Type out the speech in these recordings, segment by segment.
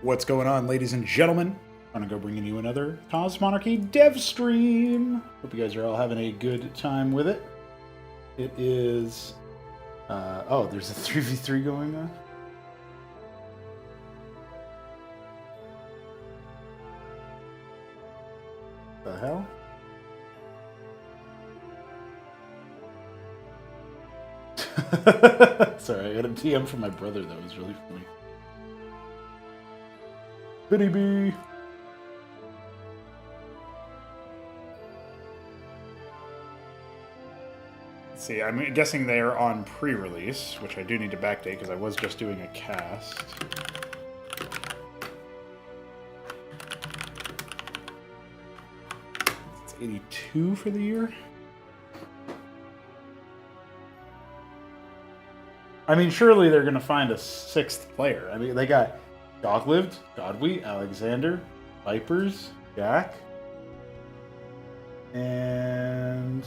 What's going on, ladies and gentlemen? I'm gonna go bringing you another Cause Monarchy dev stream. Hope you guys are all having a good time with it. It is... oh, there's a 3v3 going on. The hell? Sorry, I got a DM from my brother that was really funny. Bitty bee. Let's see, I'm guessing they're on pre-release, which I do need to backdate because I was just doing a cast. It's 82 for the year. I mean, surely they're going to find a sixth player. I mean, they got Doglived, Godwheat, Alexander, Vipers, Jack, and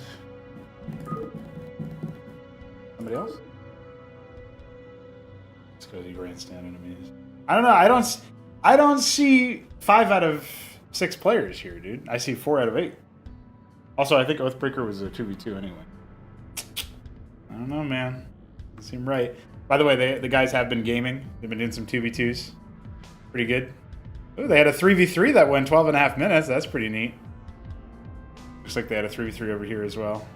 somebody else? Let's go to the grandstand enemies. I don't know. I don't see 5 out of 6 players here, dude. I see 4 out of 8. Also, I think Oathbreaker was a 2v2 anyway. I don't know, man. Doesn't seem right. By the way, the guys have been gaming. They've been doing some 2v2s. Pretty good. Oh, they had a 3v3 that went 12.5 minutes. That's pretty neat. Looks like they had a 3v3 over here as well.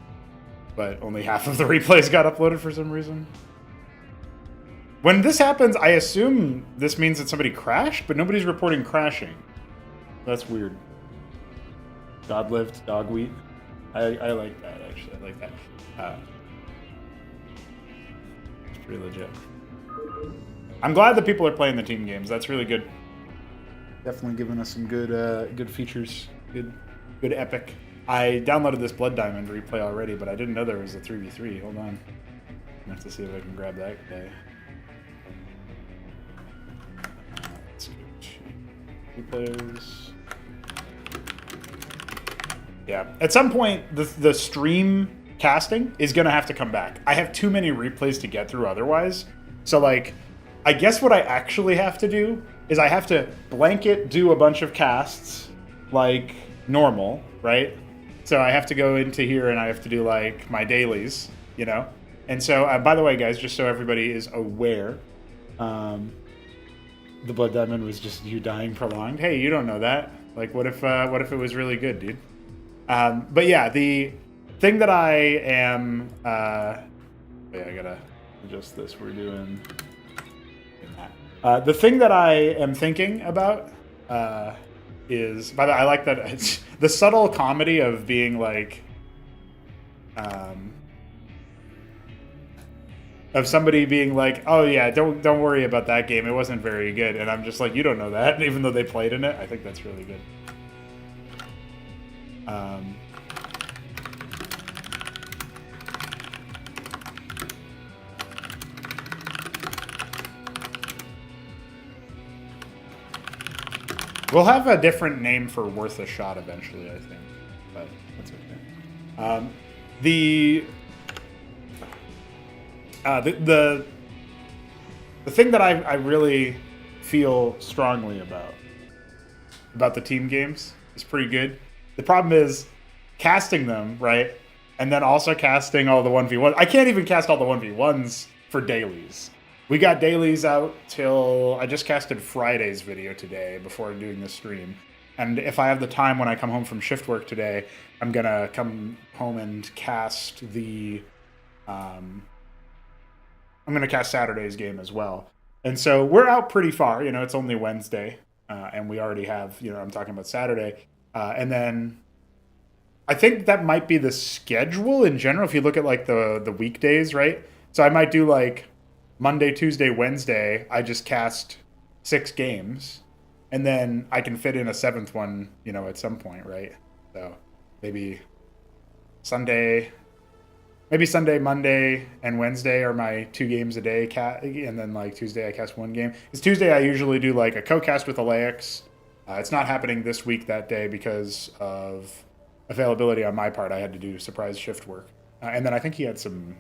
But only half of the replays got uploaded for some reason. When this happens, I assume this means that somebody crashed, but nobody's reporting crashing. That's weird. God lived, dog wheat. I like that, actually. I like that. It's pretty legit. I'm glad that people are playing the team games. That's really good. Definitely giving us some good good features. Good epic. I downloaded this Blood Diamond replay already, but I didn't know there was a 3v3. Hold on. I have to see if I can grab that guy. Let's go to replays. Yeah. At some point, the stream casting is going to have to come back. I have too many replays to get through otherwise. So, like, I guess what I actually have to do is I have to blanket do a bunch of casts like normal, right? So I have to go into here and I have to do like my dailies, you know? And so, by the way, guys, just so everybody is aware, the Blood Diamond was just you dying prolonged. Hey, you don't know that. Like, what if it was really good, dude? But yeah, the thing that I am, yeah, I gotta adjust this. We're doing that. The thing that I am thinking about is, by the way, I like that it's the subtle comedy of being like, of somebody being like, oh yeah, don't worry about that game. It wasn't very good. And I'm just like, you don't know that, even though they played in it. I think that's really good. We'll have a different name for Worth a Shot eventually, I think, but that's okay. The thing that I really feel strongly about the team games is pretty good. The problem is casting them, right? And then also casting all the 1v1s. I can't even cast all the 1v1s for dailies. We got dailies out till... I just casted Friday's video today before doing the stream. And if I have the time when I come home from shift work today, I'm going to come home and cast the... I'm going to cast Saturday's game as well. And so we're out pretty far. You know, it's only Wednesday. And we already have... You know, I'm talking about Saturday. And then... I think that might be the schedule in general. If you look at, like, the weekdays, right? So I might do, like... Monday, Tuesday, Wednesday, I just cast 6 games, and then I can fit in a 7th one, you know, at some point, right? So maybe Sunday, Monday, and Wednesday are my 2 games a day, and then like Tuesday I cast 1 game. Because Tuesday I usually do like a co-cast with Alex. It's not happening this week that day because of availability on my part. I had to do surprise shift work, and then I think he had something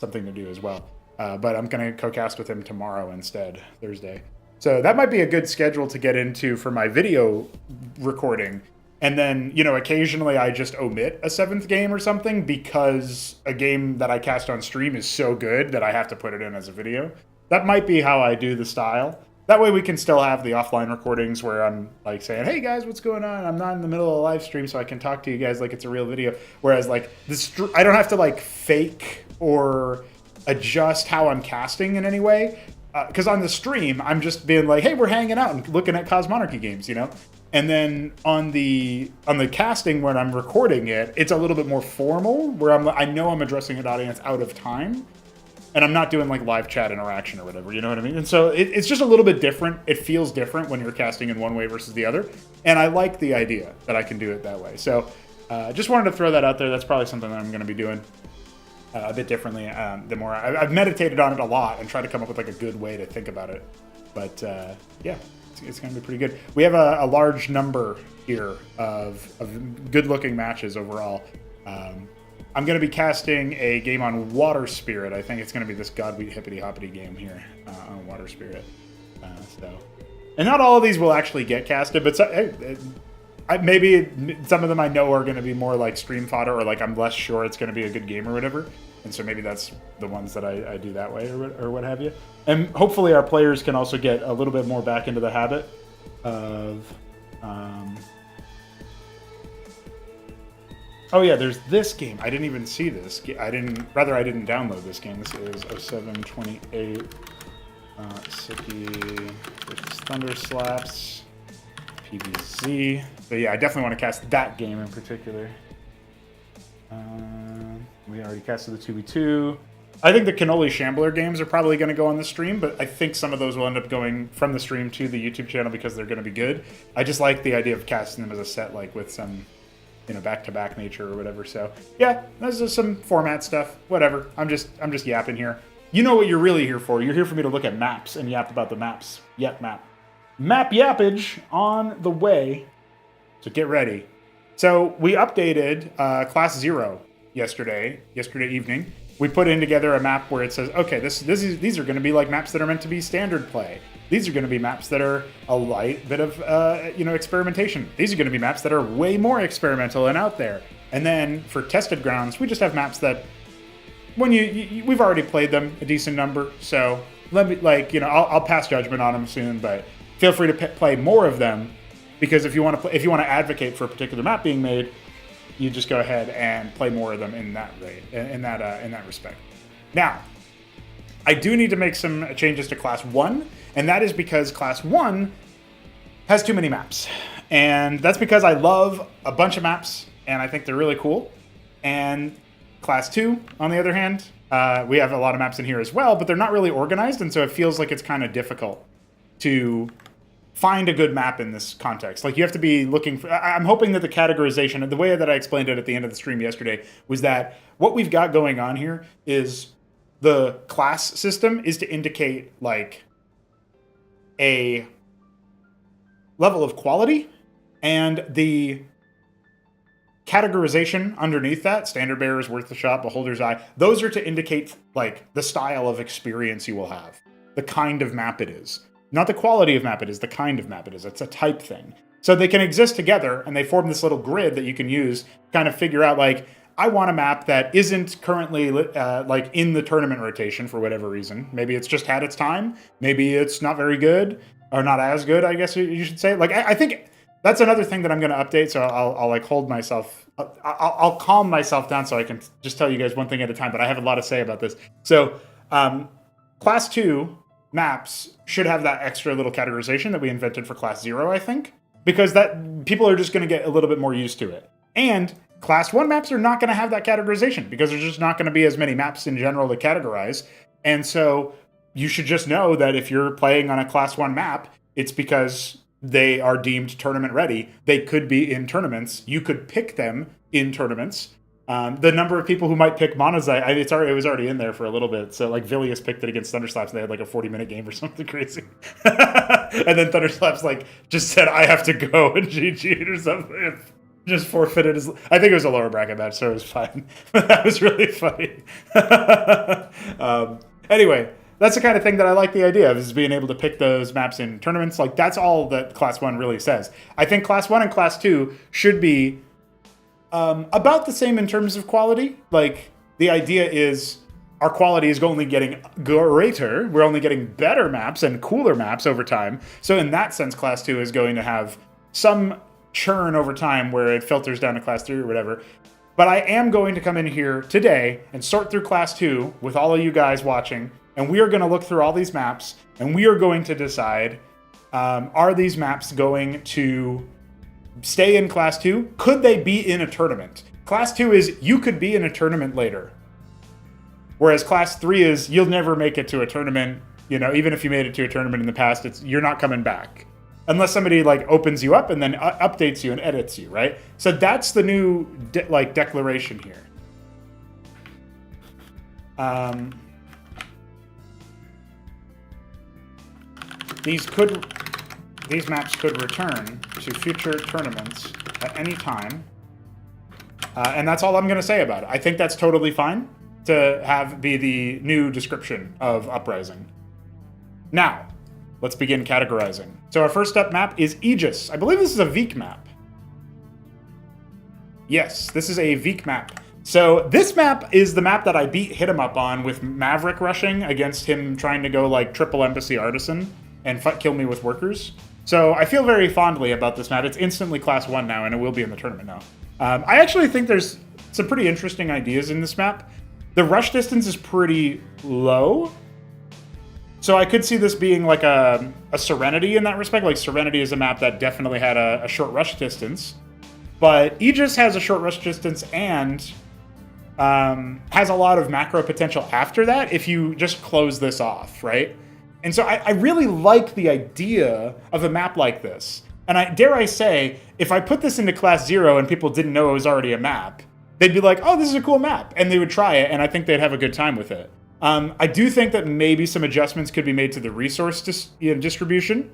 to do as well. But I'm going to co-cast with him tomorrow instead, Thursday. So that might be a good schedule to get into for my video recording. And then, occasionally I just omit a 7th game or something because a game that I cast on stream is so good that I have to put it in as a video. That might be how I do the style. That way we can still have the offline recordings where I'm like saying, hey guys, what's going on? I'm not in the middle of a live stream, so I can talk to you guys like it's a real video. Whereas like I don't have to like fake or adjust how I'm casting in any way. Because on the stream, I'm just being like, hey, we're hanging out and looking at Cosmonarchy games, And then on the casting, when I'm recording it, it's a little bit more formal, where I know I'm addressing an audience out of time, and I'm not doing like live chat interaction or whatever, you know what I mean? And so it's just a little bit different. It feels different when you're casting in one way versus the other, and I like the idea that I can do it that way. So just wanted to throw that out there. That's probably something that I'm going to be doing a bit differently. The more I've meditated on it a lot and tried to come up with like a good way to think about it. But yeah. It's going to be pretty good. We have a large number here of good-looking matches overall. I'm going to be casting a game on Water Spirit. I think it's going to be this Godwheat Hippity Hoppity game here on Water Spirit. And not all of these will actually get casted, but maybe some of them I know are going to be more like stream fodder, or like I'm less sure it's going to be a good game or whatever. And so maybe that's the ones that I do that way or what have you. And hopefully our players can also get a little bit more back into the habit of... Oh yeah, there's this game. I didn't even see this. I didn't download this game. This is 0728 Sicky versus Thunder Slaps PVZ. But yeah, I definitely want to cast that game in particular. We already casted the 2v2. I think the Cannoli Shambler games are probably going to go on the stream, but I think some of those will end up going from the stream to the YouTube channel because they're going to be good. I just like the idea of casting them as a set, like with some, back-to-back nature or whatever. So yeah, this is some format stuff. Whatever. I'm just yapping here. You know what you're really here for. You're here for me to look at maps and yap about the maps. Yep, map yappage on the way. So get ready. So we updated Class 0 yesterday evening. We put in together a map where it says, okay, these are going to be like maps that are meant to be standard play. These are going to be maps that are a light bit of experimentation. These are going to be maps that are way more experimental and out there. And then for tested grounds, we just have maps that when we've already played them a decent number. So let me I'll pass judgment on them soon, but feel free to play more of them, because if you want to advocate for a particular map being made, you just go ahead and play more of them in that respect. Now, I do need to make some changes to Class 1, and that is because Class 1 has too many maps. And that's because I love a bunch of maps, and I think they're really cool. And Class 2, on the other hand, we have a lot of maps in here as well, but they're not really organized, and so it feels like it's kind of difficult to find a good map in this context. Like, you have to be looking for... I'm hoping that the categorization, the way that I explained it at the end of the stream yesterday, was that what we've got going on here is the class system is to indicate, like, a level of quality, and the categorization underneath that, standard bearers, worth the shot, beholder's eye, those are to indicate, like, the style of experience you will have, the kind of map it is. Not the quality of map it is, the kind of map it is. It's a type thing. So they can exist together, and they form this little grid that you can use to kind of figure out, like, I want a map that isn't currently like in the tournament rotation for whatever reason. Maybe it's just had its time. Maybe it's not very good, or not as good, I guess you should say. Like, I think that's another thing that I'm going to update, so I'll like hold myself... I'll calm myself down so I can just tell you guys one thing at a time, but I have a lot to say about this. So, Class 2... maps should have that extra little categorization that we invented for Class 0, I think, because that people are just going to get a little bit more used to it. And Class 1 maps are not going to have that categorization because there's just not going to be as many maps in general to categorize. And so you should just know that if you're playing on a Class 1 map, it's because they are deemed tournament ready. They could be in tournaments. You could pick them in tournaments. The number of people who might pick Monazite, it was already in there for a little bit. So like Vilius picked it against Thunderslaps, and they had like a 40-minute game or something crazy. And then Thunderslaps like just said, "I have to go," and GG'd or something. Just forfeited his... I think it was a lower bracket match, so it was fine. That was really funny. Anyway, that's the kind of thing that I like the idea of, is being able to pick those maps in tournaments. Like, that's all that Class 1 really says. I think Class 1 and Class 2 should be about the same in terms of quality. Like, the idea is our quality is only getting greater. We're only getting better maps and cooler maps over time. So in that sense, Class 2 is going to have some churn over time where it filters down to Class 3 or whatever. But I am going to come in here today and sort through Class 2 with all of you guys watching, and we are going to look through all these maps, and we are going to decide, are these maps going to stay in Class 2? Could they be in a tournament? Class 2 is, you could be in a tournament later. Whereas Class 3 is, you'll never make it to a tournament. You know, even if you made it to a tournament in the past, you're not coming back. Unless somebody like opens you up and then updates you and edits you, right? So that's the new declaration here. These maps could return to future tournaments at any time, and that's all I'm going to say about it. I think that's totally fine to be the new description of Uprising. Now, let's begin categorizing. So our first up map is Aegis. I believe this is a Veek map. Yes, this is a Veek map. So this map is the map that I beat Hit 'em Up on with Maverick rushing against him trying to go like triple Embassy Artisan and kill me with workers. So I feel very fondly about this map. It's instantly Class 1 now, and it will be in the tournament now. I actually think there's some pretty interesting ideas in this map. The rush distance is pretty low. So I could see this being like a Serenity in that respect. Like, Serenity is a map that definitely had a short rush distance. But Aegis has a short rush distance and has a lot of macro potential after that if you just close this off, right? And so I really like the idea of a map like this. And dare I say, if I put this into Class 0 and people didn't know it was already a map, they'd be like, oh, this is a cool map. And they would try it, and I think they'd have a good time with it. I do think that maybe some adjustments could be made to the resource distribution.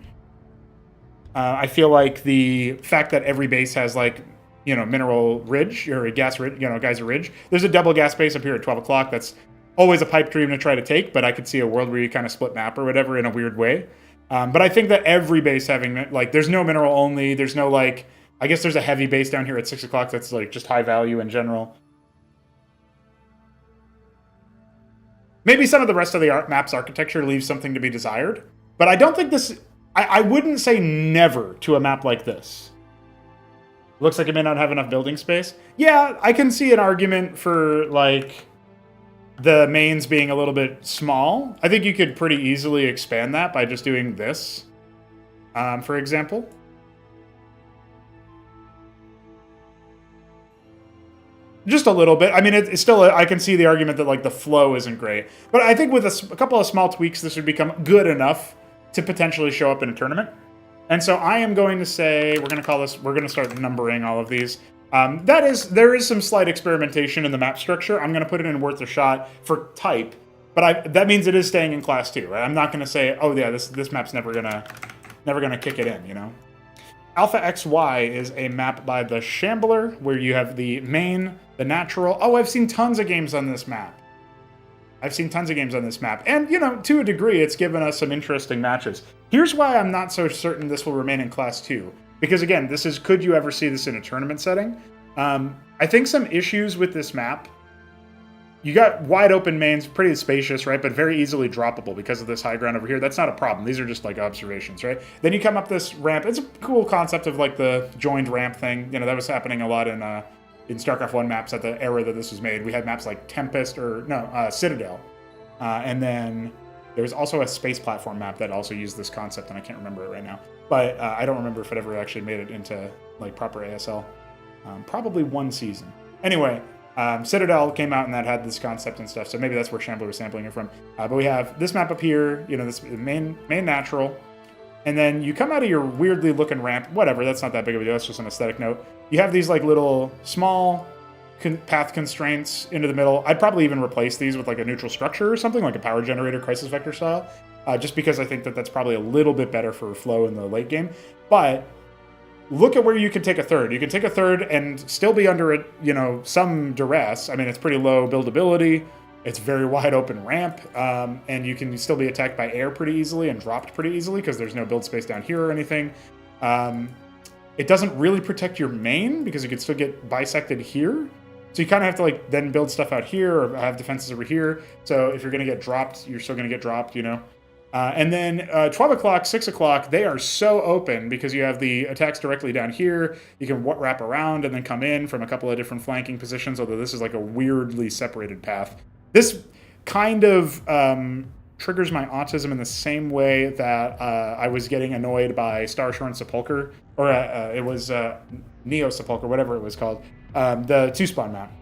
I feel like the fact that every base has, like, you know, mineral ridge or a gas ridge, you know, geyser ridge. There's a double gas base up here at 12 o'clock. That's always a pipe dream to try to take, but I could see a world where you kind of split map or whatever in a weird way. But I think that every base having, like, there's no mineral only. There's no, like, I guess there's a heavy base down here at 6 o'clock that's, like, just high value in general. Maybe some of the rest of the map's architecture leaves something to be desired, but I don't think this... I wouldn't say never to a map like this. Looks like it may not have enough building space. Yeah, I can see an argument for, like, the mains being a little bit small. I think you could pretty easily expand that by just doing this, for example. Just a little bit. I mean, it's still, I can see the argument that, like, the flow isn't great. But I think with a couple of small tweaks, this would become good enough to potentially show up in a tournament. And so I am going to say, we're going to call this, we're going to start numbering all of these. There is some slight experimentation in the map structure. I'm going to put it in worth a shot for type, but that means it is staying in Class 2, right? I'm not going to say, oh yeah, this map's never gonna kick it in, you know? Alpha XY is a map by the Shambler, where you have the main, the natural. Oh, I've seen tons of games on this map. And, you know, to a degree, it's given us some interesting matches. Here's why I'm not so certain this will remain in Class 2. Because, again, this is, could you ever see this in a tournament setting? I think some issues with this map, you got wide open mains, pretty spacious, right? But very easily droppable because of this high ground over here. That's not a problem. These are just, like, observations, right? Then you come up this ramp. It's a cool concept of, like, the joined ramp thing. You know, that was happening a lot in Starcraft 1 maps at the era that this was made. We had maps like Tempest Citadel. And then there was also a space platform map that also used this concept, and I can't remember it right now. But I don't remember if it ever actually made it into, like, proper ASL. Probably one season. Anyway, Citadel came out and that had this concept and stuff, so maybe that's where Shambler was sampling it from. But we have this map up here, you know, this main natural. And then you come out of your weirdly looking ramp, whatever, that's not that big of a deal, that's just an aesthetic note. You have these, like, little small path constraints into the middle. I'd probably even replace these with, like, a neutral structure or something, like a power generator crisis vector style, just because I think that that's probably a little bit better for flow in the late game. But look at where you can take a third. You can take a third and still be under, you know, some duress. I mean, it's pretty low buildability. It's very wide open ramp, and you can still be attacked by air pretty easily and dropped pretty easily because there's no build space down here or anything. It doesn't really protect your main because you could still get bisected here. So you kind of have to like then build stuff out here or have defenses over here. So if you're going to get dropped, you're still going to get dropped, you know. And then 12 o'clock, 6 o'clock, they are so open because you have the attacks directly down here. You can wrap around and then come in from a couple of different flanking positions, although this is like a weirdly separated path. This kind of triggers my autism in the same way that I was getting annoyed by Starshore Sepulcher, or it was Neo Sepulcher, whatever it was called, the two-spawn map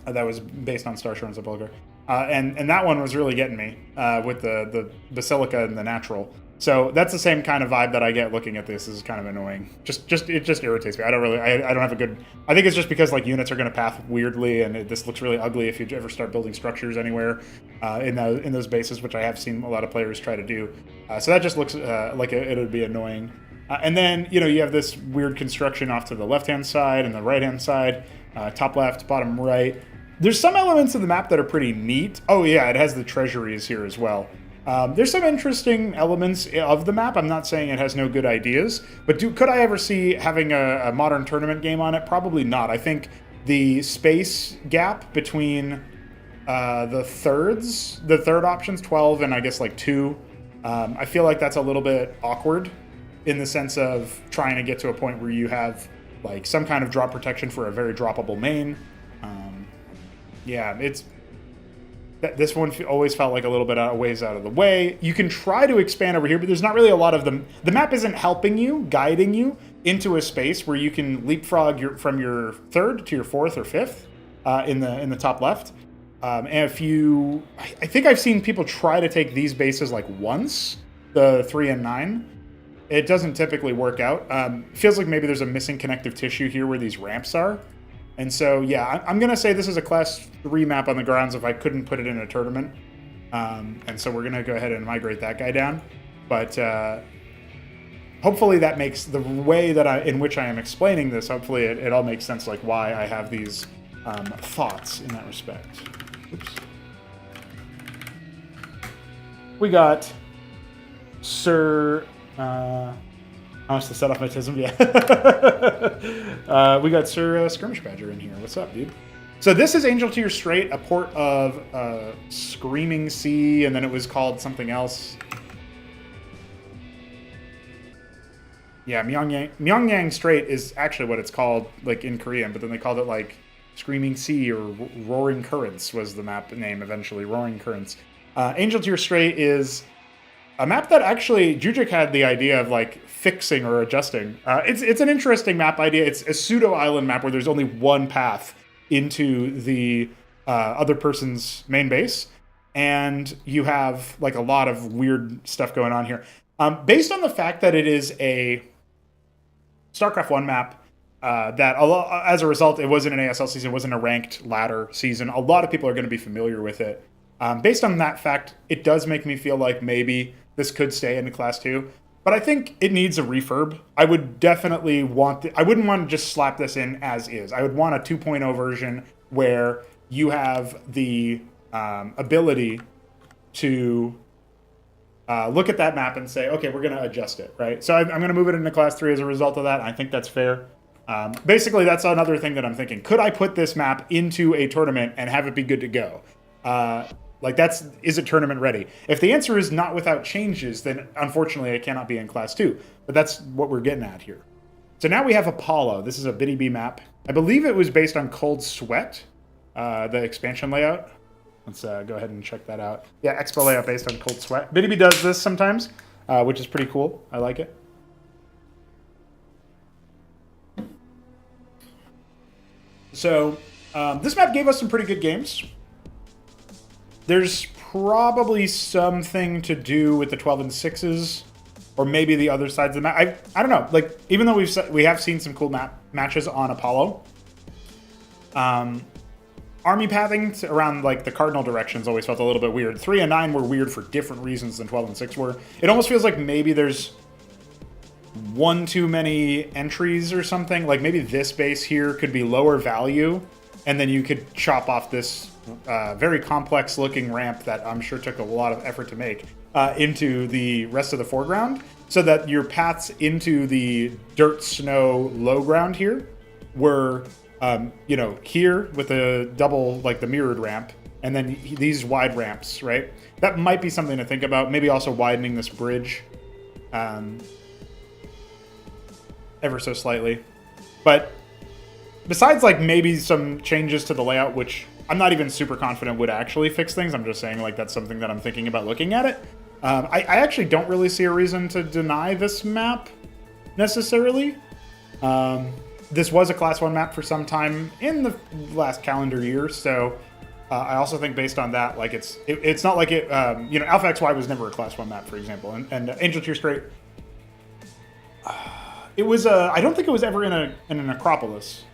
that was based on Starshore Sepulcher. And that one was really getting me with the Basilica and the Natural. So that's the same kind of vibe that I get looking at this. Is kind of annoying. It just irritates me. I don't have a good. I think it's just because like units are going to path weirdly, and this looks really ugly if you ever start building structures anywhere in those bases, which I have seen a lot of players try to do. So that just looks like it would be annoying. And then you have this weird construction off to the left-hand side and the right-hand side, top left, bottom right. There's some elements of the map that are pretty neat. Oh yeah, it has the treasuries here as well. There's some interesting elements of the map. I'm not saying it has no good ideas, but could I ever see having a modern tournament game on it? Probably not. I think the space gap between the third options, 12 and I guess like 2, I feel like that's a little bit awkward in the sense of trying to get to a point where you have like some kind of drop protection for a very droppable main. Yeah, this one always felt like a little bit ways out of the way. You can try to expand over here, but there's not really a lot of them. The map isn't helping you, guiding you into a space where you can leapfrog from your third to your fourth or fifth in the top left. And I think I've seen people try to take these bases like once, the 3 and 9. It doesn't typically work out. It feels like maybe there's a missing connective tissue here where these ramps are. And so, yeah, I'm going to say this is a Class 3 map on the grounds if I couldn't put it in a tournament. And so we're going to go ahead and migrate that guy down. But hopefully that makes the way that in which I am explaining this, hopefully it all makes sense, like why I have these thoughts in that respect. Oops. We got Sir... I must have set off my tism, yeah. We got Sir Skirmish Badger in here. What's up, dude? So this is Angel to Your Strait, a port of Screaming Sea, and then it was called something else. Yeah, Myeongyang Strait is actually what it's called, like in Korean, but then they called it like Screaming Sea or Roaring Currents was the map name eventually, Roaring Currents. Angel to Your Strait is a map that actually Jujic had the idea of like fixing or adjusting. It's an interesting map idea. It's a pseudo island map where there's only one path into the other person's main base, and you have like a lot of weird stuff going on here. Based on the fact that it is a Starcraft 1 map, that as a result, it wasn't an ASL season, it wasn't a ranked ladder season. A lot of people are going to be familiar with it. Based on that fact, it does make me feel like maybe this could stay into Class 2. But I think it needs a refurb. I would definitely I wouldn't want to just slap this in as is. I would want a 2.0 version where you have the ability to look at that map and say, okay, we're going to adjust it, right? So I'm going to move it into Class 3 as a result of that. And I think that's fair. Basically, that's another thing that I'm thinking. Could I put this map into a tournament and have it be good to go? Is it tournament ready? If the answer is not without changes, then unfortunately it cannot be in Class 2. But that's what we're getting at here. So now we have Apollo. This is a Biddy B map. I believe it was based on Cold Sweat, the expansion layout. Let's go ahead and check that out. Yeah, Expo layout based on Cold Sweat. Biddy B does this sometimes, which is pretty cool. I like it. So this map gave us some pretty good games. There's probably something to do with the 12 and 6s, or maybe the other sides of the map. I don't know. Like, even though we have seen some cool matches on Apollo, army pathing around like the cardinal directions always felt a little bit weird. 3 and 9 were weird for different reasons than 12 and 6 were. It almost feels like maybe there's one too many entries or something. Like maybe this base here could be lower value and then you could chop off this very complex looking ramp that I'm sure took a lot of effort to make into the rest of the foreground, so that your paths into the dirt, snow, low ground here were, you know, here with a double, like the mirrored ramp, and then these wide ramps, right? That might be something to think about. Maybe also widening this bridge ever so slightly. But besides, like, maybe some changes to the layout, which I'm not even super confident would actually fix things. I'm just saying, like, that's something that I'm thinking about looking at it. I actually don't really see a reason to deny this map necessarily. This was a Class 1 map for some time in the last calendar year, so I also think based on that, like, it's not like it, you know, Alpha XY was never a Class 1 map, for example, and Angel Tear Straight, it was, I don't think it was ever in an Acropolis.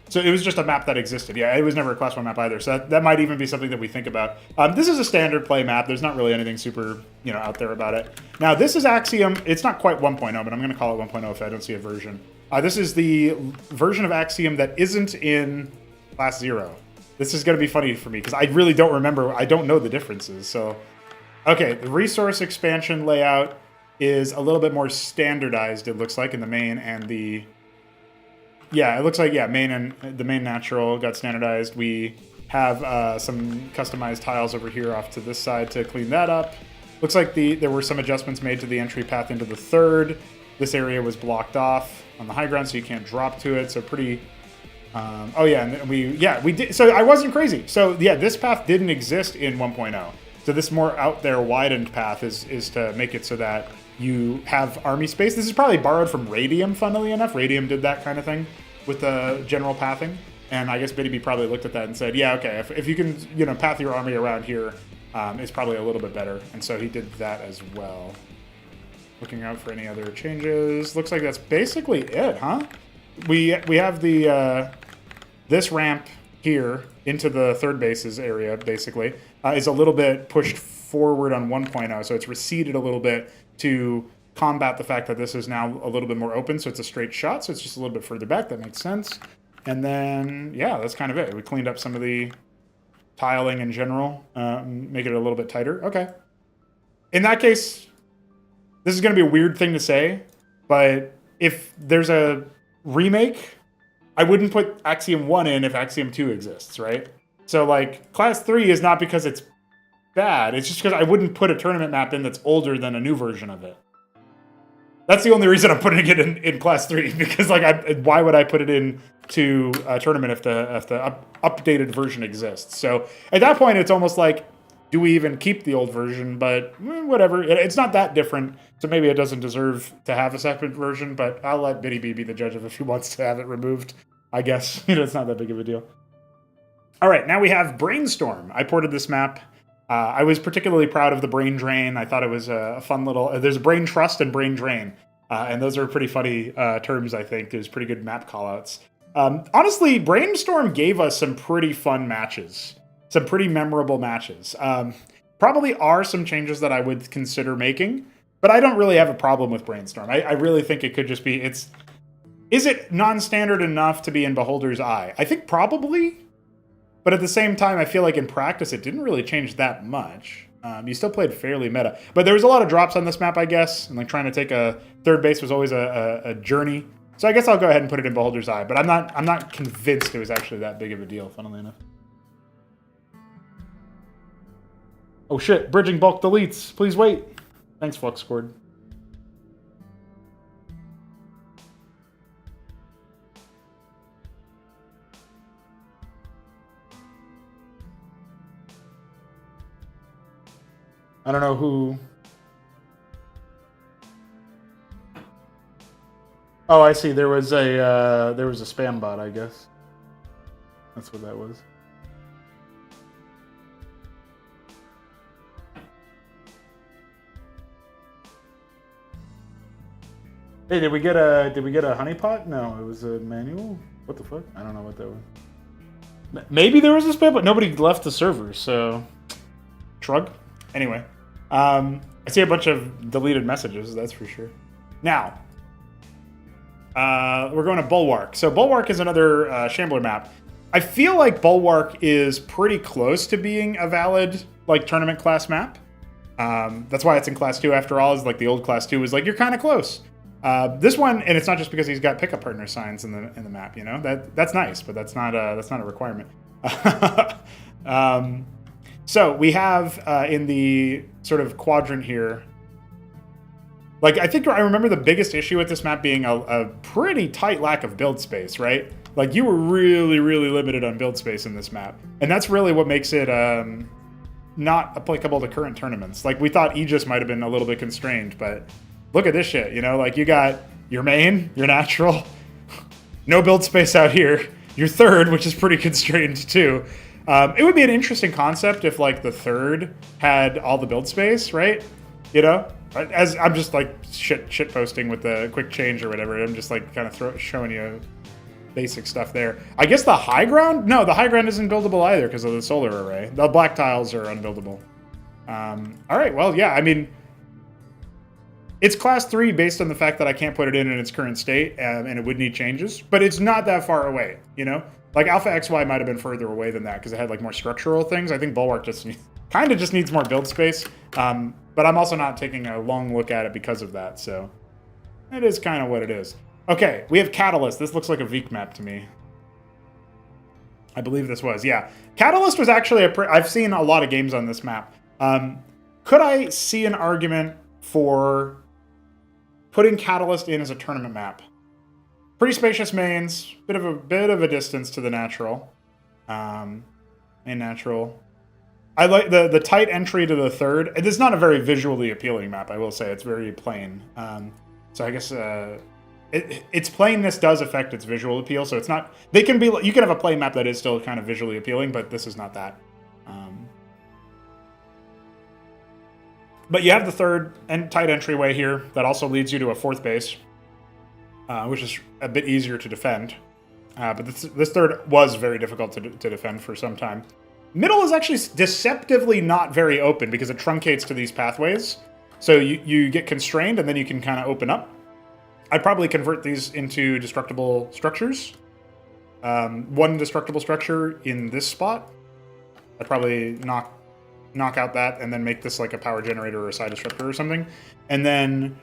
So it was just a map that existed. Yeah, it was never a Class 1 map either. So that might even be something that we think about. This is a standard play map. There's not really anything super, you know, out there about it. Now, this is Axiom. It's not quite 1.0, but I'm going to call it 1.0 if I don't see a version. This is the version of Axiom that isn't in Class 0. This is going to be funny for me because I really don't remember. I don't know the differences. So, okay, the resource expansion layout is a little bit more standardized, it looks like, in the main and the... Yeah, it looks like, yeah, main and the main natural got standardized. We have some customized tiles over here off to this side to clean that up. Looks like there were some adjustments made to the entry path into the third. This area was blocked off on the high ground, so you can't drop to it. So pretty... oh, yeah, and we did... So I wasn't crazy. So, yeah, this path didn't exist in 1.0. So this more out there widened path is to make it so that you have army space. This is probably borrowed from Radium, funnily enough. Radium did that kind of thing with the general pathing. And I guess Biddy B probably looked at that and said, yeah, okay, if you can, you know, path your army around here, it's probably a little bit better. And so he did that as well. Looking out for any other changes. Looks like that's basically it, huh? We have the this ramp here into the third bases area, basically, is a little bit pushed forward on 1.0, so it's receded a little bit to combat the fact that this is now a little bit more open, so it's a straight shot, so it's just a little bit further back. That makes sense. And then, yeah, that's kind of it. We cleaned up some of the tiling in general, make it a little bit tighter. Okay. In that case, this is going to be a weird thing to say, but if there's a remake, I wouldn't put Axiom 1 in if Axiom 2 exists, right? So, like, Class 3 is not because it's bad. It's just because I wouldn't put a tournament map in that's older than a new version of it. That's the only reason I'm putting it in Class 3, because, like, why would I put it in to a tournament if the updated version exists? So, at that point, it's almost like, do we even keep the old version? But whatever. It's not that different, so maybe it doesn't deserve to have a separate version, but I'll let Biddy B be the judge of if he wants to have it removed, I guess. You know, it's not that big of a deal. All right, now we have Brainstorm. I ported this map. I was particularly proud of the Brain Drain. I thought it was a fun little... there's Brain Trust and Brain Drain, and those are pretty funny terms, I think. There's pretty good map callouts. Honestly, Brainstorm gave us some pretty fun matches. Some pretty memorable matches. Probably are some changes that I would consider making, but I don't really have a problem with Brainstorm. I really think it could just be... Is it non-standard enough to be in Beholder's Eye? I think probably, but at the same time, I feel like in practice, it didn't really change that much. You still played fairly meta, but there was a lot of drops on this map, I guess, and like trying to take a third base was always a journey. So I guess I'll go ahead and put it in Beholder's Eye, but I'm not convinced it was actually that big of a deal, funnily enough. Oh shit, bridging bulk deletes. Please wait. Thanks, Fluxcord. I don't know who... Oh, I see. There was a spam bot, I guess. That's what that was. Hey, did we get a honeypot? No, it was a manual. What the fuck? I don't know what that was. Maybe there was a spam, but nobody left the server, so shrug. Anyway, I see a bunch of deleted messages. That's for sure. Now, we're going to Bulwark. So Bulwark is another Shambler map. I feel like Bulwark is pretty close to being a valid like tournament class map. That's why it's in Class 2 after all. Is like the old Class 2 was like you're kind of close. This one, and it's not just because he's got pickup partner signs in the map. You know that's nice, but that's not a requirement. So we have in the sort of quadrant here. Like I remember the biggest issue with this map being a pretty tight lack of build space, right? Like you were really, really limited on build space in this map, and that's really what makes it not applicable to current tournaments. Like we thought Aegis might have been a little bit constrained, but look at this shit. You know, like you got your main, your natural, no build space out here. Your third, which is pretty constrained too. It would be an interesting concept if like the third had all the build space, right? You know, as I'm just like shit posting with the quick change or whatever. I'm just like kind of showing you basic stuff there. I guess the high ground? No, the high ground isn't buildable either because of the solar array. The black tiles are unbuildable. All right, well, yeah, I mean, it's Class 3 based on the fact that I can't put it in its current state, and it would need changes, but it's not that far away, you know? Like Alpha XY might have been further away than that because it had like more structural things. I think Bulwark just kind of just needs more build space, but I'm also not taking a long look at it because of that, so it is kind of what it is. Okay, we have Catalyst. This looks like a Veek map to me. I believe this was, yeah. Catalyst was actually I've seen a lot of games on this map. Could I see an argument for putting Catalyst in as a tournament map? Pretty spacious mains, bit of a distance to the natural. Main natural. I like the tight entry to the third. It is not a very visually appealing map, I will say. It's very plain. So I guess its plainness does affect its visual appeal. So it's not. You can have a plain map that is still kind of visually appealing, but this is not that. But you have the third and tight entryway here that also leads you to a fourth base, which is a bit easier to defend. But this third was very difficult to defend for some time. Middle is actually deceptively not very open because it truncates to these pathways. So you get constrained and then you can kind of open up. I'd probably convert these into destructible structures. One destructible structure in this spot. I'd probably knock out that and then make this like a power generator or a side destructor or something. And then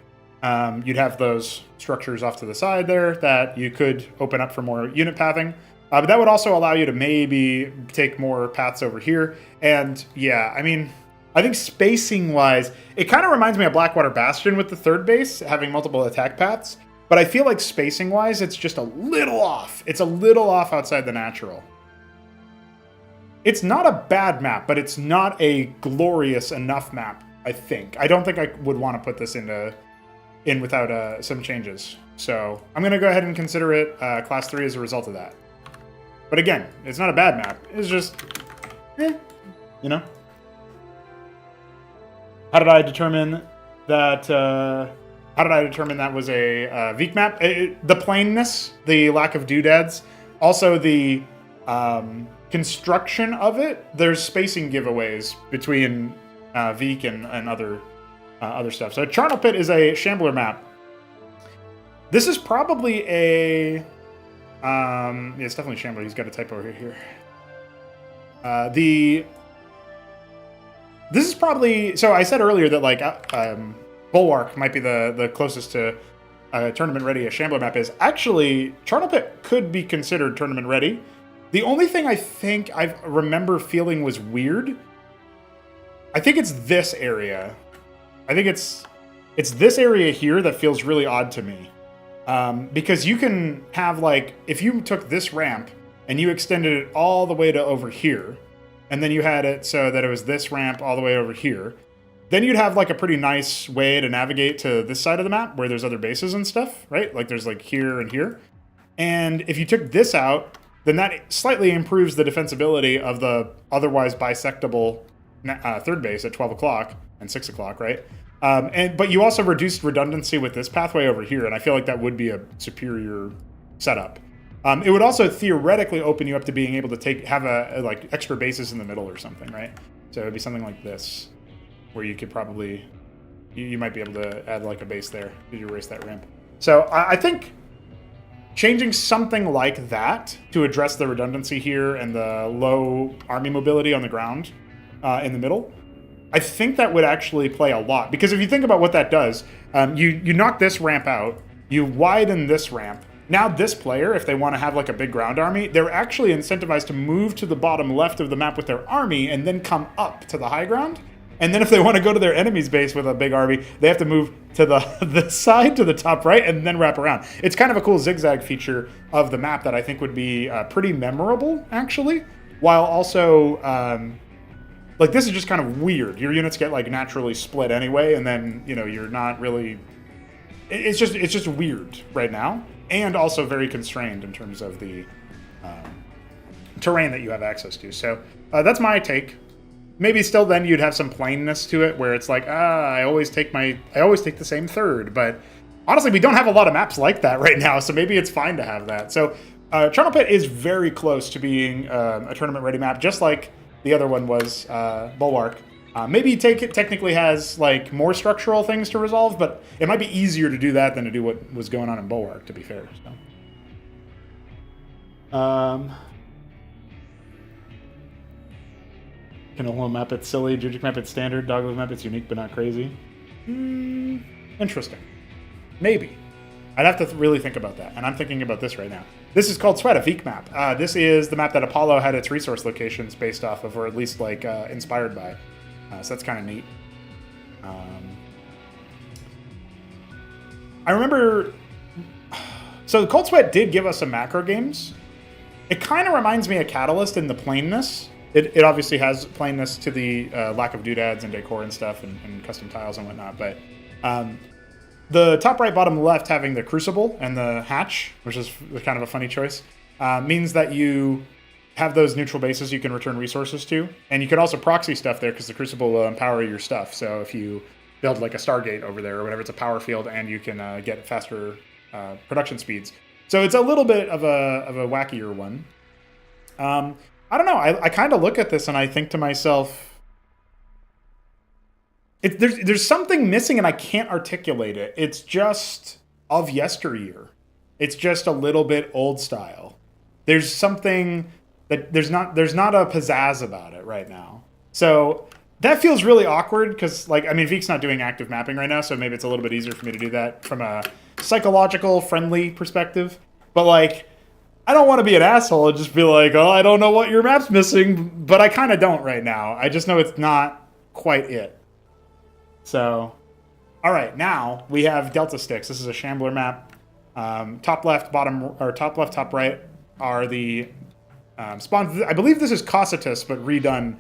you'd have those structures off to the side there that you could open up for more unit pathing. But that would also allow you to maybe take more paths over here. And yeah, I mean, I think spacing-wise, it kind of reminds me of Blackwater Bastion with the third base, having multiple attack paths. But I feel like spacing-wise, it's just a little off. It's a little off outside the natural. It's not a bad map, but it's not a glorious enough map, I think. I don't think I would want to put this in without some changes. So I'm going to go ahead and consider it Class 3 as a result of that. But again, it's not a bad map. It's just, you know? How did I determine that was a Veek map? The plainness, the lack of doodads, also the construction of it. There's spacing giveaways between Veek and other stuff. So Charnel Pit is a Shambler map. This is probably a yeah, it's definitely Shambler. He's got a typo here. This is probably, so I said earlier that like Bulwark might be the closest to tournament ready a Shambler map is. Actually, Charnel Pit could be considered tournament ready. The only thing I think I remember feeling was weird, I think it's this area. I think it's this area here that feels really odd to me. Because you can have like, if you took this ramp and you extended it all the way to over here, and then you had it so that it was this ramp all the way over here, then you'd have like a pretty nice way to navigate to this side of the map where there's other bases and stuff, right? Like there's like here and here. And if you took this out, then that slightly improves the defensibility of the otherwise bisectable third base at 12 o'clock and 6 o'clock, right? But you also reduced redundancy with this pathway over here, and I feel like that would be a superior setup. It would also theoretically open you up to being able to have like extra bases in the middle or something, right? So it'd be something like this, where you could probably, you might be able to add like a base there. Did you erase that ramp? So I think changing something like that to address the redundancy here and the low army mobility on the ground in the middle, I think that would actually play a lot. Because if you think about what that does, you knock this ramp out, you widen this ramp. Now this player, if they want to have like a big ground army, they're actually incentivized to move to the bottom left of the map with their army and then come up to the high ground. And then if they want to go to their enemy's base with a big army, they have to move to the side, to the top right, and then wrap around. It's kind of a cool zigzag feature of the map that I think would be pretty memorable, actually, while also... like, this is just kind of weird. Your units get, like, naturally split anyway, and then, you know, you're not really... It's just weird right now, and also very constrained in terms of the terrain that you have access to. So that's my take. Maybe still then you'd have some plainness to it, where it's like, I always take the same third. But honestly, we don't have a lot of maps like that right now, so maybe it's fine to have that. So Charnel Pit is very close to being a tournament-ready map, just like the other one was Bulwark. Maybe it technically has like more structural things to resolve, but it might be easier to do that than to do what was going on in Bulwark, to be fair. So. Canola map, it's silly. Jujic map, it's standard. Dogleg map, it's unique but not crazy. Interesting. Maybe. I'd have to really think about that, and I'm thinking about this right now. This is called Sweat, a Veek map. This is the map that Apollo had its resource locations based off of, or at least like inspired by. So that's kind of neat. I remember... So Cold Sweat did give us some macro games. It kind of reminds me of Catalyst in the plainness. It obviously has plainness to the lack of doodads and decor and stuff and custom tiles and whatnot, but the top right, bottom left having the Crucible and the Hatch, which is kind of a funny choice, means that you have those neutral bases you can return resources to, and you can also proxy stuff there because the Crucible will empower your stuff. So if you build like a Stargate over there or whatever, it's a power field, and you can get faster production speeds. So it's a little bit of a wackier one. I don't know. I kind of look at this and I think to myself, there's something missing and I can't articulate it. It's just of yesteryear. It's just a little bit old style. There's something that there's not a pizzazz about it right now. So that feels really awkward because, like, I mean, Veek's not doing active mapping right now, so maybe it's a little bit easier for me to do that from a psychological, friendly perspective. But, like, I don't want to be an asshole and just be like, oh, I don't know what your map's missing, but I kind of don't right now. I just know it's not quite it. So, all right, now we have Delta Sticks. This is a Shambler map. Top left, bottom, or top left, top right are the spawns. I believe this is Cocytus, but redone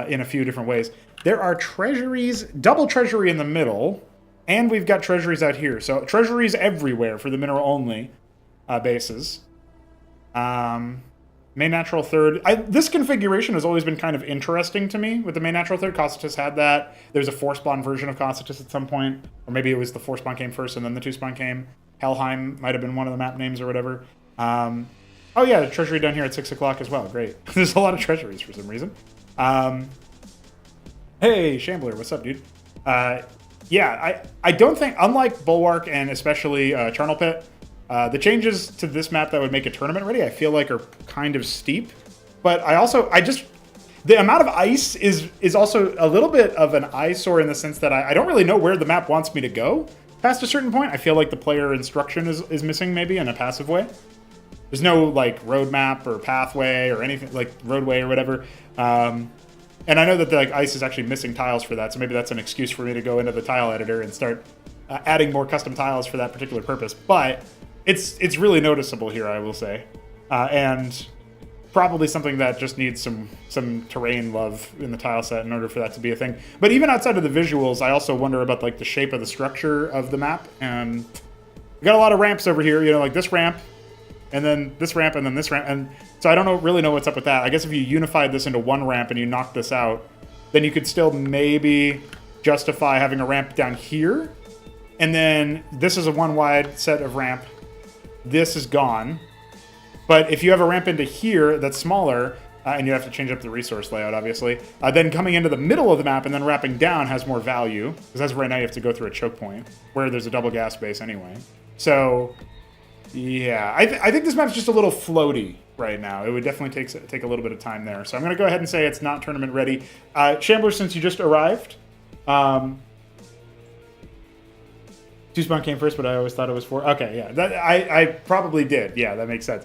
in a few different ways. There are treasuries, double treasury in the middle, and we've got treasuries out here. So treasuries everywhere for the mineral only bases. Main natural third. This configuration has always been kind of interesting to me with the main natural third. Cocytus had that. There was a 4-spawn version of Cocytus at some point. Or maybe it was the 4-spawn came first and then the 2-spawn came. Helheim might have been one of the map names or whatever. Oh yeah, the treasury down here at 6 o'clock as well. Great. There's a lot of treasuries for some reason. Hey, Shambler, what's up, dude? Yeah, I don't think, unlike Bulwark and especially Charnel Pit, the changes to this map that would make it tournament ready, I feel like are kind of steep. But the amount of ice is also a little bit of an eyesore in the sense that I don't really know where the map wants me to go past a certain point. I feel like the player instruction is missing maybe in a passive way. There's no like roadmap or pathway or anything like roadway or whatever. And I know that the ice is actually missing tiles for that, so maybe that's an excuse for me to go into the tile editor and start adding more custom tiles for that particular purpose. But it's really noticeable here, I will say, and probably something that just needs some terrain love in the tile set in order for that to be a thing. But even outside of the visuals, I also wonder about like the shape of the structure of the map. And we got a lot of ramps over here, you know, like this ramp, and then this ramp, and then this ramp, and so I don't really know what's up with that. I guess if you unified this into one ramp and you knocked this out, then you could still maybe justify having a ramp down here, and then this is a one wide set of ramp. This is gone. But if you have a ramp into here that's smaller, and you have to change up the resource layout, obviously, then coming into the middle of the map and then wrapping down has more value, because as of right now you have to go through a choke point, where there's a double gas base anyway. So Yeah, I think this map's just a little floaty right now. It would definitely take a little bit of time there. So I'm going to go ahead and say it's not tournament ready. Shambler, since you just arrived, Two-Spawn came first, but I always thought it was 4. Okay, yeah, I probably did. Yeah, that makes sense.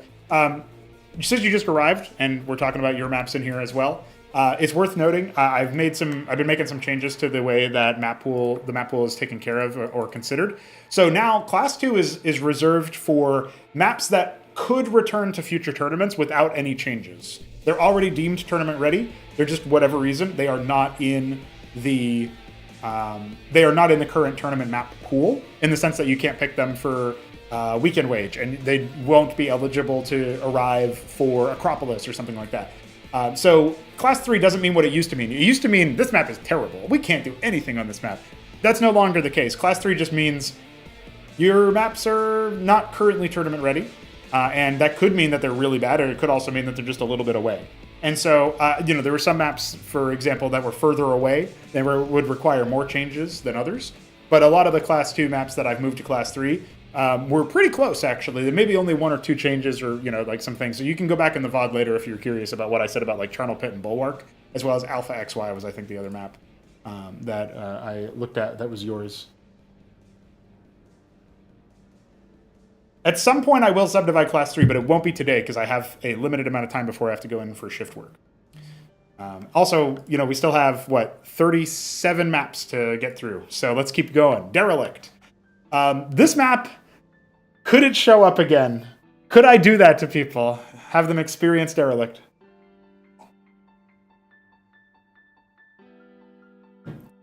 Since you just arrived, and we're talking about your maps in here as well, it's worth noting I've been making some changes to the way that the map pool is taken care of or considered. So now Class 2 is reserved for maps that could return to future tournaments without any changes. They're already deemed tournament ready. They're just, whatever reason, they are not in the current tournament map pool, in the sense that you can't pick them for weekend wage, and they won't be eligible to arrive for Acropolis or something like that. So Class 3 doesn't mean what it used to mean. It used to mean this map is terrible. We can't do anything on this map. That's no longer the case. Class 3 just means your maps are not currently tournament ready, and that could mean that they're really bad, or it could also mean that they're just a little bit away. And so, there were some maps, for example, that were further away. They would require more changes than others. But a lot of the Class 2 maps that I've moved to Class 3 were pretty close, actually. There may be only 1 or 2 changes, or, like some things. So you can go back in the VOD later if you're curious about what I said about, like, Charnel Pit and Bulwark, as well as Alpha XY was, I think, the other map that I looked at that was yours. At some point, I will subdivide Class 3, but it won't be today because I have a limited amount of time before I have to go in for shift work. Also, we still have, 37 maps to get through. So let's keep going. Derelict. This map, could it show up again? Could I do that to people? Have them experience Derelict?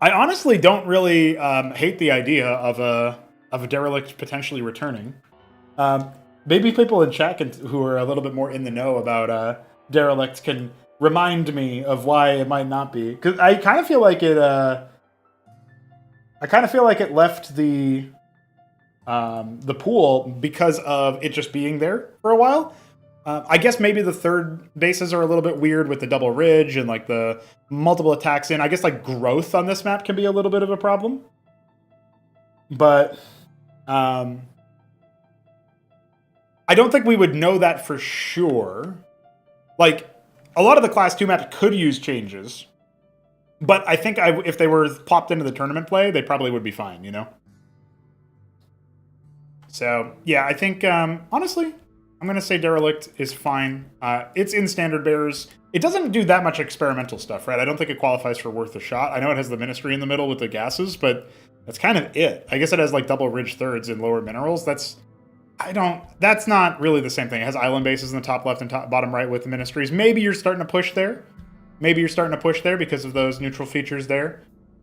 I honestly don't really hate the idea of a Derelict potentially returning. Maybe people in chat who are a little bit more in the know about Derelict can remind me of why it might not be, because I kind of feel like it. It left the pool because of it just being there for a while. I guess maybe the third bases are a little bit weird with the double ridge and like the multiple attacks in. I guess like growth on this map can be a little bit of a problem, but. I don't think we would know that for sure. Like, a lot of the Class 2 maps could use changes, but I think if they were popped into the tournament play, they probably would be fine, So, yeah, I think, honestly, I'm going to say Derelict is fine. It's in Standard Bearers. It doesn't do that much experimental stuff, right? I don't think it qualifies for Worth a Shot. I know it has the Ministry in the middle with the gases, but that's kind of it. I guess it has, like, double ridge thirds and lower minerals. That's not really the same thing. It has island bases in the top left and bottom right with the ministries. Maybe you're starting to push there. Because of those neutral features there.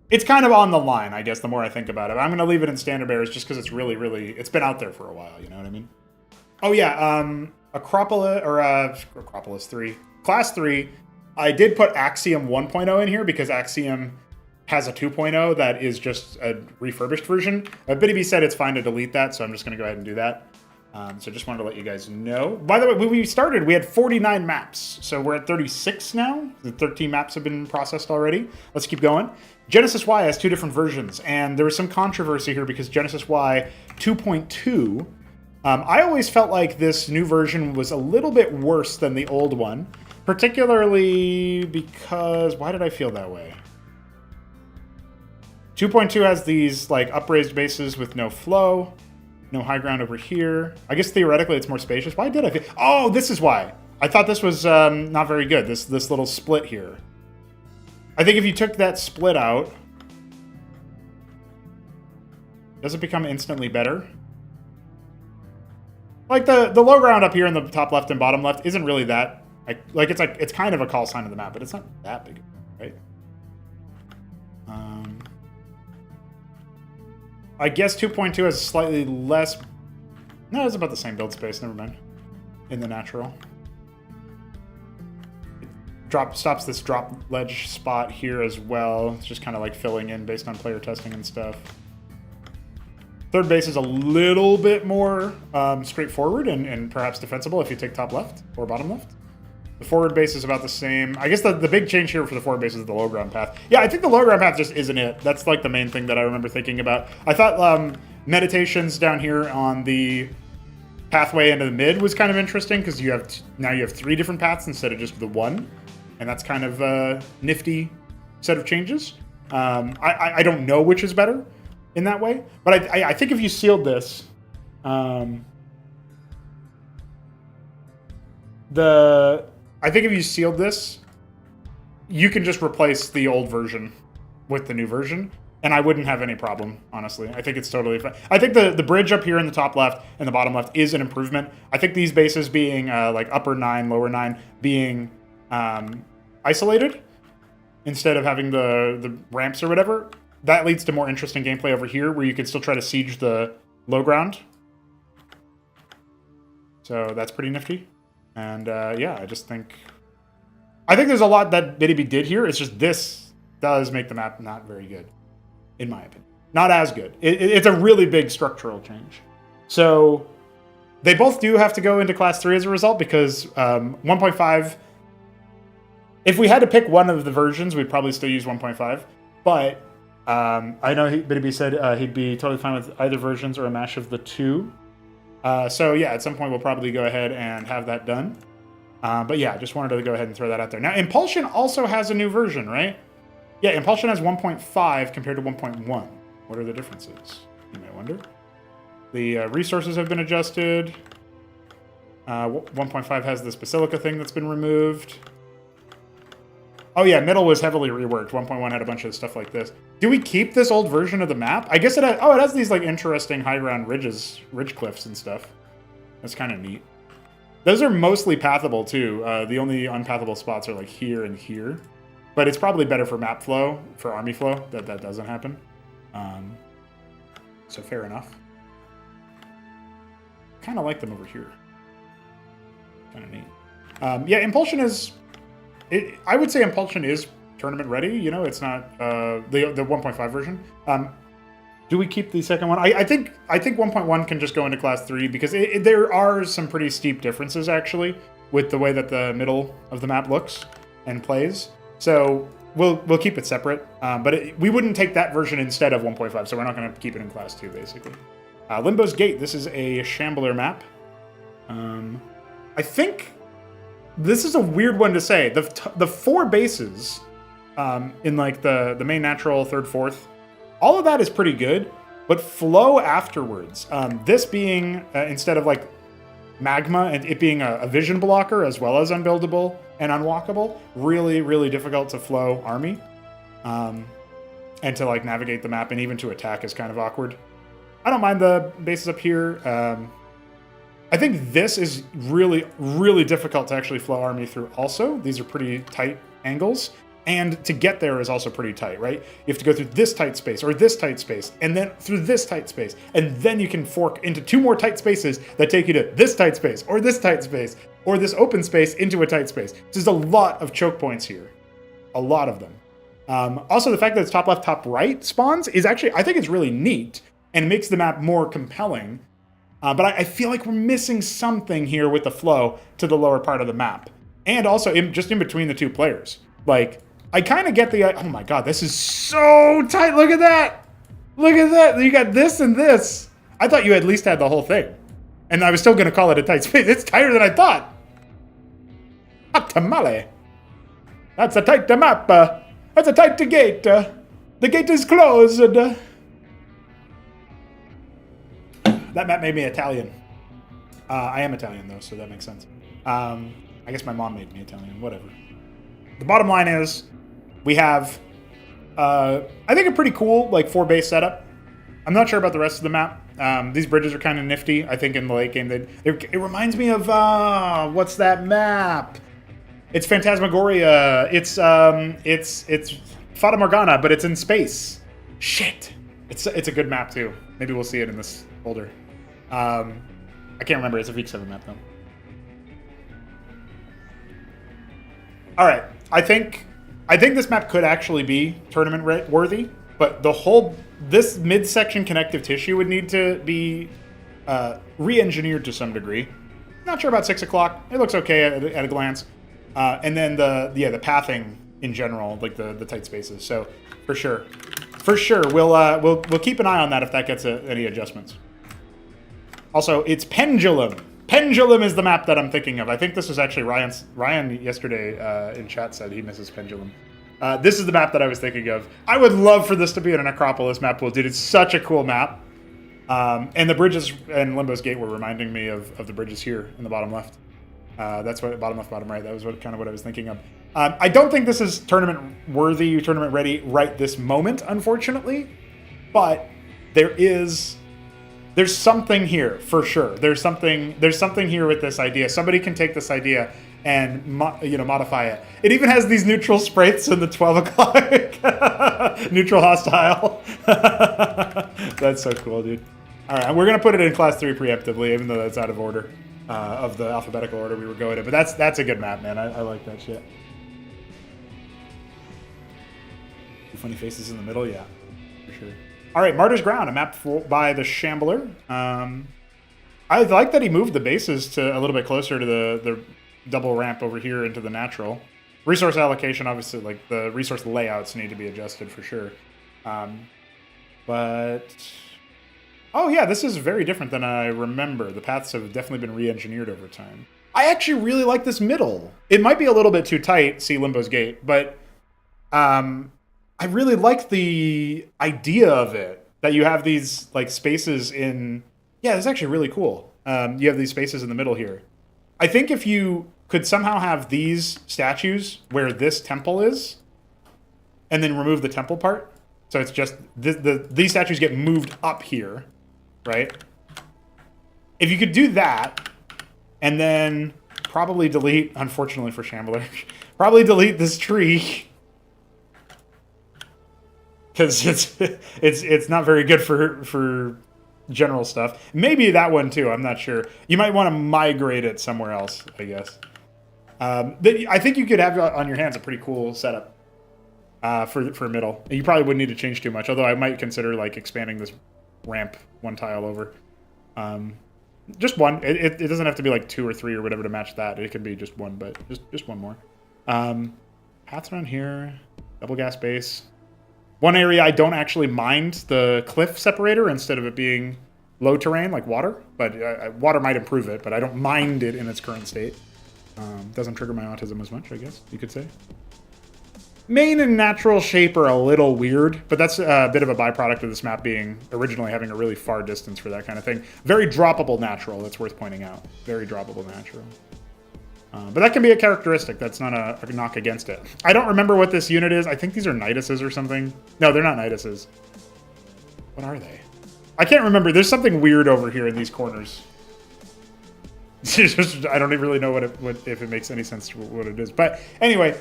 It's kind of on the line, I guess, the more I think about it. I'm going to leave it in Standard Bearers just because it's really, really, it's been out there for a while, you know what I mean? Oh yeah, Acropolis 3. Class 3, I did put Axiom 1.0 in here because Axiom has a 2.0 that is just a refurbished version. Bittyb said it's fine to delete that, so I'm just going to go ahead and do that. So just wanted to let you guys know. By the way, when we started, we had 49 maps. So we're at 36 now. The 13 maps have been processed already. Let's keep going. Genesis Y has 2 different versions, and there was some controversy here because Genesis Y 2.2, I always felt like this new version was a little bit worse than the old one, particularly because, why did I feel that way? 2.2 has these like upraised bases with no flow. No high ground over here. I guess theoretically it's more spacious. Why did I feel... Oh, this is why. I thought this was not very good, this little split here. I think if you took that split out... Does it become instantly better? Like, the low ground up here in the top left and bottom left isn't really that... It's kind of a call sign of the map, but it's not that big, right? I guess 2.2 has slightly less... No, it's about the same build space. Never mind. In the natural. It stops this drop ledge spot here as well. It's just kind of like filling in based on player testing and stuff. Third base is a little bit more straightforward and perhaps defensible if you take top left or bottom left. The forward base is about the same. I guess the big change here for the forward base is the low ground path. Yeah, I think the low ground path just isn't it. That's like the main thing that I remember thinking about. I thought meditations down here on the pathway into the mid was kind of interesting because now you have 3 different paths instead of just the one, and that's kind of a nifty set of changes. I don't know which is better in that way, but I think if you sealed this, I think if you sealed this, you can just replace the old version with the new version, and I wouldn't have any problem, honestly. I think it's totally fine. I think the bridge up here in the top left and the bottom left is an improvement. I think these bases being like upper 9, lower 9 being isolated instead of having the ramps or whatever, that leads to more interesting gameplay over here where you can still try to siege the low ground. So that's pretty nifty. And yeah, I think there's a lot that Biddy did here. It's just this does make the map not very good, in my opinion. Not as good. It's a really big structural change. So they both do have to go into Class 3 as a result because 1.5... If we had to pick one of the versions, we'd probably still use 1.5. But I know Biddy said he'd be totally fine with either versions or a mash of the two. So yeah, at some point we'll probably go ahead and have that done. But yeah, just wanted to go ahead and throw that out there. Now, Impulsion also has a new version, right? Yeah, Impulsion has 1.5 compared to 1.1. What are the differences? You may wonder. The resources have been adjusted. 1.5 has this Basilica thing that's been removed. Oh yeah, middle was heavily reworked. 1.1 had a bunch of stuff like this. Do we keep this old version of the map? I guess it has, it has these like interesting high ground ridge cliffs and stuff. That's kind of neat. Those are mostly pathable too. The only unpathable spots are like here and here. But it's probably better for map flow, for army flow, that doesn't happen. So fair enough. Kind of like them over here. Kind of neat. Yeah, Impulsion is... I would say Impulsion is tournament ready. You know, it's not the 1.5 version. Do we keep the second one? I think 1.1 can just go into Class 3 because there are some pretty steep differences actually with the way that the middle of the map looks and plays. So we'll keep it separate. But we wouldn't take that version instead of 1.5. So we're not going to keep it in Class 2 basically. Limbo's Gate. This is a Shambler map. I think. This is a weird one to say. The 4 bases in like the main natural, 3rd, 4th, all of that is pretty good, but flow afterwards. This being, instead of like magma, and it being a vision blocker as well as unbuildable and unwalkable, really, really difficult to flow army. And to like navigate the map and even to attack is kind of awkward. I don't mind the bases up here. I think this is really, really difficult to actually flow army through also. These are pretty tight angles. And to get there is also pretty tight, right? You have to go through this tight space or this tight space and then through this tight space. And then you can fork into 2 more tight spaces that take you to this tight space or this tight space or this open space into a tight space. There's a lot of choke points here. A lot of them. Also, the fact that it's top left, top right spawns is actually, I think it's really neat and makes the map more compelling. But I feel like we're missing something here with the flow to the lower part of the map. And also just in between the 2 players. Like, I kind of get the... Oh my god, this is so tight. Look at that. Look at that. You got this and this. I thought you at least had the whole thing. And I was still going to call it a tight space. It's tighter than I thought. Hot tamale. That's a tight map. That's a tight gate. The gate is closed. That map made me Italian. I am Italian, though, so that makes sense. I guess my mom made me Italian, whatever. The bottom line is, we have, I think, a pretty cool, like, 4-base setup. I'm not sure about the rest of the map. These bridges are kind of nifty. I think in the late game, it reminds me of, what's that map? It's Phantasmagoria. It's Fata Morgana, but it's in space. Shit. It's a good map, too. Maybe we'll see it in this folder. I can't remember. It's a Week 7 map, though. All right. I think this map could actually be tournament worthy, but this midsection connective tissue would need to be re-engineered to some degree. Not sure about 6 o'clock. It looks okay at a glance. And then the pathing in general, like the tight spaces. So for sure, we'll keep an eye on that if that gets any adjustments. Also, it's Pendulum. Pendulum is the map that I'm thinking of. I think this was actually Ryan yesterday in chat said he misses Pendulum. This is the map that I was thinking of. I would love for this to be a Necropolis map. Well, dude, it's such a cool map. And the bridges and Limbo's Gate were reminding me of the bridges here in the bottom left. That's what bottom left, bottom right. That was kind of what I was thinking of. I don't think this is tournament worthy, tournament ready right this moment, unfortunately. But there's something here for sure. There's something here with this idea. Somebody can take this idea and modify it. It even has these neutral sprites in the 12 o'clock. Neutral hostile. That's so cool, dude. All right, we're gonna put it in class 3 preemptively, even though that's out of order of the alphabetical order we were going in. But that's a good map, man. I like that shit. Funny faces in the middle, yeah, for sure. All right, Martyr's Ground, a map by the Shambler. I like that he moved the bases to a little bit closer to the double ramp over here into the natural. Resource allocation, obviously, like the resource layouts need to be adjusted for sure. But, oh yeah, this is very different than I remember. The paths have definitely been re-engineered over time. I actually really like this middle. It might be a little bit too tight, see Limbo's Gate, but I really like the idea of it, that you have these like spaces in, yeah, it's actually really cool. You have these spaces in the middle here. I think if you could somehow have these statues where this temple is, and then remove the temple part, so it's just, these statues get moved up here, right? If you could do that, and then probably delete, unfortunately for Shambler, probably delete this tree, because it's not very good for general stuff. Maybe that one too, I'm not sure. You might want to migrate it somewhere else, I guess. I think you could have on your hands a pretty cool setup for middle. You probably wouldn't need to change too much, although I might consider like expanding this ramp one tile over. Just one. It doesn't have to be like 2 or 3 or whatever to match that. It can be just one, but just one more. Paths around here, double gas base. One area I don't actually mind the cliff separator instead of it being low terrain like water, but water might improve it, but I don't mind it in its current state. Doesn't trigger my autism as much, I guess you could say. Main and natural shape are a little weird, but that's a bit of a byproduct of this map being originally having a really far distance for that kind of thing. Very droppable natural, that's worth pointing out. Very droppable natural. But that can be a characteristic. That's not a knock against it. I don't remember what this unit is. I think these are Niduses or something. No, they're not Niduses. What are they? I can't remember. There's something weird over here in these corners. I don't even really know if it makes any sense to what it is. But anyway,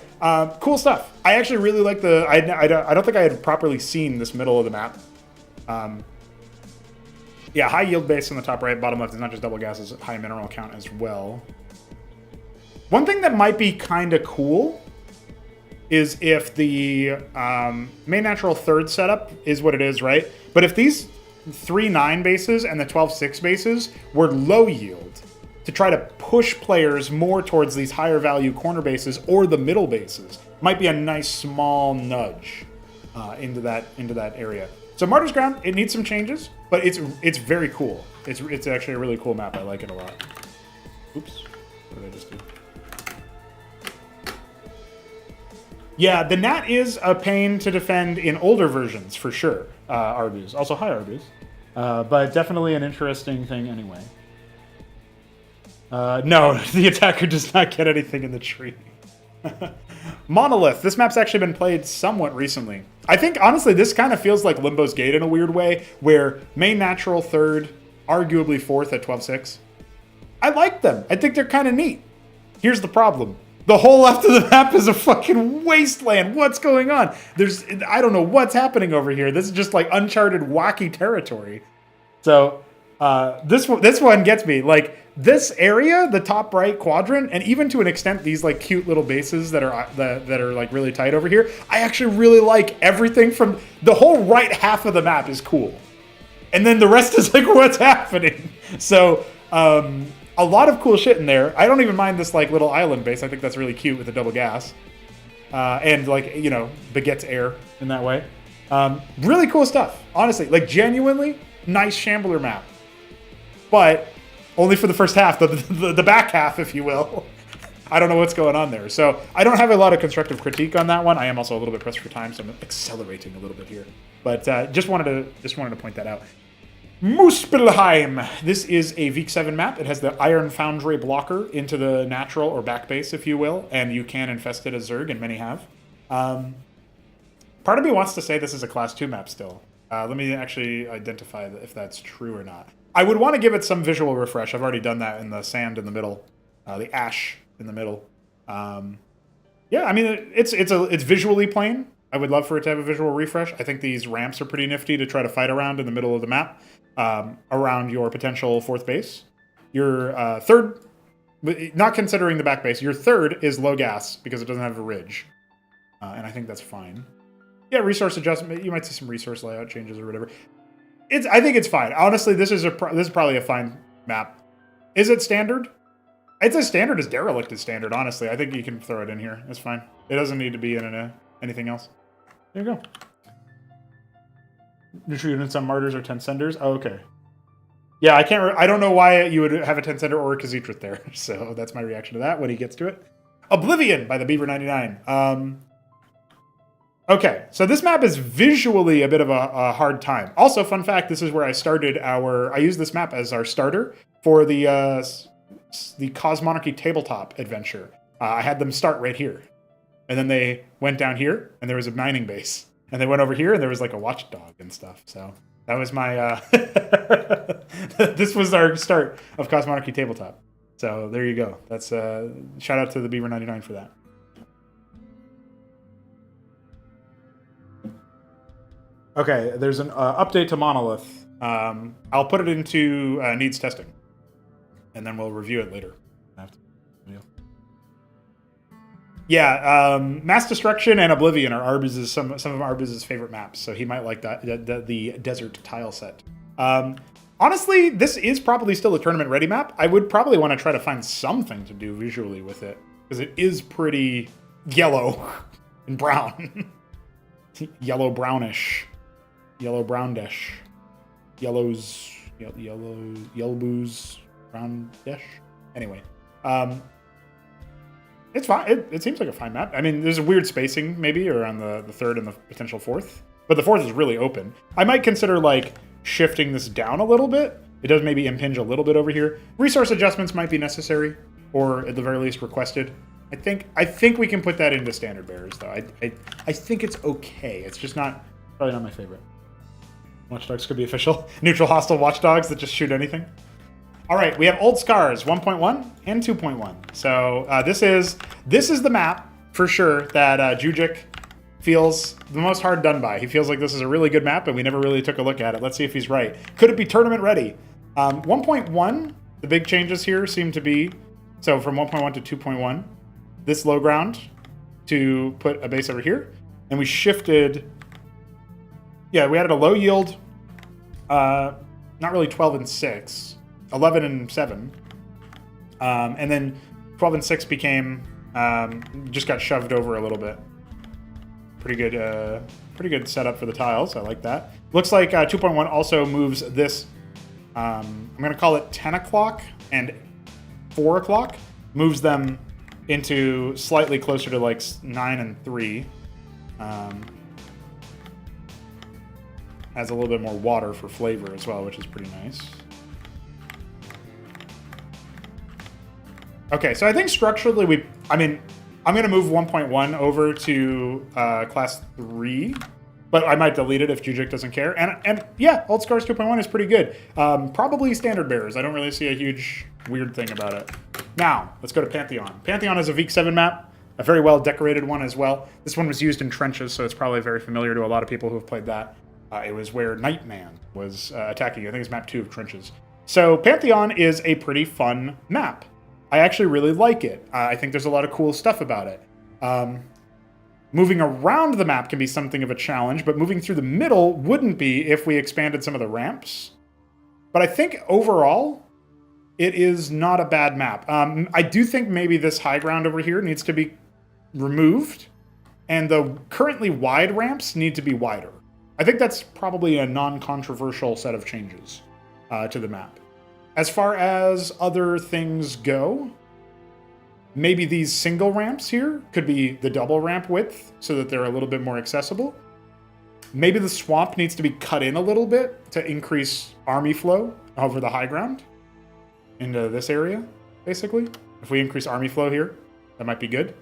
cool stuff. I actually really like the... I don't think I had properly seen this middle of the map. Yeah, high yield base on the top right, bottom left is not just double gas, it's high mineral count as well. One thing that might be kind of cool is if the main natural third setup is what it is, right? But if these 3-9 bases and the 12-6 bases were low yield to try to push players more towards these higher value corner bases or the middle bases, might be a nice small nudge into that area. So Martyr's Ground, it needs some changes, but it's very cool. It's actually a really cool map. I like it a lot. Oops, what did I just do? Yeah, the Nat is a pain to defend in older versions, for sure. Arbus. Also high Arbus. But definitely an interesting thing anyway. No, the attacker does not get anything in the tree. Monolith. This map's actually been played somewhat recently. I think, honestly, this kind of feels like Limbo's Gate in a weird way, where main natural third, arguably fourth at 12-6. I like them. I think they're kind of neat. Here's the problem. The whole left of the map is a fucking wasteland. What's going on? I don't know what's happening over here. This is just like uncharted, wacky territory. So this one gets me. Like this area, the top right quadrant, and even to an extent, these like cute little bases that are like really tight over here. I actually really like everything from the whole right half of the map is cool, and then the rest is like what's happening. So. A lot of cool shit in there. I don't even mind this like little island base. I think that's really cute with the double gas. And like, you know, begets air in that way. Really cool stuff. Honestly, like genuinely nice Shambler map. but only for the first half, the back half, if you will. I don't know what's going on there. So I don't have a lot of constructive critique on that one. I am also a little bit pressed for time, so I'm accelerating a little bit here. But just wanted to point that out. Muspelheim. This is a Week 7 map. It has the Iron Foundry blocker into the natural or back base, if you will, and you can infest it as Zerg, and many have. Part of me wants to say this is a Class 2 map still. Let me actually identify if that's true or not. I would want to give it some visual refresh. I've already done that in the sand in the middle, the ash in the middle. Yeah, I mean, it's visually plain. I would love for it to have a visual refresh. I think these ramps are pretty nifty to try to fight around in the middle of the map, around your potential fourth base. Your third, not considering the back base, your third is low gas because it doesn't have a ridge. And I think that's fine. Yeah, resource adjustment. You might see some resource layout changes or whatever. I think it's fine. Honestly, this is probably a fine map. Is it standard? It's as standard as Derelict is standard, honestly. I think you can throw it in here. It's fine. It doesn't need to be in anything else. There you go. Neutral units on Martyrs are 10 senders. Oh, okay. Yeah, I don't know why you would have a 10 sender or a Khazitrit there. So that's my reaction to that when he gets to it. Oblivion by the Beaver 99. Okay, so this map is visually a bit of a hard time. Also, fun fact, this is where I started I used this map as our starter for the Cosmonarchy tabletop adventure. I had them start right here. And then they went down here, and there was a mining base. And they went over here, and there was like a watchdog and stuff. So that was my... this was our start of Cosmonarchy tabletop. So there you go. That's shout out to the Beaver 99 for that. Okay, there's an update to Monolith. I'll put it into needs testing, and then we'll review it later. Yeah, Mass Destruction and Oblivion are some of Arbuz's favorite maps, so he might like that the desert tile set. Honestly, this is probably still a tournament-ready map. I would probably want to try to find something to do visually with it, because it is pretty yellow and brown. Yellow-brownish. Yellow-brownish. Yellow-boos, brown-ish. Anyway. It's fine. It seems like a fine map. I mean, there's a weird spacing, maybe, around the third and the potential fourth. But the fourth is really open. I might consider, like, shifting this down a little bit. It does maybe impinge a little bit over here. Resource adjustments might be necessary, or at the very least requested. I think we can put that into standard bearers, though. I think it's okay. It's just probably not my favorite. Watchdogs could be official. Neutral hostile watchdogs that just shoot anything. All right, we have Old Scars 1.1 and 2.1. So this is the map for sure that Jujic feels the most hard done by. He feels like this is a really good map, and we never really took a look at it. Let's see if he's right. Could it be tournament ready? 1.1, the big changes here seem to be, so from 1.1 to 2.1, this low ground to put a base over here, and we shifted. Yeah, we added a low yield, not really 12 and 6. 11 and 7, and then 12 and 6 became just got shoved over a little bit. Pretty good setup for the tiles. I like that. Looks like 2.1 also moves this. I'm gonna call it 10 o'clock and 4 o'clock. Moves them into slightly closer to like 9 and 3. Has a little bit more water for flavor as well, which is pretty nice. Okay, so I think structurally I'm going to move 1.1 over to class 3, but I might delete it if Jujic doesn't care. And yeah, Old Scars 2.1 is pretty good. Probably standard bearers. I don't really see a huge weird thing about it. Now, let's go to Pantheon. Pantheon is a Week 7 map, a very well decorated one as well. This one was used in trenches, so it's probably very familiar to a lot of people who have played that. It was where Nightman was attacking. I think it's map 2 of trenches. So Pantheon is a pretty fun map. I actually really like it. I think there's a lot of cool stuff about it. Moving around the map can be something of a challenge, but moving through the middle wouldn't be if we expanded some of the ramps. But I think overall, it is not a bad map. I do think maybe this high ground over here needs to be removed, and the currently wide ramps need to be wider. I think that's probably a non-controversial set of changes to the map. As far as other things go, maybe these single ramps here could be the double ramp width so that they're a little bit more accessible. Maybe the swamp needs to be cut in a little bit to increase army flow over the high ground into this area, basically. If we increase army flow here, that might be good.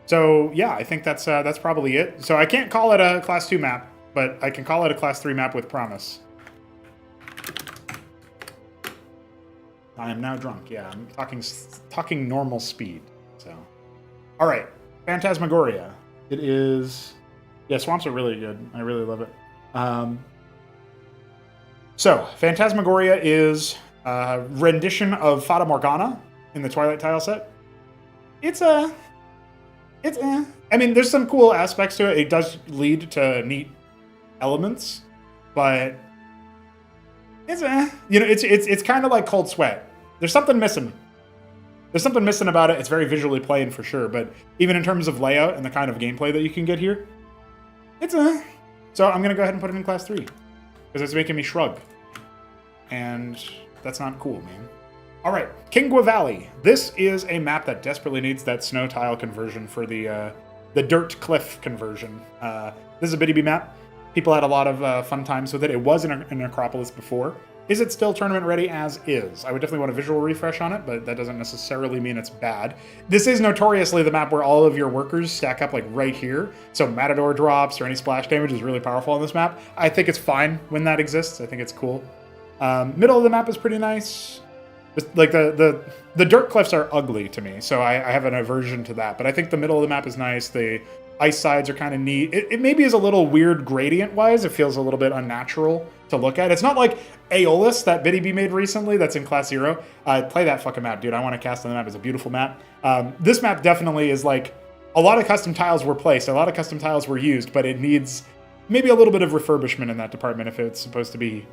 So yeah, I think that's probably it. So I can't call it a class 2 map, but I can call it a class 3 map with promise. I am now drunk. Yeah, I'm talking normal speed. So, all right, Phantasmagoria. It is. Yeah, swamps are really good. I really love it. So, Phantasmagoria is a rendition of Fata Morgana in the Twilight tile set. I mean, there's some cool aspects to it. It does lead to neat elements, but it's it's kind of like Cold Sweat. There's something missing. There's something missing about it. It's very visually plain for sure, but even in terms of layout and the kind of gameplay that you can get here, So I'm gonna go ahead and put it in class 3 because it's making me shrug, and that's not cool, man. All right, Kingwa Valley. This is a map that desperately needs that snow tile conversion for the dirt cliff conversion. This is a BDB map. People had a lot of fun times with it. It was in Acropolis before. Is it still tournament ready as is? I would definitely want a visual refresh on it, but that doesn't necessarily mean it's bad. This is notoriously the map where all of your workers stack up like right here. So Matador drops or any splash damage is really powerful on this map. I think it's fine when that exists. I think it's cool. Middle of the map is pretty nice. Like the dirt cliffs are ugly to me, so I have an aversion to that. But I think the middle of the map is nice. The ice sides are kind of neat. It maybe is a little weird gradient-wise. It feels a little bit unnatural to look at. It's not like Aeolus that BiddyB made recently that's in Class 0. Play that fucking map, dude. I want to cast on the map. It's a beautiful map. This map definitely is like, a lot of custom tiles were placed, a lot of custom tiles were used, but it needs maybe a little bit of refurbishment in that department if it's supposed to be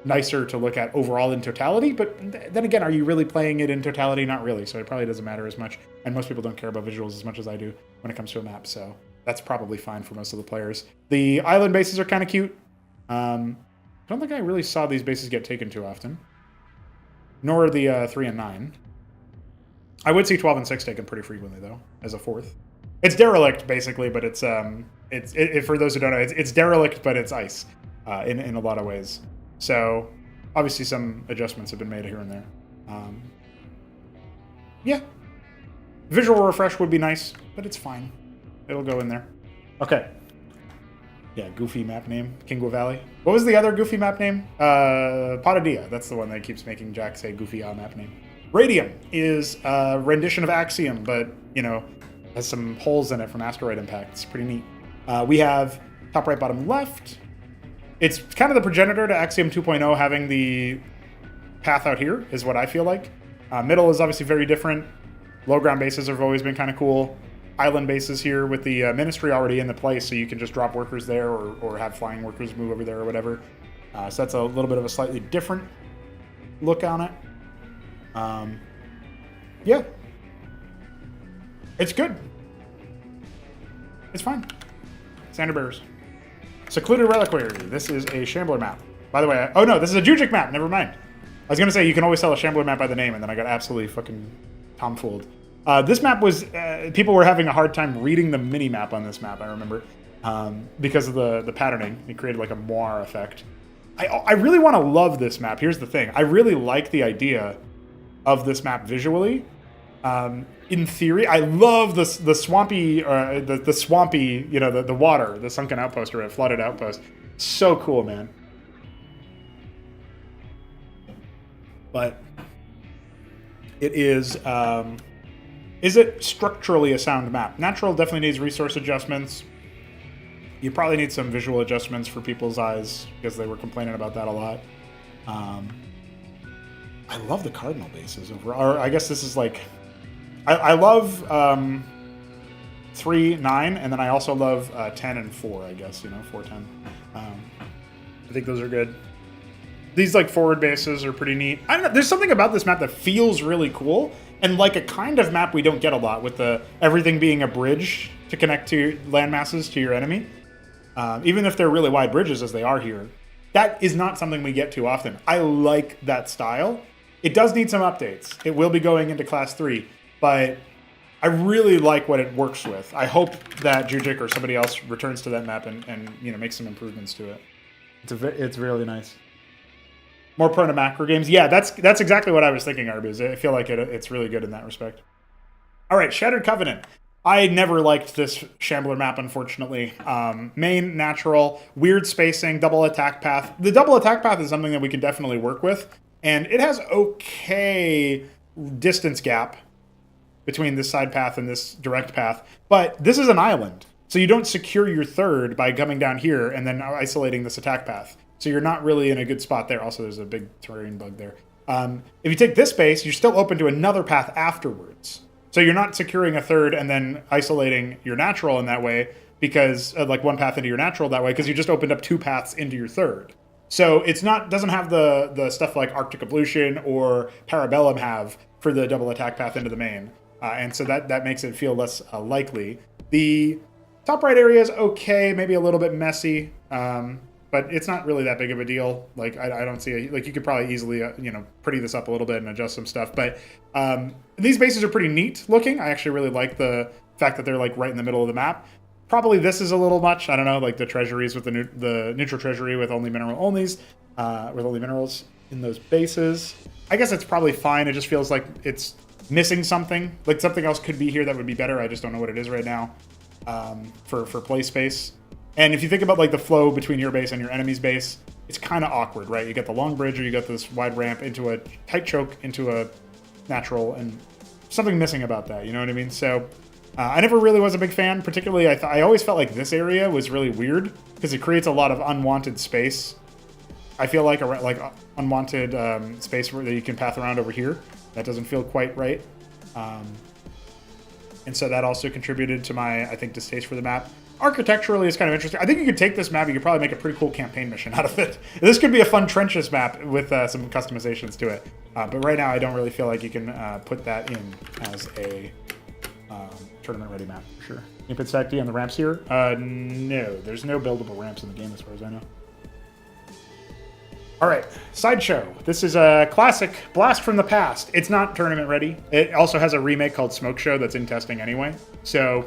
nicer to look at overall in totality. But then again, are you really playing it in totality? Not really, so it probably doesn't matter as much. And most people don't care about visuals as much as I do when it comes to a map, so that's probably fine for most of the players. The island bases are kind of cute. I don't think I really saw these bases get taken too often. Nor the 3 and 9. I would see 12 and 6 taken pretty frequently, though, as a 4th. It's derelict, basically, but it's for those who don't know, it's derelict, but it's ice in a lot of ways. So, obviously some adjustments have been made here and there. Yeah. Visual refresh would be nice, but it's fine. It'll go in there. Okay. Yeah, goofy map name. Kingwa Valley. What was the other goofy map name? Patadia. That's the one that keeps making Jack say goofy map name. Radium is a rendition of Axiom, but, you know, has some holes in it from asteroid impact. It's pretty neat. We have top right, bottom left. It's kind of the progenitor to Axiom 2.0, having the path out here, is what I feel like. Middle is obviously very different. Low ground bases have always been kind of cool. Island bases here with the ministry already in the place, so you can just drop workers there or have flying workers move over there or whatever. So that's a little bit of a slightly different look on it. Yeah. It's good. It's fine. Standard bearers. Secluded Reliquary. This is a Shambler map. By the way, oh no, this is a Jujic map. Never mind. I was going to say you can always tell a Shambler map by the name, and then I got absolutely fucking tomfooled. This map was, people were having a hard time reading the mini-map on this map, I remember, because of the patterning. It created like a moire effect. I really want to love this map. Here's the thing. I really like the idea of this map visually. In theory, I love the swampy, the swampy, you know, the water, the sunken outpost or a flooded outpost. So cool, man. But it is it structurally a sound map? Natural definitely needs resource adjustments. You probably need some visual adjustments for people's eyes because they were complaining about that a lot. I love the cardinal bases overall. Or I guess this is like, I love 3, 9, and then I also love 10 and 4, I guess, you know, 4, 10. I think those are good. These like forward bases are pretty neat. I don't know, there's something about this map that feels really cool, and like a kind of map we don't get a lot, with the everything being a bridge to connect to land masses to your enemy. Even if they're really wide bridges, as they are here, That is not something we get too often. I like that style. It does need some updates. It will be going into Class 3, but I really like what it works with. I hope that Jujik or somebody else returns to that map and you know, makes some improvements to it. It's really nice. More prone to macro games. Yeah, that's exactly what I was thinking, Arbuz. I feel like it's really good in that respect. All right, Shattered Covenant. I never liked this Shambler map, unfortunately. Main, natural, weird spacing, double attack path. The double attack path is something that we can definitely work with, and it has okay distance gap between this side path and this direct path, but this is an island, so you don't secure your third by coming down here and then isolating this attack path. So you're not really in a good spot there. Also, there's a big terrain bug there. If you take this base, you're still open to another path afterwards. So you're not securing a third and then isolating your natural in that way, because like one path into your natural that way, because you just opened up two paths into your third. So it's not, doesn't have the stuff like Arctic Ablution or Parabellum have for the double attack path into the main. And so that makes it feel less likely. The top right area is okay, maybe a little bit messy, but it's not really that big of a deal. Like I don't see like you could probably easily you know, pretty this up a little bit and adjust some stuff. But these bases are pretty neat looking. I actually really like the fact that they're like right in the middle of the map. Probably this is a little much. I don't know, like the treasuries with the neutral treasury with only mineral onlys, with only minerals in those bases. I guess it's probably fine. It just feels like it's missing something. Like something else could be here that would be better. I just don't know what it is right now for play space. And if you think about like the flow between your base and your enemy's base, it's kind of awkward, right? You get the long bridge or you get this wide ramp into a tight choke into a natural, and something missing about that, you know what I mean? So I never really was a big fan. Particularly, I always felt like this area was really weird because it creates a lot of unwanted space. I feel like unwanted space that you can path around over here. That doesn't feel quite right. And so that also contributed to my, I think, distaste for the map. Architecturally, it's kind of interesting. I think you could take this map, you could probably make a pretty cool campaign mission out of it. This could be a fun trenches map with some customizations to it. But right now, I don't really feel like you can put that in as a tournament-ready map, for sure. Can you put stack D on the ramps here? No, there's no buildable ramps in the game as far as I know. All right, Sideshow. This is a classic blast from the past. It's not tournament ready. It also has a remake called Smoke Show that's in testing anyway. So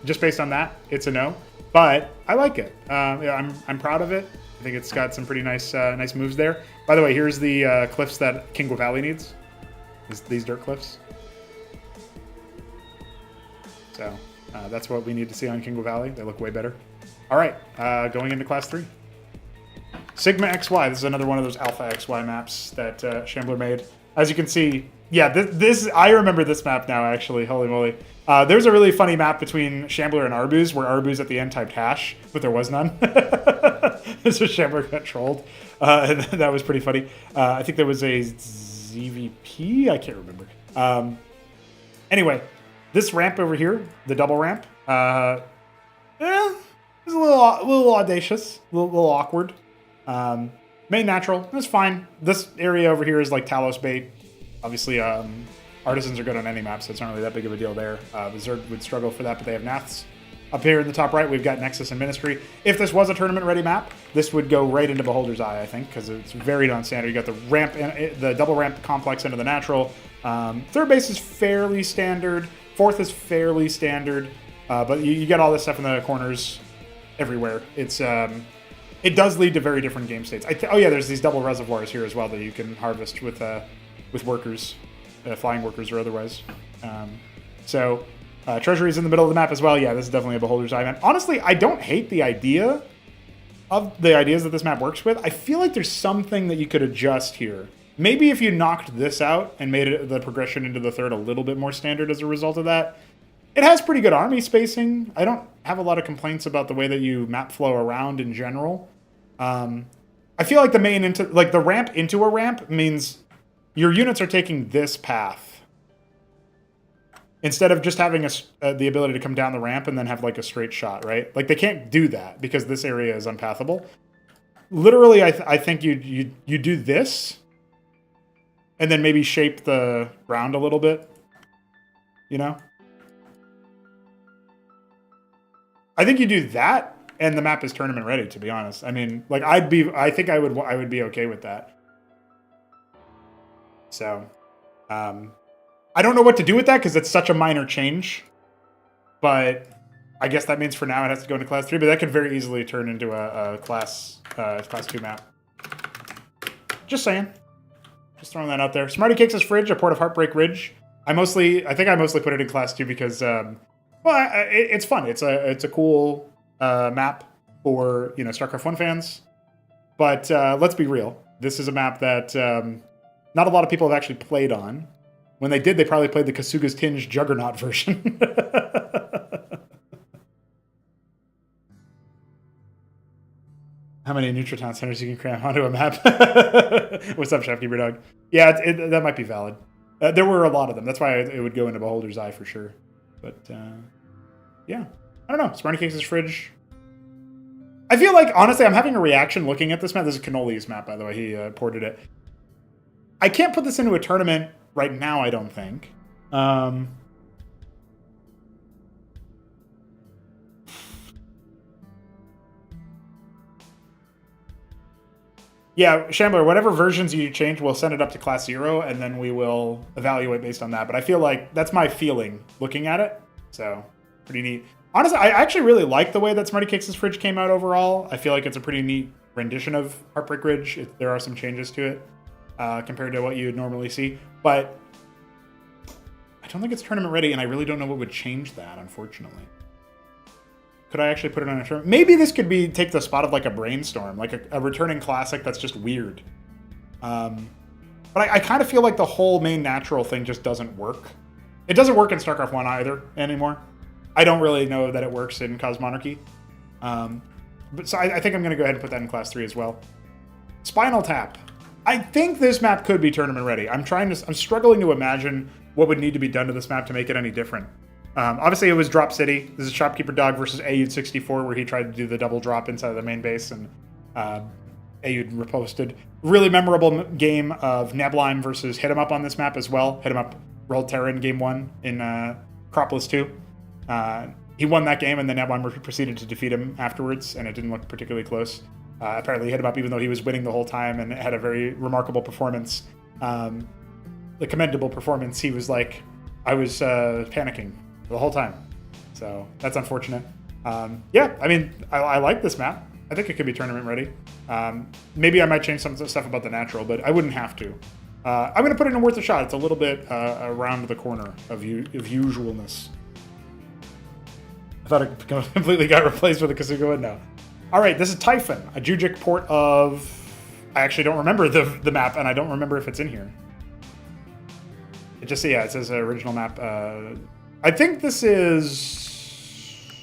just based on that, it's a no. But I like it. Yeah, I'm proud of it. I think it's got some pretty nice nice moves there. By the way, here's the cliffs that Kingwa Valley needs. These dirt cliffs. So that's what we need to see on Kingwa Valley. They look way better. All right, going into Class 3. Sigma XY. This is another one of those Alpha XY maps that Shambler made. As you can see, yeah, this I remember this map now, actually. Holy moly. There's a really funny map between Shambler and Arbuz, where Arbuz at the end typed hash, but there was none. So Shambler got trolled. And that was pretty funny. I think there was a ZVP? I can't remember. Anyway, this ramp over here, the double ramp, it's a little audacious, a little awkward. Main natural, that's fine. This area over here is like Talos bait. Obviously, artisans are good on any map, so it's not really that big of a deal there. The Zerg would struggle for that, but they have Naths. Up here in the top right, we've got Nexus and Ministry. If this was a tournament-ready map, this would go right into Beholder's Eye, I think, because it's very non-standard. You got the ramp, the double ramp complex into the natural. Third base is fairly standard. Fourth is fairly standard, but you get all this stuff in the corners everywhere. It's it does lead to very different game states. Oh yeah, there's these double reservoirs here as well that you can harvest with workers, flying workers or otherwise. Treasury's in the middle of the map as well. Yeah, this is definitely a Beholder's Eye map. Honestly, I don't hate the ideas that this map works with. I feel like there's something that you could adjust here. Maybe if you knocked this out and made the progression into the third a little bit more standard as a result of that. It has pretty good army spacing. I don't have a lot of complaints about the way that you map flow around in general. I feel like the ramp into a ramp means your units are taking this path instead of just having the ability to come down the ramp and then have like a straight shot, right? Like they can't do that because this area is unpathable. Literally, I think you do this and then maybe shape the ground a little bit, you know? I think you do that and the map is tournament ready, to be honest. I mean, like, I think I would be okay with that. So, I don't know what to do with that because it's such a minor change, but I guess that means for now it has to go into class 3, but that could very easily turn into a class 2 map. Just saying. Just throwing that out there. Smarty Cakes' Fridge, a port of Heartbreak Ridge. I think I mostly put it in class 2 because, it's fun. It's a cool map for, StarCraft 1 fans. But let's be real. This is a map that not a lot of people have actually played on. When they did, they probably played the Kasuga's Tinge Juggernaut version. How many Neutrotown centers you can cram onto a map? What's up, Chefkeeper Dog? Yeah, that might be valid. There were a lot of them. That's why it would go into Beholder's Eye for sure. But, yeah. I don't know. Smarty Cakes' Fridge. I feel like, honestly, I'm having a reaction looking at this map. This is Cannoli's map, by the way. He ported it. I can't put this into a tournament right now, I don't think. Yeah, Shambler, whatever versions you change, we'll send it up to class 0, and then we will evaluate based on that. But I feel like that's my feeling looking at it. So, pretty neat. Honestly, I actually really like the way that Smarty Cakes' Fridge came out overall. I feel like it's a pretty neat rendition of Heartbreak Ridge. There are some changes to it compared to what you would normally see. But I don't think it's tournament ready, and I really don't know what would change that, unfortunately. Could I actually put it on a tournament? Maybe this could take the spot of like a Brainstorm, like a returning classic that's just weird. But I kind of feel like the whole main natural thing just doesn't work. It doesn't work in StarCraft 1 either anymore. I don't really know that it works in Cosmonarchy. But so I think I'm going to go ahead and put that in class 3 as well. Spinal Tap. I think this map could be tournament ready. I'm struggling to imagine what would need to be done to this map to make it any different. Obviously, it was Drop City. This is Shopkeeper Dog versus AUD64, where he tried to do the double drop inside of the main base, and AUD riposted. Really memorable game of Neblime versus Hit 'em Up on this map as well. Hit 'em Up rolled Terran game 1 in Acropolis 2. He won that game, and then Neblime proceeded to defeat him afterwards, and it didn't look particularly close. Apparently, Hit 'em Up, even though he was winning the whole time and had a very remarkable performance, the commendable performance, he was like, I was panicking the whole time. So that's unfortunate. Yeah, I mean, I like this map. I think it could be tournament ready. Maybe I might change some stuff about the natural, but I wouldn't have to. I'm going to put it in Worth a Shot. It's a little bit around the corner of usualness. I thought it completely got replaced with a Kasuga. No. All right, this is Typhon, a Jujic port of... I actually don't remember the map, and I don't remember if it's in here. It just, yeah, it says original map. I think this is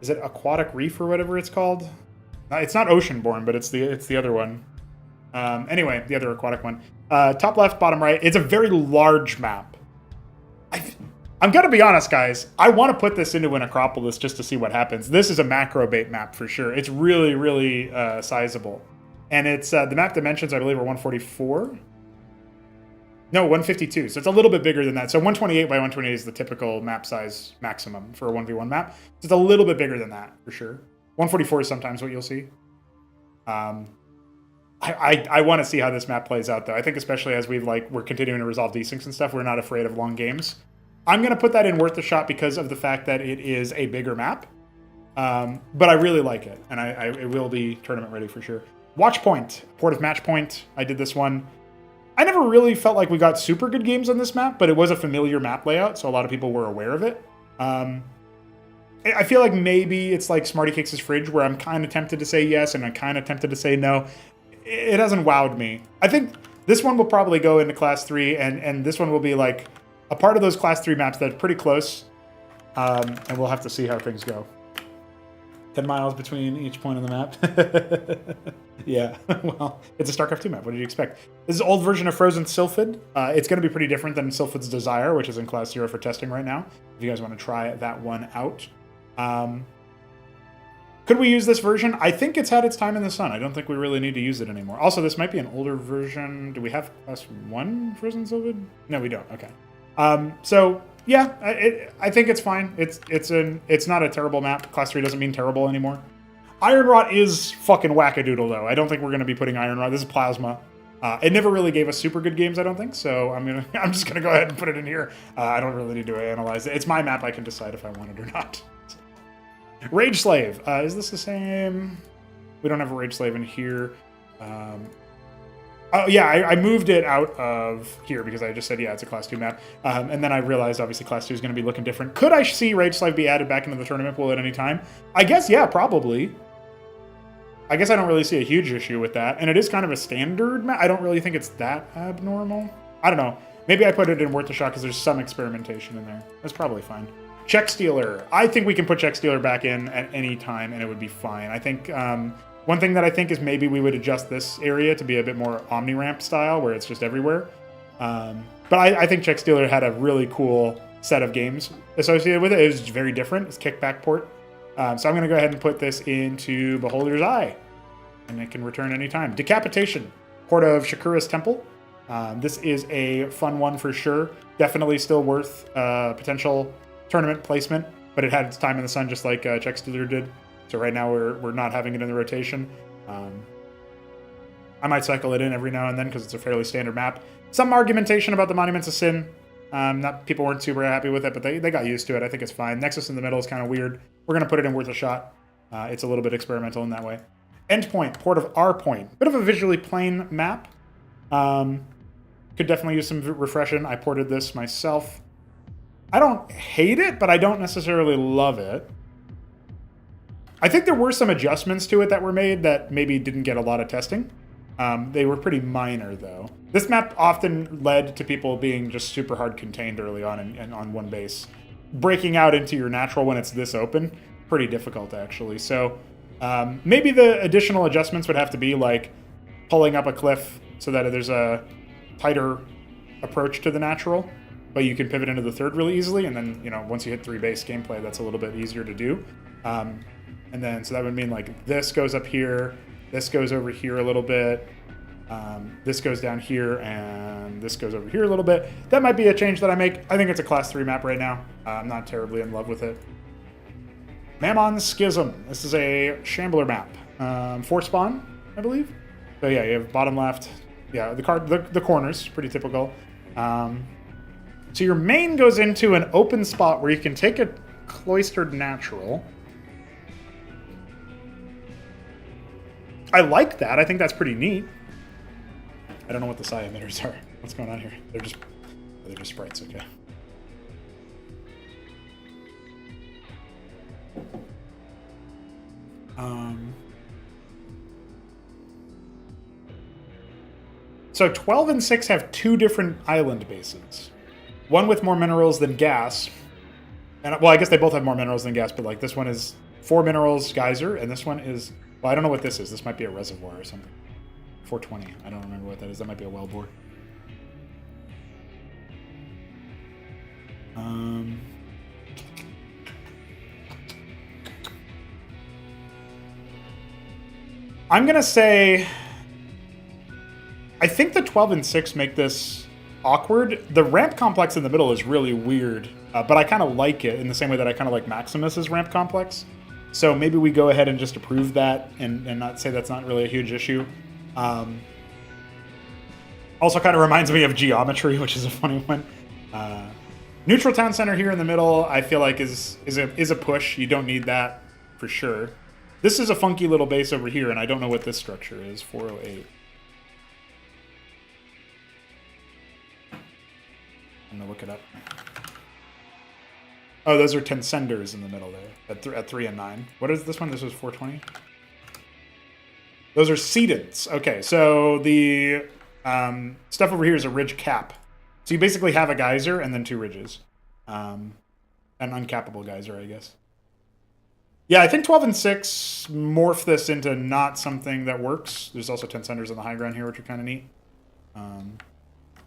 it Aquatic Reef or whatever it's called? It's not Oceanborn, but it's the other one. Anyway, the other aquatic one. Top left, bottom right. It's a very large map. I'm gonna be honest, guys. I want to put this into an Acropolis just to see what happens. This is a macro bait map for sure. It's really, really sizable, and it's the map dimensions I believe are 144. No, 152. So it's a little bit bigger than that. So 128 by 128 is the typical map size maximum for a 1v1 map. So it's a little bit bigger than that, for sure. 144 is sometimes what you'll see. I want to see how this map plays out, though. I think especially as we're continuing to resolve desyncs and stuff, we're not afraid of long games. I'm going to put that in Worth a Shot because of the fact that it is a bigger map. But I really like it, and it will be tournament ready for sure. Watch Point, Port of Match Point. I did this one. I never really felt like we got super good games on this map, but it was a familiar map layout, so a lot of people were aware of it. I feel like maybe it's like Smarty Cakes' Fridge, where I'm kind of tempted to say yes, and I'm kind of tempted to say no. It hasn't wowed me. I think this one will probably go into Class 3, and this one will be like a part of those Class 3 maps that are pretty close, and we'll have to see how things go. 10 miles between each point on the map. Yeah, well, it's a StarCraft 2 map. What did you expect? This is an old version of Frozen Sylphid. It's going to be pretty different than Sylphid's Desire, which is in Class 0 for testing right now, if you guys want to try that one out. Could we use this version? I think it's had its time in the sun. I don't think we really need to use it anymore. Also, this might be an older version. Do we have Class 1 Frozen Sylphid? No, we don't. Okay. So Yeah, I think it's fine. It's not a terrible map. Class 3 doesn't mean terrible anymore. Iron Rot is fucking wackadoodle, though. I don't think we're going to be putting Iron Rot. This is Plasma. It never really gave us super good games, I don't think, so I'm just gonna go ahead and put it in here. I don't really need to analyze it. It's my map. I can decide if I want it or not. Rage Slave. Is this the same? We don't have a Rage Slave in here. Oh yeah, I moved it out of here because I just said, yeah, it's a Class 2 map. And then I realized, obviously, Class 2 is going to be looking different. Could I see Rage Slave be added back into the tournament pool at any time? I guess, yeah, probably. I guess I don't really see a huge issue with that. And it is kind of a standard map. I don't really think it's that abnormal. I don't know. Maybe I put it in Worth a Shot because there's some experimentation in there. That's probably fine. Check Stealer. I think we can put Check Stealer back in at any time and it would be fine. I think one thing that I think is maybe we would adjust this area to be a bit more Omni-Ramp style where it's just everywhere. But I think Check Stealer had a really cool set of games associated with it. It was very different. It's kickback port. So I'm going to go ahead and put this into Beholder's Eye. And it can return anytime. Decapitation. Port of Shakura's Temple. This is a fun one for sure. Definitely still worth potential tournament placement. But it had its time in the sun just like Check Stealer did. So right now we're not having it in the rotation. I might cycle it in every now and then because it's a fairly standard map. Some argumentation about the Monuments of Sin. People weren't super happy with it, but they got used to it. I think it's fine. Nexus in the middle is kind of weird. We're going to put it in Worth a Shot. It's a little bit experimental in that way. Endpoint, Port of R Point. Bit of a visually plain map. Could definitely use some refreshing. I ported this myself. I don't hate it, but I don't necessarily love it. I think there were some adjustments to it that were made that maybe didn't get a lot of testing. They were pretty minor, though. This map often led to people being just super hard contained early on and on one base. Breaking out into your natural when it's this open, pretty difficult, actually. So maybe the additional adjustments would have to be like pulling up a cliff so that there's a tighter approach to the natural, but you can pivot into the third really easily. And then, once you hit 3 base gameplay, that's a little bit easier to do. And then, so that would mean like this goes up here, this goes over here a little bit, this goes down here, and this goes over here a little bit. That might be a change that I make. I think it's a Class 3 map right now. I'm not terribly in love with it. Mammon's Schism. This is a Shambler map. 4 spawn, I believe. So yeah, you have bottom left. Yeah, the corners, pretty typical. So your main goes into an open spot where you can take a cloistered natural. I like that. I think that's pretty neat. I don't know what the psi emitters are. What's going on here? They're just sprites, okay. So 12 and 6 have 2 different island bases. One with more minerals than gas. And well, I guess they both have more minerals than gas, but like this one is 4 minerals geyser, and this one is, well, I don't know what this is. This might be a reservoir or something. 420. I don't remember what that is. That might be a wellbore. I'm going to say, I think the 12 and 6 make this awkward. The ramp complex in the middle is really weird, but I kind of like it in the same way that I kind of like Maximus's ramp complex. So maybe we go ahead and just approve that and not say that's not really a huge issue. Also kind of reminds me of Geometry, which is a funny one. Neutral Town Center here in the middle, I feel like is a push. You don't need that for sure. This is a funky little base over here, and I don't know what this structure is. 408. I'm going to look it up. Oh, those are Tensenders in the middle there, at 3 and 9. What is this one? This was 420? Those are Sedents. Okay, so the stuff over here is a ridge cap. So you basically have a geyser and then 2 ridges. An uncappable geyser, I guess. Yeah, I think 12 and 6 morph this into not something that works. There's also Tensenders on the high ground here, which are kind of neat.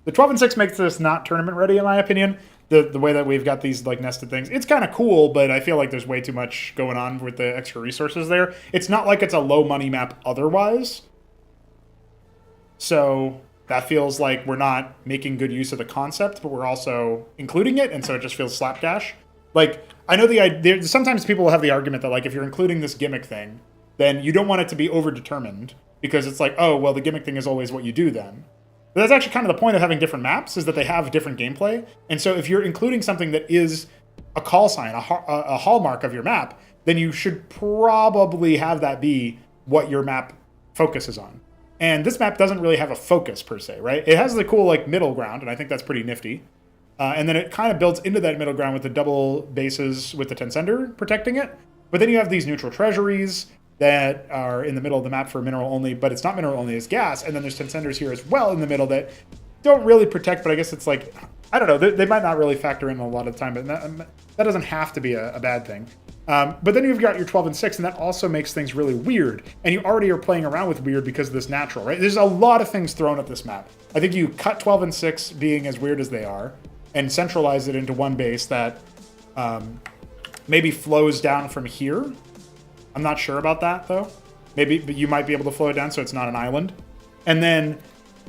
The 12 and 6 makes this not tournament ready, in my opinion. The way that we've got these like nested things. It's kind of cool, but I feel like there's way too much going on with the extra resources there. It's not like it's a low money map otherwise. So that feels like we're not making good use of the concept, but we're also including it, and so it just feels slapdash. Like, I know the idea, sometimes people will have the argument that, like, if you're including this gimmick thing, then you don't want it to be overdetermined, because it's like, oh, well, the gimmick thing is always what you do then. But that's actually kind of the point of having different maps, is that they have different gameplay. And so if you're including something that is a call sign, a hallmark of your map, then you should probably have that be what your map focuses on. And this map doesn't really have a focus per se, right? It has the cool like middle ground, and I think that's pretty nifty. And then it kind of builds into that middle ground with the double bases with the Tensender protecting it. But then you have these neutral treasuries that are in the middle of the map for mineral only, but it's not mineral only, it's gas. And then there's Tensenders here as well in the middle that don't really protect, but I guess it's like, I don't know, they might not really factor in a lot of the time, but that doesn't have to be a bad thing. But then you've got your 12 and 6, and that also makes things really weird. And you already are playing around with weird because of this natural, right? There's a lot of things thrown at this map. I think you cut 12 and 6 being as weird as they are, and centralize it into one base that maybe flows down from here. I'm not sure about that, though. Maybe but you might be able to flow it down so it's not an island. And then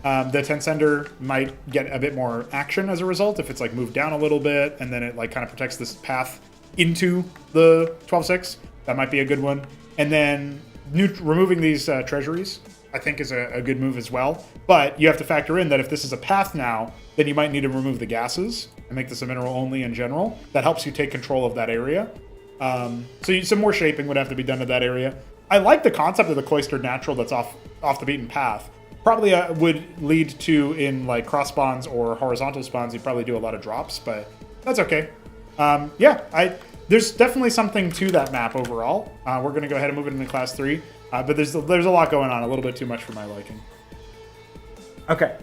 the Tensender might get a bit more action as a result if it's like moved down a little bit, and then it like kind of protects this path into the 12-6. That might be a good one. And then removing these treasuries, I think, is a good move as well. But you have to factor in that if this is a path now, then you might need to remove the gases and make this a mineral only in general. That helps you take control of that area. So some more shaping would have to be done to that area. I like the concept of the cloistered natural that's off the beaten path. Probably would lead to, in like cross spawns or horizontal spawns, you'd probably do a lot of drops, but that's okay. There's definitely something to that map overall. We're going to go ahead and move it into class 3, but there's a lot going on, a little bit too much for my liking. Okay,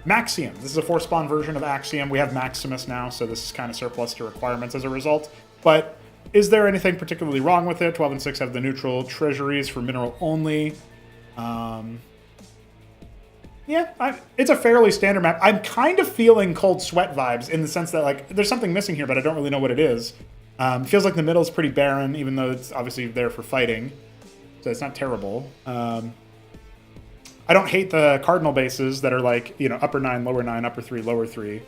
Maxium. This is a 4-spawn version of Axiom. We have Maximus now, so this is kind of surplus to requirements as a result. But is there anything particularly wrong with it? 12 and 6 have the neutral treasuries for mineral only. Yeah, it's a fairly standard map. I'm kind of feeling Cold Sweat vibes in the sense that, like, there's something missing here, but I don't really know what it is. Feels like the middle is pretty barren, even though it's obviously there for fighting. So it's not terrible. I don't hate the cardinal bases that are like, you know, upper 9, lower 9, upper 3, lower 3.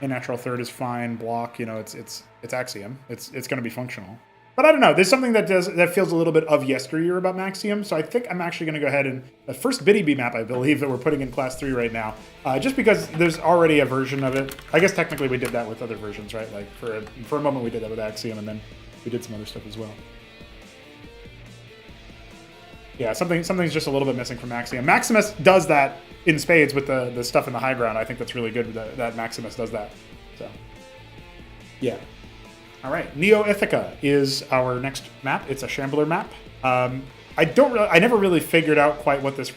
A natural third is fine. Block, you know, it's Axiom. It's going to be functional. But I don't know. There's something that feels a little bit of yesteryear about Maxium, so I think I'm actually going to go ahead and the first Biddy Bee map, I believe, that we're putting in class 3 right now, just because there's already a version of it. I guess technically we did that with other versions, right? Like for a moment we did that with Axiom, and then we did some other stuff as well. Yeah, something's just a little bit missing from Axiom. Maximus does that in spades with the stuff in the high ground. I think that's really good that Maximus does that. So, yeah. All right, Neo Ithaca is our next map. It's a Shambler map. I never really figured out quite what this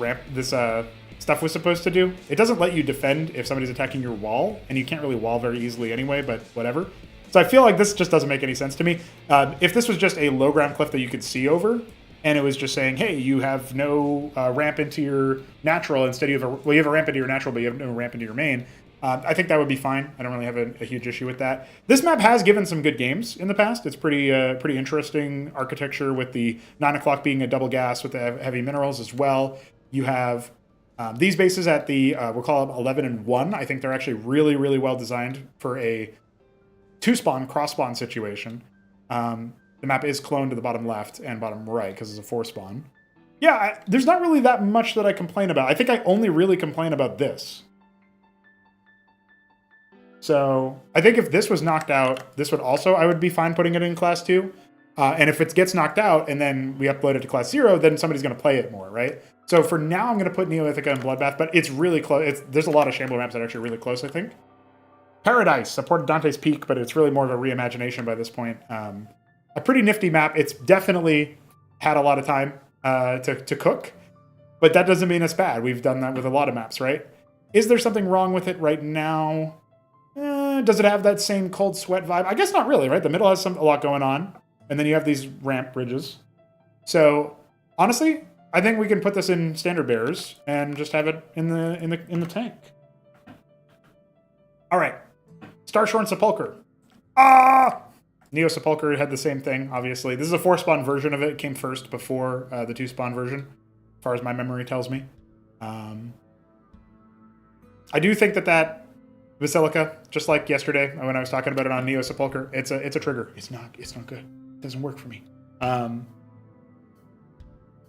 stuff was supposed to do. It doesn't let you defend if somebody's attacking your wall, and you can't really wall very easily anyway, but whatever. So I feel like this just doesn't make any sense to me. If this was just a low ground cliff that you could see over, and it was just saying, hey, you have no ramp into your natural, instead you have you have a ramp into your natural, but you have no ramp into your main, I think that would be fine. I don't really have a huge issue with that. This map has given some good games in the past. It's pretty interesting architecture with the 9 o'clock being a double gas with the heavy minerals as well. You have these bases at the, we'll call them 11 and 1. I think they're actually really, really well designed for a 2-spawn, cross-spawn situation. The map is cloned to the bottom left and bottom right because it's a 4-spawn. Yeah, there's not really that much that I complain about. I think I only really complain about this. So I think if this was knocked out, this would also, I would be fine putting it in class 2. And if it gets knocked out and then we upload it to class 0, then somebody's going to play it more, right? So for now, I'm going to put Neo Ithaca and Bloodbath, but it's really close. There's a lot of Shambler maps that are actually really close, I think. Paradise supported Dante's Peak, but it's really more of a reimagination by this point. A pretty nifty map. It's definitely had a lot of time to cook, but that doesn't mean it's bad. We've done that with a lot of maps, right? Is there something wrong with it right now? Does it have that same Cold Sweat vibe? I guess not really, right? The middle has a lot going on, and then you have these ramp bridges. So honestly, I think we can put this in standard bearers and just have it in the tank. All right, Starshore and Sepulcher. Neo Sepulcher had the same thing, obviously. This is a 4-spawn version of it. It came first before the 2-spawn version, as far as my memory tells me. I do think that Basilica, just like yesterday when I was talking about it on Neo Sepulcher, it's a trigger. It's not good. It doesn't work for me.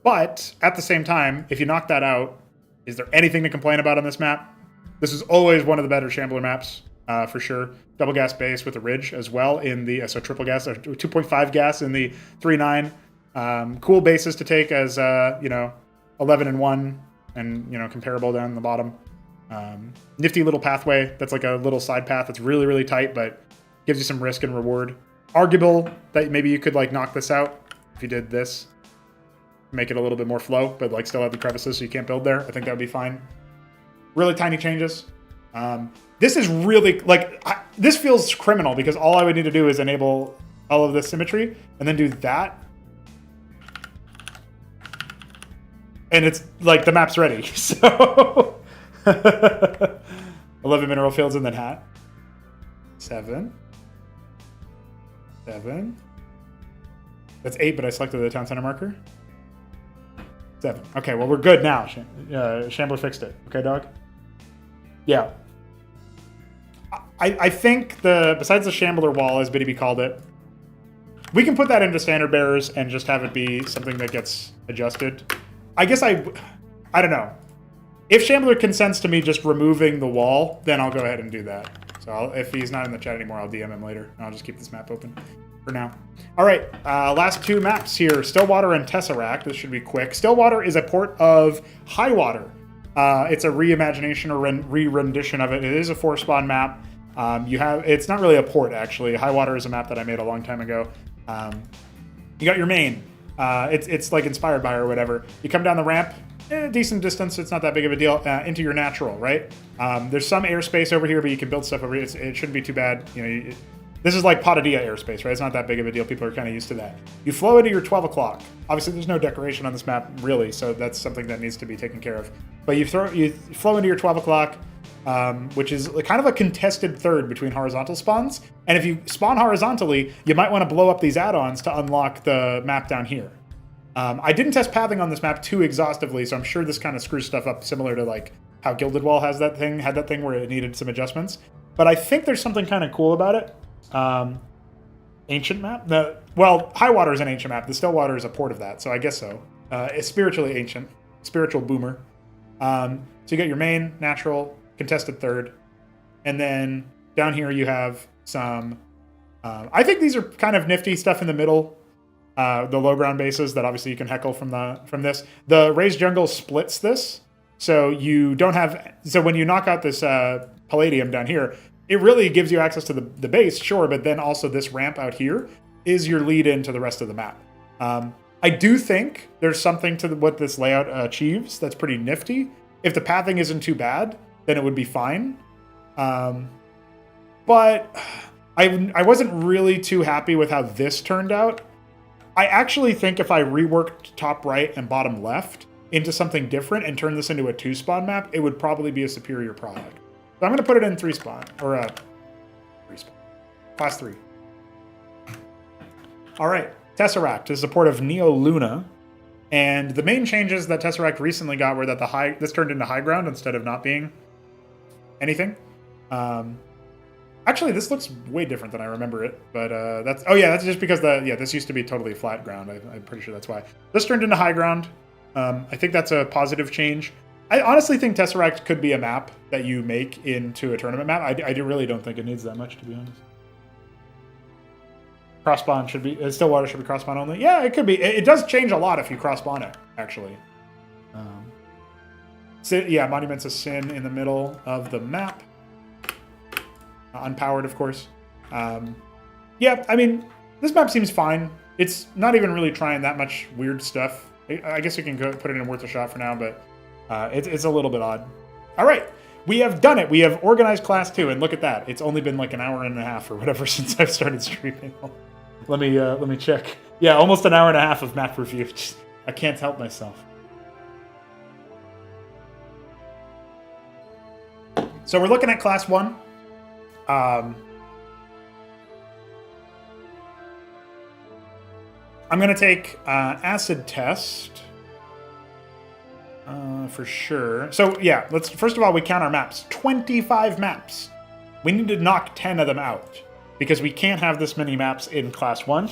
But at the same time, if you knock that out, is there anything to complain about on this map? This is always one of the better Shambler maps, for sure. Double gas base with a ridge as well in the, so triple gas, 2.5 gas in the 3.9. Cool bases to take as, 11 and 1 and, comparable down the bottom. Nifty little pathway that's like a little side path that's really, really tight, but gives you some risk and reward. Arguable that maybe you could like knock this out if you did this. Make it a little bit more flow, but like still have the crevices so you can't build there. I think that would be fine. Really tiny changes. This is really, this feels criminal because all I would need to do is enable all of this symmetry and then do that. And it's like the map's ready. So 11 mineral fields and then hat. 7. That's 8, but I selected the town center marker. 7. Okay, well, we're good now. Shambler fixed it. Okay, dog? Yeah. I think besides the Shambler wall, as BDB called it, we can put that into standard bearers and just have it be something that gets adjusted. I guess I don't know. If Shambler consents to me just removing the wall, then I'll go ahead and do that. So if he's not in the chat anymore, I'll DM him later. And I'll just keep this map open for now. All right, last 2 maps here, Stillwater and Tesseract. This should be quick. Stillwater is a port of Highwater. It's a reimagination or re-rendition of it. It is a 4-spawn map. It's not really a port, actually. Highwater is a map that I made a long time ago. You got your main. It's like inspired by or whatever. You come down the ramp, decent distance. It's not that big of a deal. Into your natural, right? There's some airspace over here, but you can build stuff over here. It shouldn't be too bad. This is like Patadia airspace, right? It's not that big of a deal. People are kind of used to that. You flow into your 12 o'clock. Obviously, there's no decoration on this map, really, so that's something that needs to be taken care of. But you flow into your 12 o'clock, which is kind of a contested third between horizontal spawns. And if you spawn horizontally, you might want to blow up these add-ons to unlock the map down here. I didn't test pathing on this map too exhaustively, so I'm sure this kind of screws stuff up similar to like how Gilded Wall had that thing where it needed some adjustments. But I think there's something kind of cool about it. Ancient map? Highwater is an ancient map. The Stillwater is a port of that, so I guess so. It's spiritually ancient. Spiritual boomer. So you got your main, natural, contested third. And then down here you have some... I think these are kind of nifty stuff in the middle. The low ground bases that obviously you can heckle from this. The Raised Jungle splits this. So you don't have... So when you knock out this Palladium down here, it really gives you access to the base, sure, but then also this ramp out here is your lead into the rest of the map. I do think there's something to what this layout achieves that's pretty nifty. If the pathing isn't too bad, then it would be fine. But I wasn't really too happy with how this turned out. I actually think if I reworked top right and bottom left into something different and turned this into a 2-spawn map, it would probably be a superior product. So I'm going to put it in 3-spawn, or 3-spawn, class 3. All right, Tesseract is a port of Neo Luna, and the main changes that Tesseract recently got were that this turned into high ground instead of not being anything. Actually, this looks way different than I remember it, but that's just because this used to be totally flat ground. I'm pretty sure that's why. This turned into high ground. I think that's a positive change. I honestly think Tesseract could be a map that you make into a tournament map. I really don't think it needs that much, to be honest. Cross-spawn should be... Stillwater should be cross-spawn only. Yeah, it could be. It does change a lot if you cross-spawn it, actually. Monuments of Sin in the middle of the map. Unpowered, of course. Yeah, I mean, this map seems fine. It's not even really trying that much weird stuff. I guess you can go put it in worth a shot for now, but it's a little bit odd. All right, we have done it. We have organized class 2, and look at that. It's only been like an hour and a half or whatever since I've started streaming. Let me check. Yeah, almost an hour and a half of map review. I can't help myself. So we're looking at class 1. I'm going to take Acid Test. For sure. So yeah, let's first of all we count our maps. 25 maps. We need to knock 10 of them out because we can't have this many maps in Class 1.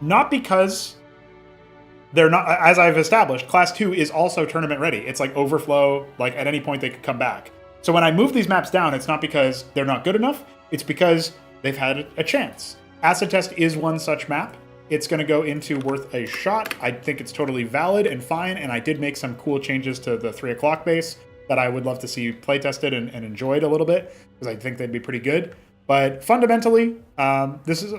Not because they're not, as I've established, Class 2 is also tournament ready. It's like overflow, like at any point they could come back. So when I move these maps down, it's not because they're not good enough, it's because they've had a chance. Acid Test is one such map. It's going to go into Worth a Shot. I think it's totally valid and fine, and I did make some cool changes to the 3 o'clock base that I would love to see play tested and enjoyed a little bit, because I think they'd be pretty good. But fundamentally, this is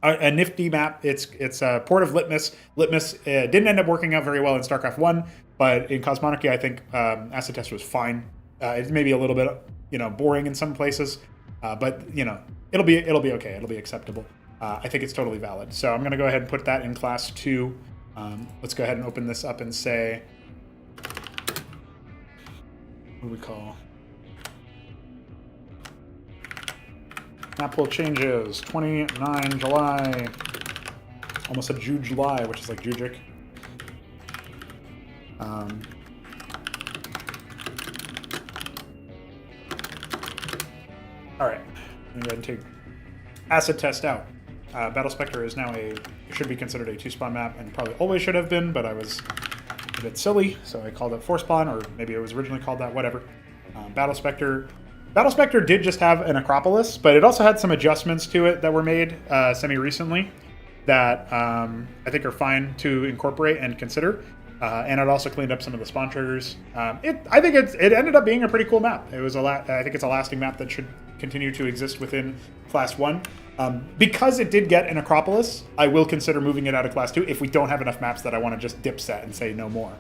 a nifty map. It's a port of Litmus. Litmus didn't end up working out very well in StarCraft 1, but in Cosmonarchy, I think Acid Test was fine. It's maybe a little bit, boring in some places, but it'll be okay. It'll be acceptable. I think it's totally valid. So I'm going to go ahead and put that in Class 2. Let's go ahead and open this up and say, what do we call? Map pool changes, 29 July. Almost said July, which is like Jujic. All right, I'm going to go ahead and take Acid Test out. Battle Spectre is now should be considered a 2-spawn map, and probably always should have been, but I was a bit silly, so I called it 4-spawn, or maybe it was originally called that, whatever. Battle Spectre did just have an Acropolis, but it also had some adjustments to it that were made semi-recently that I think are fine to incorporate and consider. And it also cleaned up some of the spawn triggers. I think it ended up being a pretty cool map. It was I think it's a lasting map that should continue to exist within Class 1. Because it did get an Acropolis, I will consider moving it out of Class 2 if we don't have enough maps that I want to just dip set and say no more.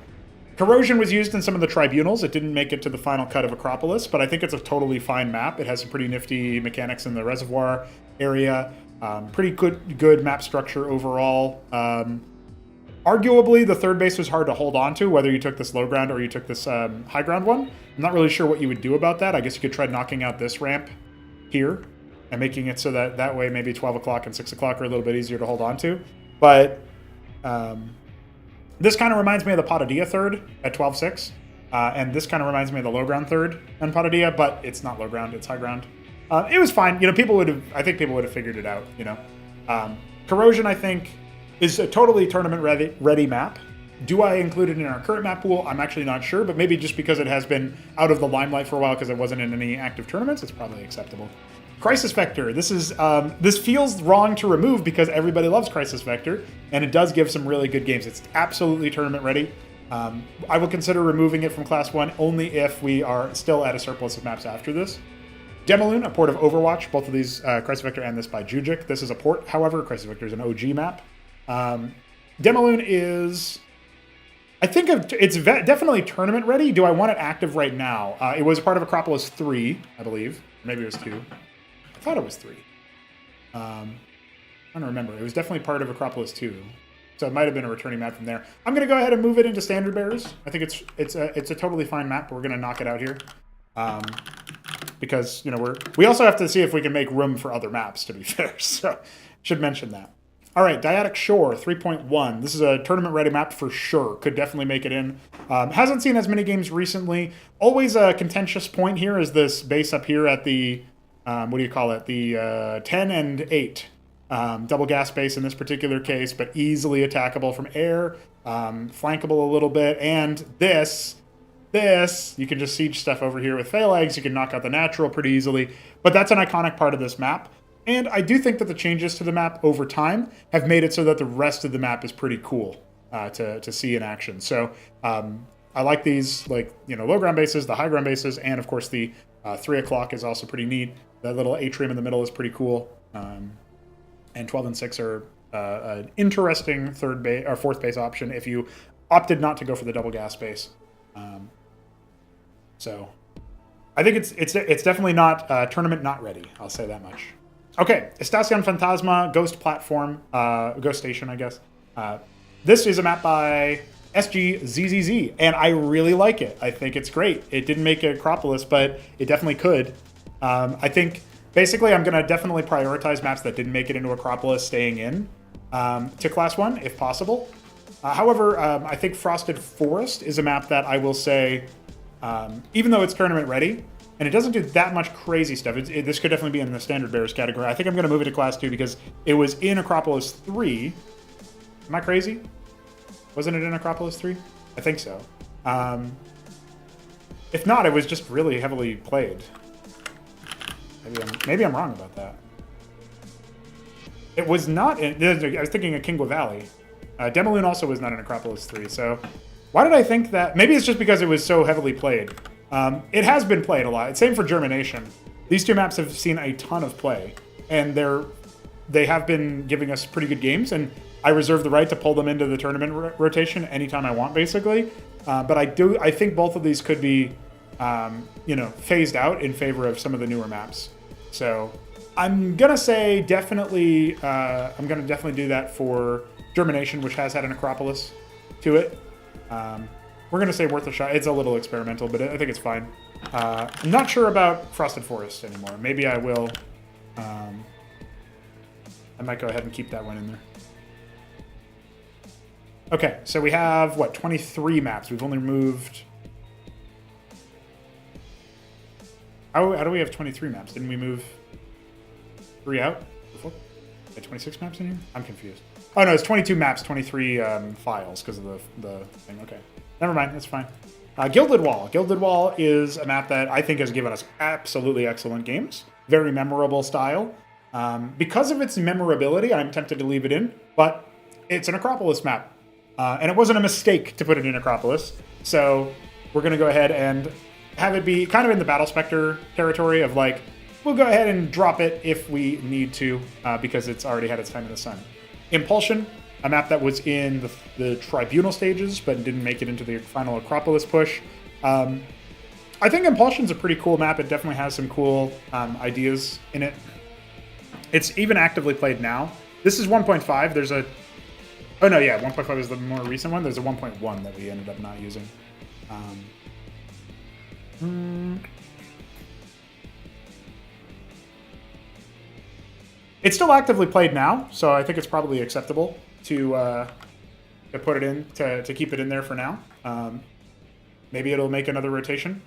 Corrosion was used in some of the tribunals. It didn't make it to the final cut of Acropolis, but I think it's a totally fine map. It has some pretty nifty mechanics in the reservoir area. Pretty good map structure overall. Arguably, the third base was hard to hold on to, whether you took this low ground or you took this high ground one. I'm not really sure what you would do about that. I guess you could try knocking out this ramp here and making it so that way maybe 12 o'clock and 6 o'clock are a little bit easier to hold on to. But this kind of reminds me of the Patadia third at 12-6. And this kind of reminds me of the low ground third on Patadia, but it's not low ground, it's high ground. It was fine. I think people would have figured it out, Corrosion, I think, is a totally tournament ready map. Do I include it in our current map pool? I'm actually not sure, but maybe just because it has been out of the limelight for a while because it wasn't in any active tournaments, it's probably acceptable. Crisis Vector. This feels wrong to remove because everybody loves Crisis Vector, and it does give some really good games. It's absolutely tournament ready. I will consider removing it from Class 1 only if we are still at a surplus of maps after this. Demaloon, a port of Overwatch. Both of these, Crisis Vector and this by Jujic. This is a port, however. Crisis Vector is an OG map. Demaloon is... I think it's definitely tournament ready. Do I want it active right now? It was part of Acropolis 3, I believe. Maybe it was 2. I thought it was 3. I don't remember. It was definitely part of Acropolis 2. So it might have been a returning map from there. I'm going to go ahead and move it into Standard Bearers. I think it's a totally fine map, but we're going to knock it out here. Because, we also have to see if we can make room for other maps, to be fair. So, should mention that. All right, Dyadic Shore 3.1. This is a tournament-ready map for sure. Could definitely make it in. Hasn't seen as many games recently. Always a contentious point here is this base up here at the, the 10 and 8. Double gas base in this particular case, but easily attackable from air, flankable a little bit, and this, you can just siege stuff over here with Phalanx. You can knock out the natural pretty easily, but that's an iconic part of this map. And I do think that the changes to the map over time have made it so that the rest of the map is pretty cool to see in action. So I like these, low ground bases, the high ground bases, and of course the 3 o'clock is also pretty neat. That little atrium in the middle is pretty cool. And 12 and 6 are an interesting fourth base option if you opted not to go for the double gas base. So I think it's definitely not tournament not ready. I'll say that much. Okay, Estacion Fantasma, Ghost Platform, Ghost Station, I guess. This is a map by SGZZZ, and I really like it. I think it's great. It didn't make Acropolis, but it definitely could. I think, basically, I'm going to definitely prioritize maps that didn't make it into Acropolis staying in to Class 1, if possible. However, I think Frosted Forest is a map that I will say, even though it's tournament ready, and it doesn't do that much crazy stuff, this could definitely be in the Standard Bearers category. I think I'm going to move it to Class 2 because it was in Acropolis 3. Am I crazy? Wasn't it in Acropolis 3? I think so. If not, it was just really heavily played. Maybe I'm wrong about that. It was not in... I was thinking of Kingwa Valley. Demaloon also was not in Acropolis 3, so... Why did I think that? Maybe it's just because it was so heavily played. It has been played a lot. Same for Germination. These two maps have seen a ton of play, and they have been giving us pretty good games, and I reserve the right to pull them into the tournament rotation anytime I want, basically. But I think both of these could be, phased out in favor of some of the newer maps. So I'm gonna say definitely. I'm gonna definitely do that for Germination, which has had an Acropolis to it. We're going to say worth a shot. It's a little experimental, but I think it's fine. I'm not sure about Frosted Forest anymore. Maybe I will. I might go ahead and keep that one in there. Okay, so we have, 23 maps. We've only removed... How do we have 23 maps? Didn't we move 3 out before? 26 maps in here? I'm confused. Oh, no, it's 22 maps, 23 files because of the thing. Okay. Never mind. That's fine. Gilded Wall. Gilded Wall is a map that I think has given us absolutely excellent games. Very memorable style. Because of its memorability, I'm tempted to leave it in, but it's an Acropolis map. And it wasn't a mistake to put it in Acropolis. So we're going to go ahead and have it be kind of in the Battle Spectre territory of like, we'll go ahead and drop it if we need to because it's already had its time in the sun. Impulsion, a map that was in the Tribunal stages, but didn't make it into the final Acropolis push. I think Impulsion's a pretty cool map. It definitely has some cool ideas in it. It's even actively played now. This is 1.5. There's a... Oh, no, yeah, 1.5 is the more recent one. There's a 1.1 that we ended up not using. It's still actively played now, so I think it's probably acceptable to put it in, to keep it in there for now. Maybe it'll make another rotation.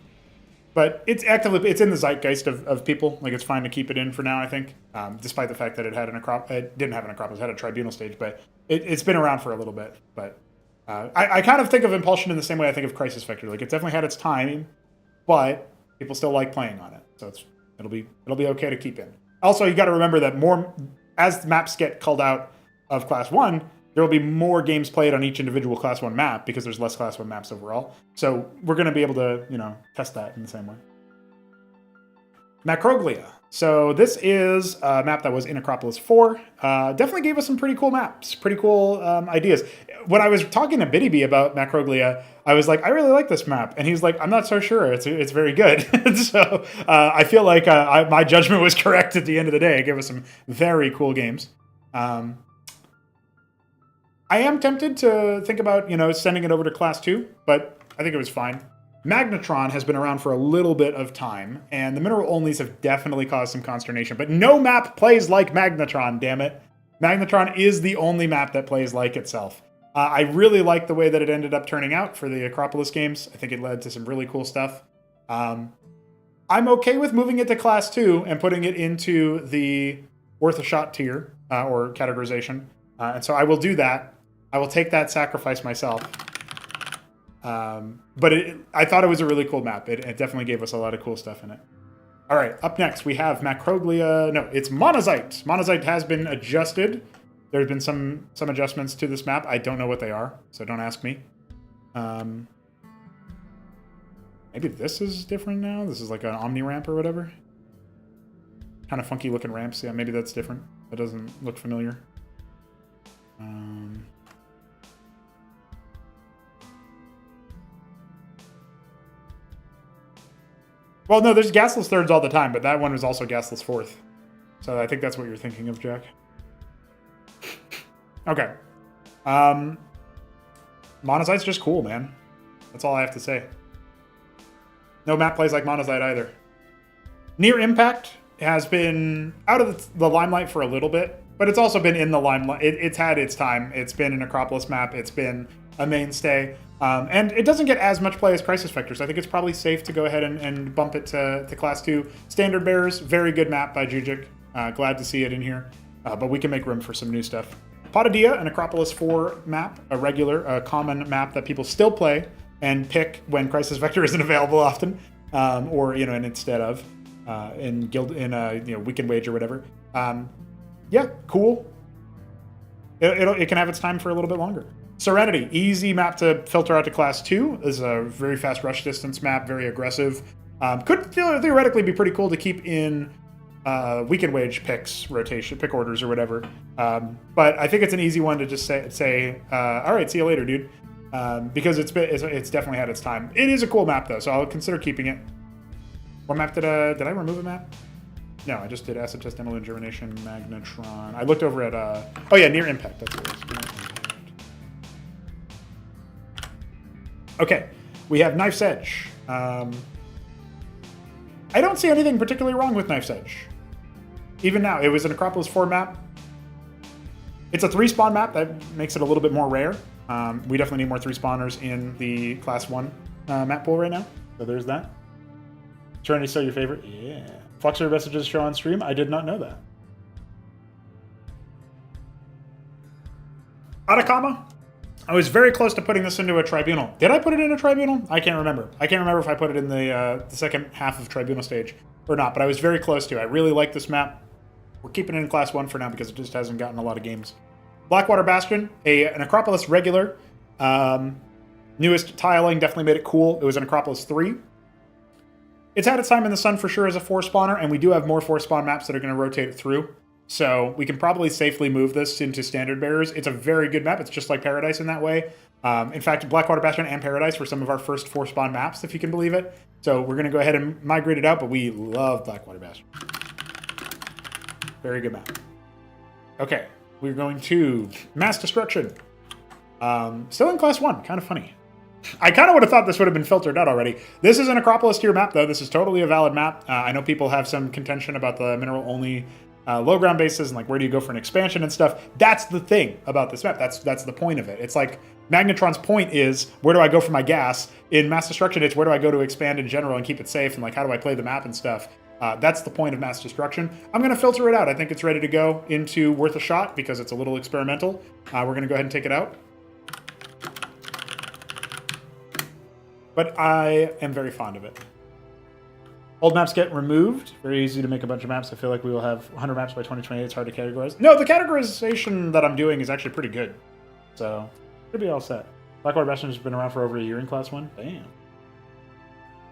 But it's in the zeitgeist of people. Like, it's fine to keep it in for now, I think. Despite the fact that it didn't have an Acropolis, it had a Tribunal stage, but it's been around for a little bit. But I kind of think of Impulsion in the same way I think of Crisis Vector. Like, it's definitely had its time, but people still like playing on it. So it'll be okay to keep in. Also, you got to remember that as maps get culled out of Class 1, there will be more games played on each individual Class 1 map because there's less Class 1 maps overall. So we're going to be able to, test that in the same way. Macroglia. So this is a map that was in Acropolis 4. Definitely gave us some pretty cool maps, pretty cool ideas. When I was talking to Biddy about Macroglia, I was like, I really like this map. And he's like, I'm not so sure. It's very good. So I feel like my judgment was correct at the end of the day. It gave us some very cool games. I am tempted to think about, sending it over to Class 2, but I think it was fine. Magnetron has been around for a little bit of time, and the mineral onlys have definitely caused some consternation, but no map plays like Magnetron, damn it. Magnetron is the only map that plays like itself. I really like the way that it ended up turning out for the Acropolis games. I think it led to some really cool stuff. I'm okay with moving it to Class 2 and putting it into the worth a shot tier, or categorization. And so I will do that. I will take that sacrifice myself. But I thought it was a really cool map. It definitely gave us a lot of cool stuff in it. All right, up next we have Macroglia. No, it's Monazite. Monazite has been adjusted. There's been some adjustments to this map. I don't know what they are, so don't ask me. Maybe this is different now. This is like an Omni ramp or whatever. Kind of funky looking ramps. Yeah, maybe that's different. That doesn't look familiar. Well, no, there's gasless thirds all the time, but that one was also gasless fourth. So I think that's what you're thinking of, Jack. Okay. Monazite's just cool, man. That's all I have to say. No map plays like Monazite either. Near Impact has been out of the limelight for a little bit. but it's also been in the limelight. It's had its time. It's been an Acropolis map. It's been a mainstay. And it doesn't get as much play as Crisis Vectors. I think it's probably safe to go ahead and bump it to Class 2. Standard Bearers, very good map by Jujic. Glad to see it in here. But we can make room for some new stuff. Potadia, an Acropolis 4 map, a common map that people still play and pick when Crisis Vector isn't available often, or and instead of in Weekend Wage or whatever. Yeah, cool. It can have its time for a little bit longer. Serenity, easy map to filter out to Class 2. This is a very fast rush distance map, very aggressive. Could theoretically be pretty cool to keep in Weekend Wage pick orders or whatever. But I think it's an easy one to just say all right, see you later, dude. Because it's definitely had its time. It is a cool map though, so I'll consider keeping it. What map did I remove a map? No, I just did Acid Test, Emerald Germination, Magnetron. I looked over at Near Impact. That's what it was. Okay, we have Knife's Edge. I don't see anything particularly wrong with Knife's Edge. Even now, it was an Acropolis 4 map. It's a 3-spawn map. That makes it a little bit more rare. We definitely need more 3-spawners in the Class 1 map pool right now. So there's that. Trying to sell your favorite? Yeah. Fluxer messages show on stream? I did not know that. Atacama? I was very close to putting this into a Tribunal. Did I put it in a Tribunal? I can't remember. I can't remember if I put it in the second half of Tribunal stage or not, but I was very close to. I really like this map. We're keeping it in Class 1 for now because it just hasn't gotten a lot of games. Blackwater Bastion, an Acropolis regular. Newest tiling definitely made it cool. It was an Acropolis 3. It's had its time in the sun for sure as a 4-spawner, and we do have more 4-spawn maps that are going to rotate it through. So we can probably safely move this into Standard Bearers. It's a very good map. It's just like Paradise in that way. In fact, Blackwater Bastion and Paradise were some of our first 4-spawn maps, if you can believe it. So we're going to go ahead and migrate it out, but we love Blackwater Bastion. Very good map. Okay, we're going to Mass Destruction. Still in Class 1. Kind of funny. I kind of would have thought this would have been filtered out already. This is an Acropolis tier map, though. This is totally a valid map. I know people have some contention about the mineral-only low ground bases and like where do you go for an expansion and stuff. That's the thing about this map. That's the point of it. It's like Magnetron's point is where do I go for my gas? In Mass Destruction, it's where do I go to expand in general and keep it safe and like how do I play the map and stuff. That's the point of Mass Destruction. I'm going to filter it out. I think it's ready to go into Worth a Shot because it's a little experimental. We're going to go ahead and take it out. But I am very fond of it. Old maps get removed. Very easy to make a bunch of maps. I feel like we will have 100 maps by 2028. It's hard to categorize. No, the categorization that I'm doing is actually pretty good. So, should be all set. Blackwater Bastion has been around for over a year in Class 1. Damn.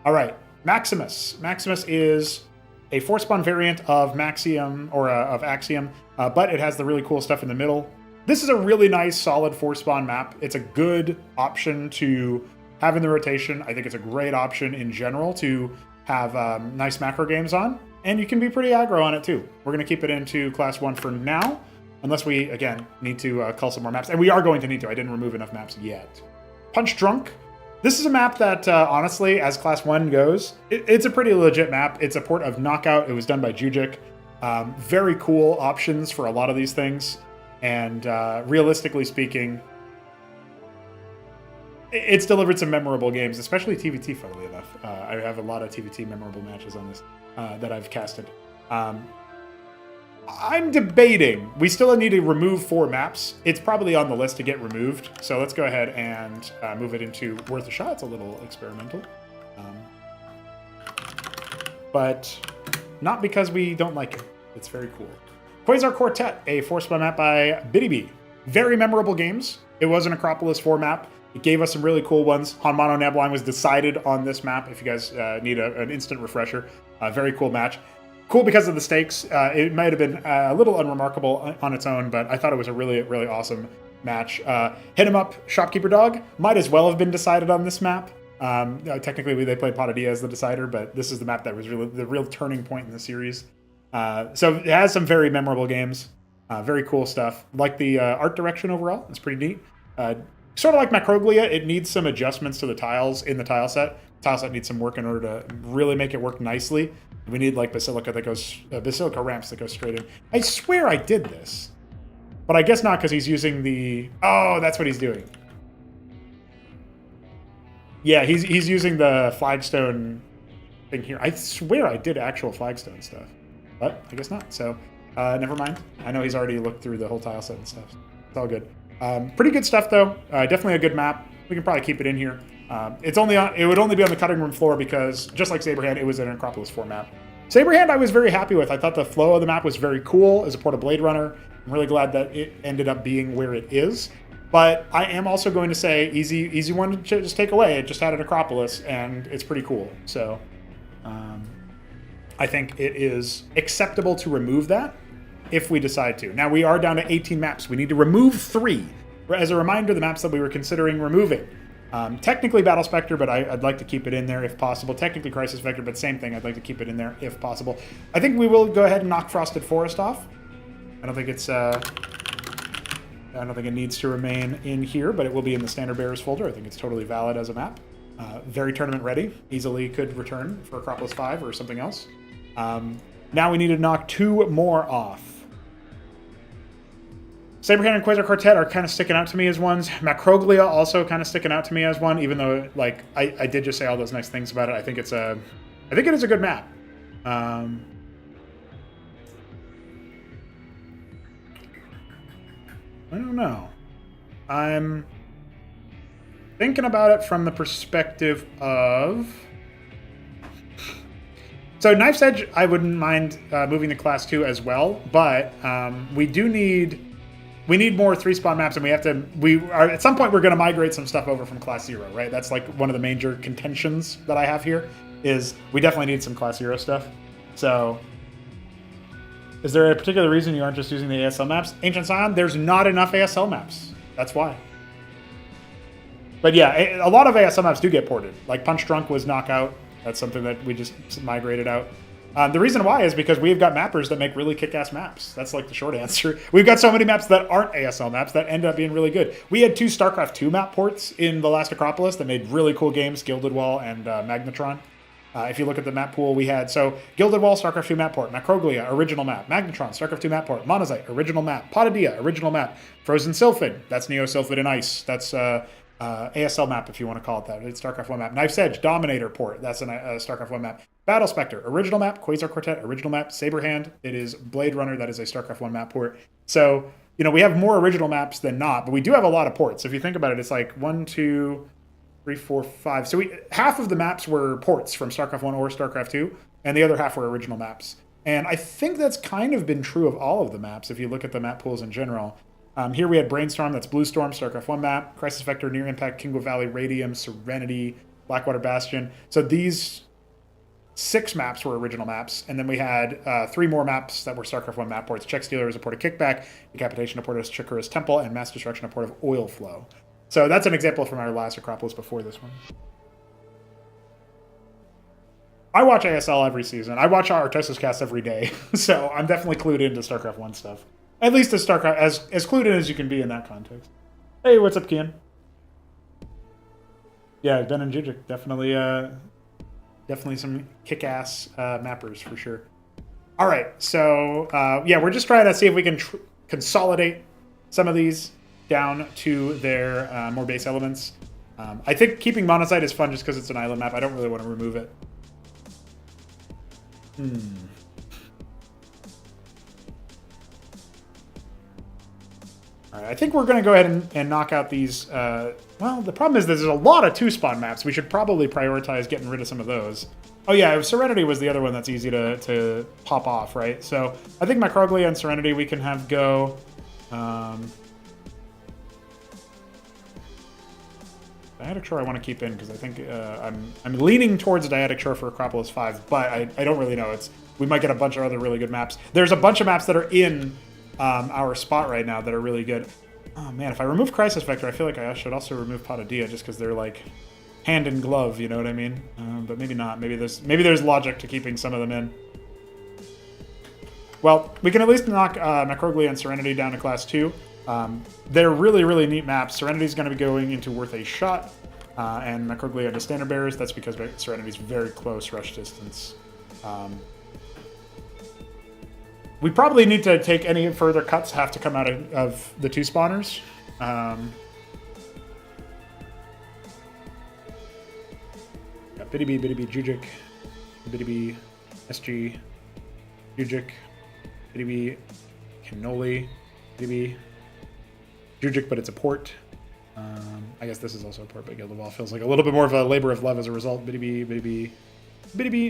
All right. Maximus. Maximus is a 4-spawn variant of Maxium, or of Axiom, but it has the really cool stuff in the middle. This is a really nice, solid 4-spawn map. It's a good option to have in the rotation. I think it's a great option in general to have nice macro games on, and you can be pretty aggro on it too. We're going to keep it into Class 1 for now, unless we, again, need to cull some more maps, and we are going to need to. I didn't remove enough maps yet. Punch Drunk. This is a map that, honestly, as Class 1 goes, it's a pretty legit map. It's a port of Knockout. It was done by Jujic. Very cool options for a lot of these things, and realistically speaking, it's delivered some memorable games, especially TVT, funnily enough. I have a lot of TVT memorable matches on this that I've casted. I'm debating. We still need to remove 4 maps. It's probably on the list to get removed. So let's go ahead and move it into Worth a Shot. It's a little experimental. But not because we don't like it. It's very cool. Quasar Quartet, a 4-spawn map by Biddy. Very memorable games. It was an Acropolis 4 map. It gave us some really cool ones. Hanmano Nebline was decided on this map, if you guys need an instant refresher. Very cool match. Cool because of the stakes. It might have been a little unremarkable on its own, but I thought it was a really, really awesome match. Hit 'em Up, Shopkeeper Dog, might as well have been decided on this map. Technically, they played Potadia as the decider, but this is the map that was really the real turning point in the series. So it has some very memorable games. Very cool stuff. Like the art direction overall. It's pretty neat. Sort of like Macroglia, it needs some adjustments to the tiles in the tile set. The tile set needs some work in order to really make it work nicely. We need like Basilica ramps that go straight in. I swear I did this. But I guess not, because he's using the... Oh, that's what he's doing. Yeah, he's using the flagstone thing here. I swear I did actual flagstone stuff. But I guess not, so never mind. I know he's already looked through the whole tile set and stuff. It's all good. Pretty good stuff, though. Definitely a good map. We can probably keep it in here. It would only be on the cutting room floor because, just like Saberhand, it was an Acropolis 4 map. Saberhand I was very happy with. I thought the flow of the map was very cool as a Port of Blade Runner. I'm really glad that it ended up being where it is. But I am also going to say easy one to just take away. It just had an Acropolis, and it's pretty cool. So I think it is acceptable to remove that if we decide to. Now, we are down to 18 maps. We need to remove 3. As a reminder, the maps that we were considering removing. Technically Battle Spectre, but I'd like to keep it in there if possible. Technically Crisis Vector, but same thing. I'd like to keep it in there if possible. I think we will go ahead and knock Frosted Forest off. I don't think it's... I don't think it needs to remain in here, but it will be in the Standard Bearers folder. I think it's totally valid as a map. Very tournament ready. Easily could return for Acropolis 5 or something else. Now we need to knock 2 more off. Saberhand and Quasar Quartet are kind of sticking out to me as ones. Macroglia also kind of sticking out to me as one, even though like I did just say all those nice things about it. I think it is a good map. I don't know. I'm thinking about it from the perspective of... So Knife's Edge, I wouldn't mind moving to Class 2 as well, but we need more 3-spot maps, and at some point we're going to migrate some stuff over from Class 0, right? That's like one of the major contentions that I have here, is we definitely need some Class 0 stuff. So... Is there a particular reason you aren't just using the ASL maps? Ancient Scion, there's not enough ASL maps. That's why. But yeah, a lot of ASL maps do get ported. Like Punch Drunk was Knockout. That's something that we just migrated out. The reason why is because we've got mappers that make really kick-ass maps. That's like the short answer. We've got so many maps that aren't ASL maps that end up being really good. We had 2 StarCraft 2 map ports in the last Acropolis that made really cool games, Gilded Wall and Magnetron. If you look at the map pool we had, so Gilded Wall, StarCraft 2 map port, Macroglia, original map, Magnetron, StarCraft 2 map port, Monazite, original map, Potadia, original map, Frozen Sylphid, that's Neo Sylphid and Ice, that's ASL map if you want to call it that, it's StarCraft 1 map, Knife's Edge, Dominator port, that's a StarCraft 1 map, Battle Spectre, original map, Quasar Quartet, original map, Saberhand, it is Blade Runner, that is a StarCraft 1 map port. So, you know, we have more original maps than not, but we do have a lot of ports. If you think about it, it's like 1, 2... 3, 4, 5. So half of the maps were ports from StarCraft 1 or StarCraft 2, and the other half were original maps. And I think that's kind of been true of all of the maps, if you look at the map pools in general. Here we had Brainstorm, that's Blue Storm, StarCraft 1 map, Crisis Vector, Near Impact, Kingo Valley, Radium, Serenity, Blackwater Bastion. So these 6 maps were original maps, and then we had 3 more maps that were StarCraft 1 map ports. Check Stealer is a port of Kickback, Decapitation a port of Chikura's Temple, and Mass Destruction a port of Oil Flow. So that's an example from our last Acropolis before this one. I watch ASL every season. I watch our Artosis cast every day. So I'm definitely clued into StarCraft 1 stuff. At least as StarCraft, as clued in as you can be in that context. Hey, what's up, Kian? Yeah, Ben and Jujik. Definitely some kick-ass mappers for sure. All right, so yeah, we're just trying to see if we can consolidate some of these down to their more base elements. I think keeping Monazite is fun just because it's an island map. I don't really want to remove it. All right, I think we're going to go ahead and knock out these. Well, the problem is there's a lot of 2-spawn maps. We should probably prioritize getting rid of some of those. Oh yeah, Serenity was the other one that's easy to pop off, right? So I think Macroglia and Serenity we can have go. Dyadic Shore I want to keep in because I think I'm leaning towards Dyadic Shore for Acropolis 5, but I don't really know. We might get a bunch of other really good maps. There's a bunch of maps that are in our spot right now that are really good. Oh man, if I remove Crisis Vector, I feel like I should also remove Potadia just because they're like hand in glove, you know what I mean? But maybe not. Maybe there's logic to keeping some of them in. Well, we can at least knock Macroglia and Serenity down to Class 2. They're really, really neat maps. Serenity's going to be going into Worth a Shot, and Macroglia to Standard Bearers. That's because Serenity's very close rush distance. We probably need to take any further cuts have to come out of the 2 spawners. Yeah, Bitty B, Jujic, Bitty B, SG, Jujic, Bitty B, Cannoli, Bitty B, Jujic, but it's a port. I guess this is also a port, but Guild of All feels like a little bit more of a labor of love as a result. Bitty B,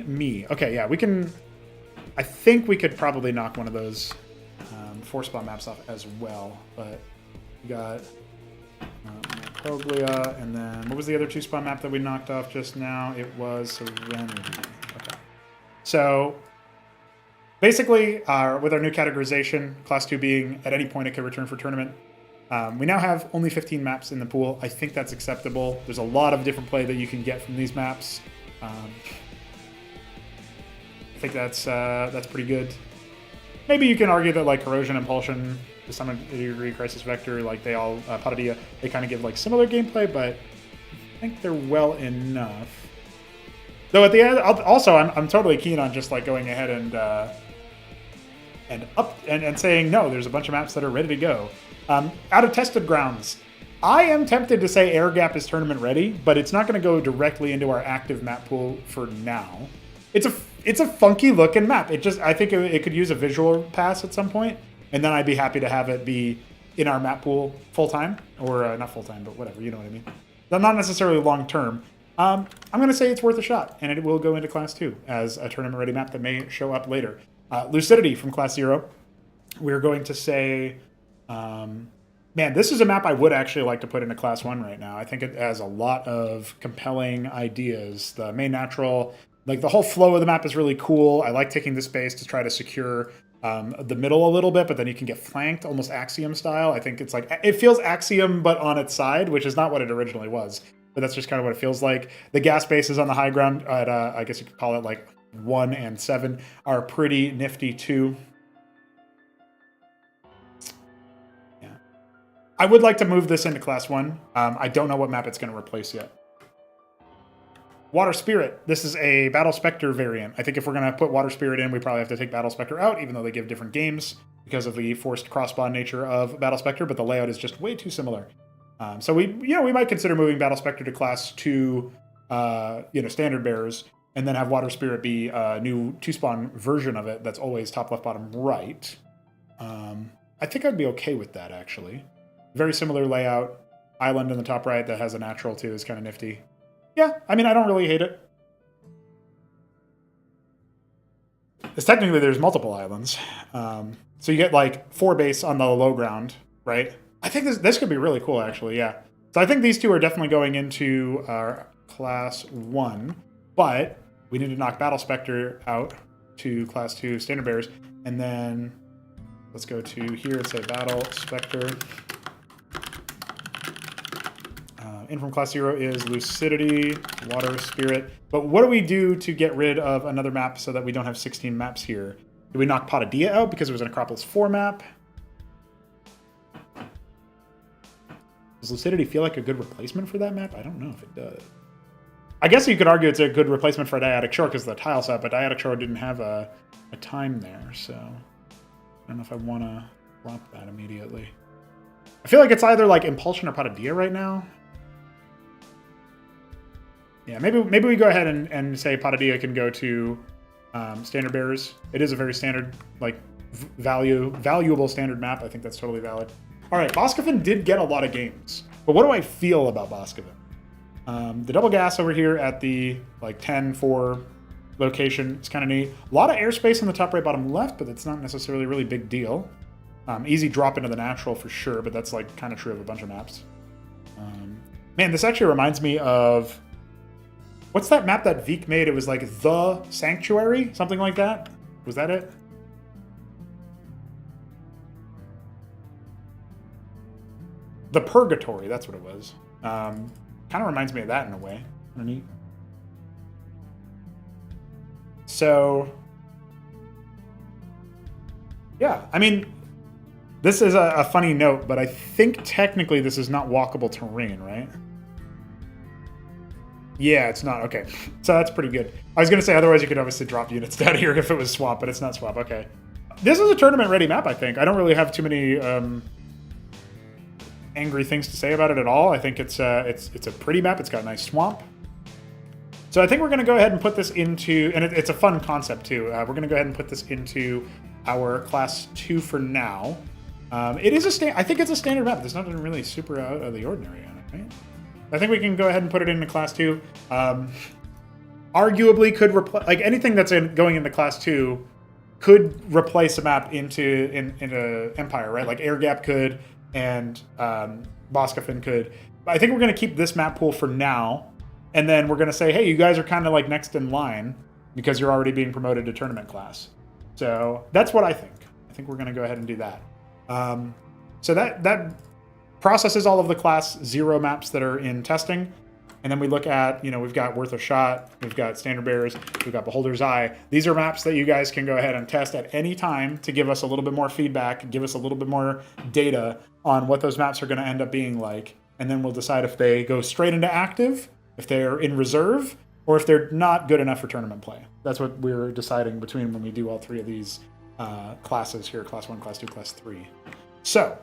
me. Okay, yeah, we can... I think we could probably knock one of those 4 spawn maps off as well, but we got Macroglia, and then what was the other 2 spawn map that we knocked off just now? It was Serenity. Okay. So basically, with our new categorization, Class 2 being at any point it could return for tournament, we now have only 15 maps in the pool. I think that's acceptable. There's a lot of different play that you can get from these maps. I think that's pretty good. Maybe you can argue that like Corrosion, Impulsion, to some degree, Crisis Vector, like they all Patadilla, they kind of give like similar gameplay, but I think they're well enough. Though at the end, also I'm totally keen on just like going ahead and saying no. There's a bunch of maps that are ready to go. Out of tested grounds, I am tempted to say Air Gap is tournament ready, but it's not going to go directly into our active map pool for now. It's a funky looking map. I think it could use a visual pass at some point, and then I'd be happy to have it be in our map pool full time, or not full time, but whatever, you know what I mean. Not necessarily long term. I'm going to say it's worth a shot, and it will go into Class 2 as a tournament ready map that may show up later. Lucidity from Class 0. We're going to say, man, this is a map I would actually like to put into Class 1 right now. I think it has a lot of compelling ideas. The main natural, like the whole flow of the map is really cool. I like taking the space to try to secure the middle a little bit, but then you can get flanked almost Axiom style. I think it's like, it feels Axiom but on its side, which is not what it originally was, but that's just kind of what it feels like. The gas bases on the high ground at, I guess you could call it like 1 and 7 are pretty nifty too. Yeah, I would like to move this into Class 1. I don't know what map it's going to replace yet. Water Spirit. This is a Battle Spectre variant. I think if we're going to put Water Spirit in, we probably have to take Battle Spectre out, even though they give different games because of the forced cross-spawn nature of Battle Spectre, but the layout is just way too similar. So we might consider moving Battle Spectre to Class 2, standard bearers, and then have Water Spirit be a new 2-spawn version of it that's always top left, bottom right. I think I'd be okay with that, actually. Very similar layout. Island in the top right that has a natural, too, is kind of nifty. Yeah, I mean, I don't really hate it. Because technically there's multiple islands. So you get like 4 base on the low ground, right? I think this could be really cool, actually, yeah. So I think these 2 are definitely going into our Class 1, but we need to knock Battle Spectre out to Class 2 Standard Bearers, and then let's go to here and say Battle Spectre. In from Class 0 is Lucidity, Water Spirit. But what do we do to get rid of another map so that we don't have 16 maps here? Do we knock Patadilla out because it was an Acropolis 4 map? Does Lucidity feel like a good replacement for that map? I don't know if it does. I guess you could argue it's a good replacement for Dyadic Shore because of the tile set, but Dyadic Shore didn't have a time there, so I don't know if I want to flop that immediately. I feel like it's either like Impulsion or Patadilla right now. Yeah, maybe we go ahead and say Patadilla can go to Standard Bearers. It is a very standard, like, valuable standard map. I think that's totally valid. All right, Boscovan did get a lot of games. But what do I feel about Boscovan? The double gas over here at the, like, 10-4 location is kind of neat. A lot of airspace in the top right, bottom left, but it's not necessarily a really big deal. Easy drop into the natural for sure, but that's, like, kind of true of a bunch of maps. Man, this actually reminds me of... What's that map that Veek made? It was like The Sanctuary? Something like that? Was that it? The Purgatory, that's what it was. Kind of reminds me of that in a way. Kind of neat. So, yeah, I mean, this is a funny note, but I think technically this is not walkable terrain, right? Yeah, it's not. Okay. So that's pretty good. I was going to say, otherwise you could obviously drop units down here if it was swamp, but it's not swamp. Okay. This is a tournament-ready map, I think. I don't really have too many angry things to say about it at all. I think it's a pretty map. It's got a nice swamp. So I think we're going to go ahead and put this into, and it's a fun concept too. We're going to go ahead and put this into our class 2 for now. It is I think it's a standard map. There's nothing really super out of the ordinary on it, right? I think we can go ahead and put it into class 2. Arguably could replace, like anything that's going into class 2 could replace a map into Empire, right? Like Air Gap could, and Boskafin could. But I think we're going to keep this map pool for now. And then we're going to say, hey, you guys are kind of like next in line because you're already being promoted to tournament class. So that's what I think. I think we're going to go ahead and do that. So that processes all of the class 0 maps that are in testing. And then we look at, we've got Worth a Shot, we've got Standard Bearers, we've got Beholder's Eye. These are maps that you guys can go ahead and test at any time to give us a little bit more feedback, give us a little bit more data on what those maps are going to end up being like. And then we'll decide if they go straight into active, if they're in reserve, or if they're not good enough for tournament play. That's what we're deciding between when we do all 3 of these classes here, class 1, class 2, class 3. So,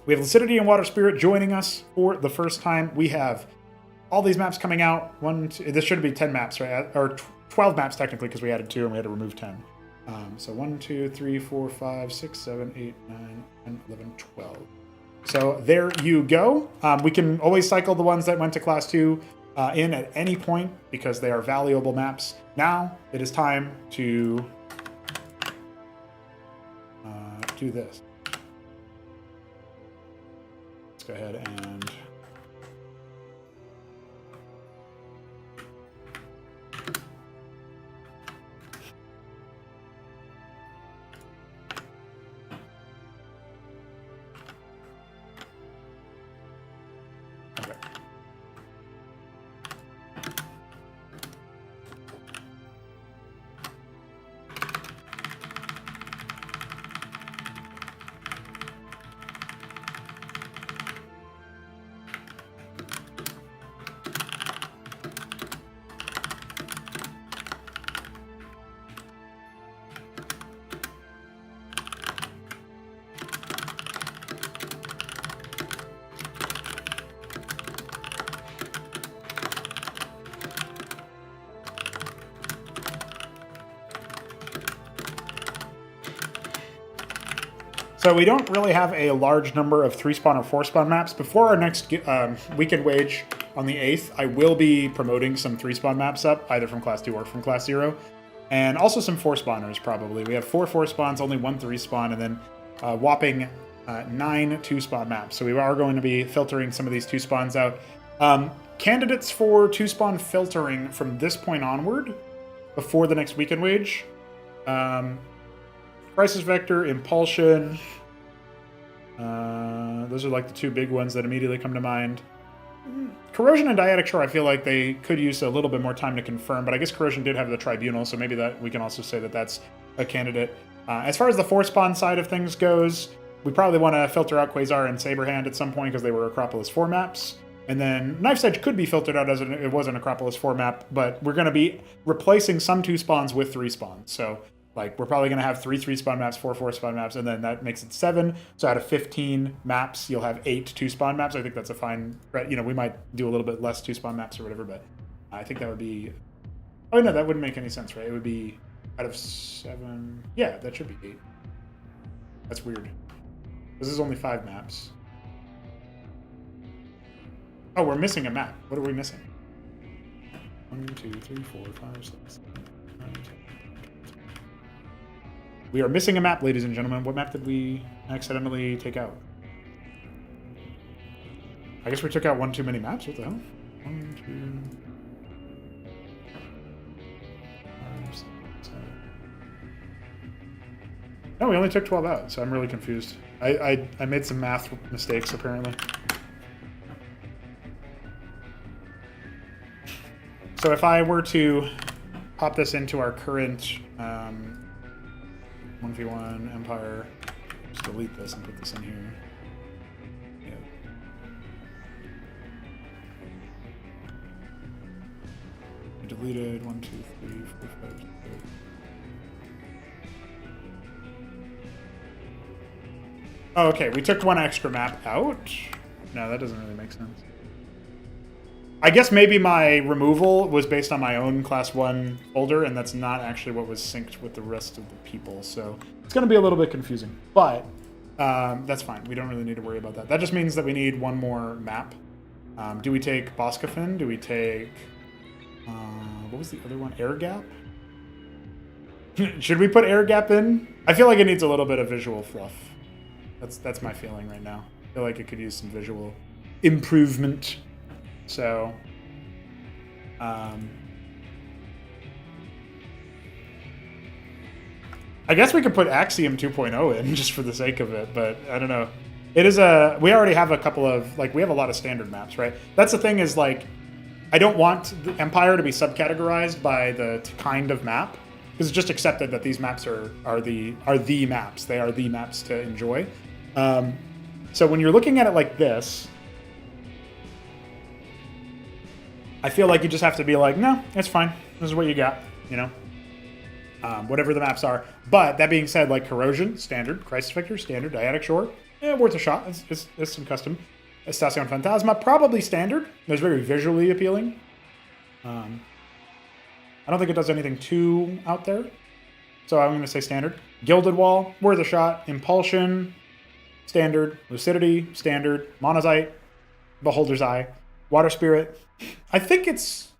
we have Lucidity and Water Spirit joining us for the first time. We have all these maps coming out. This should be 10 maps, right? Or 12 maps technically, because we added 2 and we had to remove 10. So 1, 2, 3, 4, 5, 6, 7, 8, 9, 10, 11, 12. So there you go. We can always cycle the ones that went to class 2 in at any point because they are valuable maps. Now it is time to do this. Let's go ahead and So we don't really have a large number of 3-spawn or 4-spawn maps. Before our next weekend wage on the 8th, I will be promoting some 3-spawn maps up, either from class 2 or from class 0. And also some 4-spawners, probably. We have 4 4-spawns, only 1 3-spawn, and then whopping 9 2-spawn maps. So we are going to be filtering some of these 2-spawns out. Candidates for 2-spawn filtering from this point onward, before the next weekend wage. Crisis Vector, Impulsion. Those are like the 2 big ones that immediately come to mind. Corrosion and Dyadic Shore, I feel like they could use a little bit more time to confirm, but I guess Corrosion did have the Tribunal, so maybe that we can also say that that's a candidate. As far as the 4-spawn side of things goes, we probably want to filter out Quasar and Saberhand at some point because they were Acropolis 4 maps. And then Knife's Edge could be filtered out as it was an Acropolis 4 map, but we're going to be replacing some 2-spawns with 3-spawns. So like, we're probably going to have 3 3-spawn maps, 4 4-spawn maps, and then that makes it 7. So out of 15 maps, you'll have 8 2-spawn maps. I think that's a fine, we might do a little bit less 2-spawn maps or whatever, but I think that would be, oh no, that wouldn't make any sense, right? It would be out of 7, yeah, that should be 8. That's weird. This is only 5 maps. Oh, we're missing a map. What are we missing? 1, 2, 3, 4, 5, 6, 7, 8, 9, 10. We are missing a map, ladies and gentlemen. What map did we accidentally take out? I guess we took out 1 too many maps. What the hell? 1, 2, 5, 6, 7. No, we only took 12 out, so I'm really confused. I made some math mistakes, apparently. So if I were to pop this into our current 1v1 Empire, just delete this and put this in here. Yeah. We deleted 1, 2, 3, 4, 5, 6. Oh, okay. We took one extra map out. No, that doesn't really make sense. I guess maybe my removal was based on my own class 1 folder, and that's not actually what was synced with the rest of the people. So it's going to be a little bit confusing, but that's fine. We don't really need to worry about that. That just means that we need one more map. Do we take Boscafin? Do we take... what was the other one? Air Gap? Should we put Air Gap in? I feel like it needs a little bit of visual fluff. That's my feeling right now. I feel like it could use some visual improvement. So, I guess we could put Axiom 2.0 in just for the sake of it, but I don't know. It is we already have a couple of, like, we have a lot of standard maps, right? That's the thing is, like, I don't want the Empire to be subcategorized by the kind of map, because it's just accepted that these maps are the maps. They are the maps to enjoy. So when you're looking at it like this, I feel like you just have to be like, no, it's fine. This is what you got, you know? Whatever the maps are. But that being said, like Corrosion, standard. Crisis Vector, standard. Dyadic Shore, worth a shot. It's some custom. Estacion Phantasma, probably standard. It's very visually appealing. I don't think it does anything too out there. So I'm going to say standard. Gilded Wall, worth a shot. Impulsion, standard. Lucidity, standard. Monazite, Beholder's Eye. Water Spirit. I think it's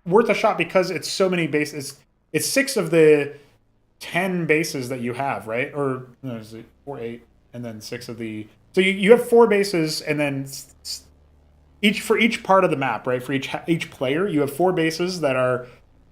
worth a shot because it's so many bases. It's 6 of the 10 bases that you have, right? Or no, is it 4, 8, and then 6 of the... So you have 4 bases, and then for each part of the map, right? For each player, you have 4 bases that are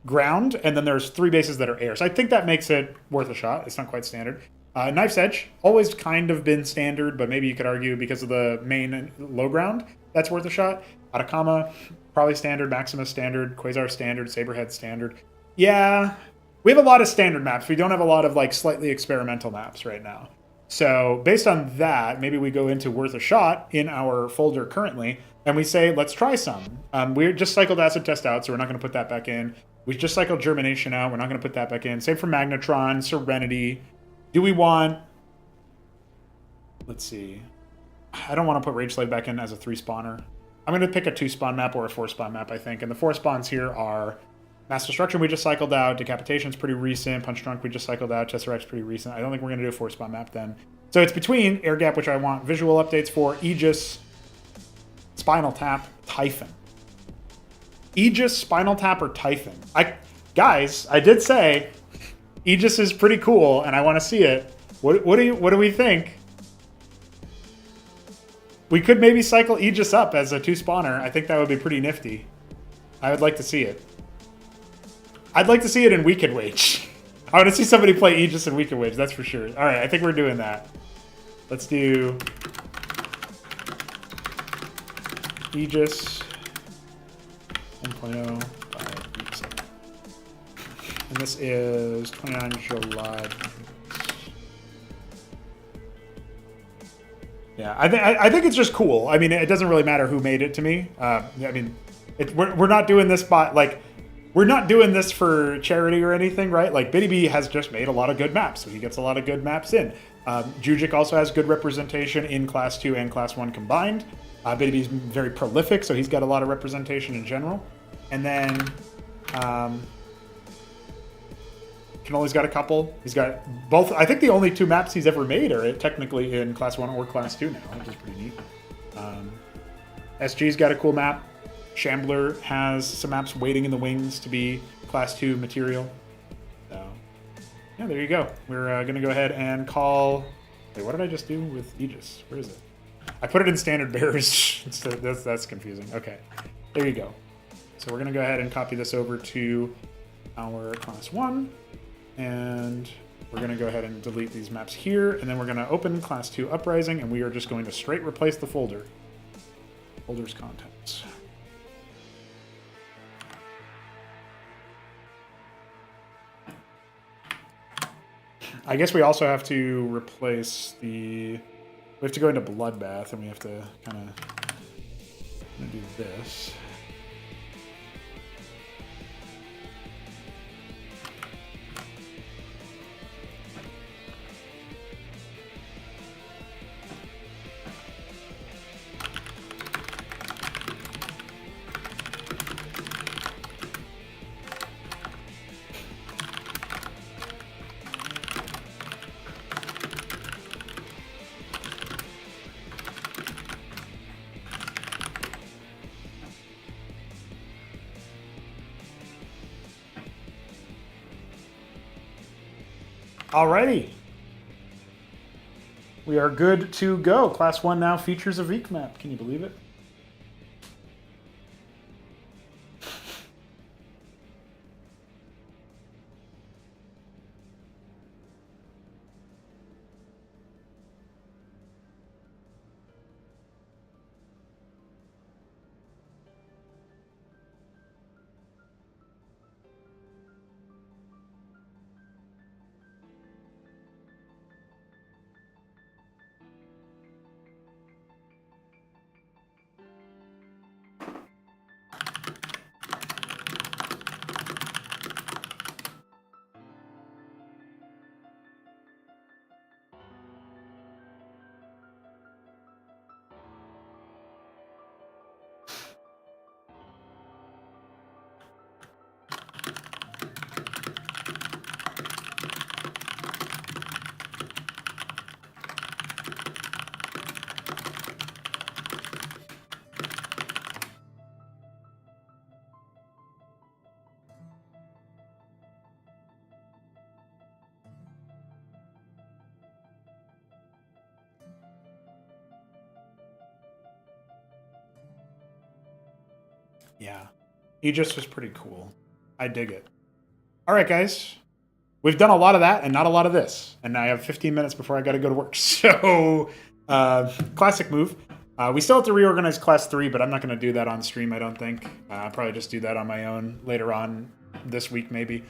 ground, and then there's 3 bases that are air. So I think that makes it worth a shot. It's not quite standard. Knife's Edge, always kind of been standard, but maybe you could argue because of the main low ground, that's worth a shot. Atacama, probably standard. Maximus, standard. Quasar, standard. Saberhead, standard. Yeah, we have a lot of standard maps. We don't have a lot of, like, slightly experimental maps right now. So based on that, maybe we go into worth a shot in our folder currently, and we say, let's try some. We just cycled Acid Test out, so we're not going to put that back in. We just cycled Germination out. We're not going to put that back in. Same for Magnetron, Serenity. Do we want... Let's see. I don't want to put Rage Slave back in as a 3-spawner. I'm going to pick a 2-spawn map or a 4-spawn map, I think. And the 4 spawns here are Mass Destruction we just cycled out. Decapitation's pretty recent. Punch Drunk we just cycled out. Tesseract's pretty recent. I don't think we're going to do a 4-spawn map then. So it's between Air Gap, which I want visual updates for, Aegis, Spinal Tap, Typhon. Aegis, Spinal Tap, or Typhon. Guys, I did say Aegis is pretty cool, and I want to see it. What do we think? We could maybe cycle Aegis up as a 2-spawner. I think that would be pretty nifty. I would like to see it. I'd like to see it in Weekend Wage. I want to see somebody play Aegis in Weekend Wage, that's for sure. All right, I think we're doing that. Let's do Aegis 1.0 by Aegis. And this is 29 July. Yeah, I think it's just cool. I mean, it doesn't really matter who made it to me. I mean, we're not doing this we're not doing this for charity or anything, right? Like, Biddy B has just made a lot of good maps, so he gets a lot of good maps in. Jujic also has good representation in Class 2 and Class 1 combined. Biddy B's very prolific, so he's got a lot of representation in general. And then Canoli's got a couple. He's got both. I think the only 2 maps he's ever made are technically in Class 1 or Class 2 now, which is pretty neat. SG's got a cool map. Shambler has some maps waiting in the wings to be Class 2 material. So, yeah, there you go. We're going to go ahead and call... Wait, what did I just do with Aegis? Where is it? I put it in standard bears. That's confusing. Okay, there you go. So we're going to go ahead and copy this over to our Class 1. And we're going to go ahead and delete these maps here. And then we're going to open Class 2 Uprising. And we are just going to straight replace the folder. Folder's contents. I guess we also have to replace the... We have to go into Bloodbath, and we have to kind of do this. Alrighty. We are good to go. Class 1 now features a Veek map. Can you believe it? Yeah. Aegis was pretty cool. I dig it. All right, guys. We've done a lot of that and not a lot of this. And I have 15 minutes before I got to go to work. So, classic move. We still have to reorganize Class 3, but I'm not going to do that on stream, I don't think. I'll probably just do that on my own later on this week, maybe.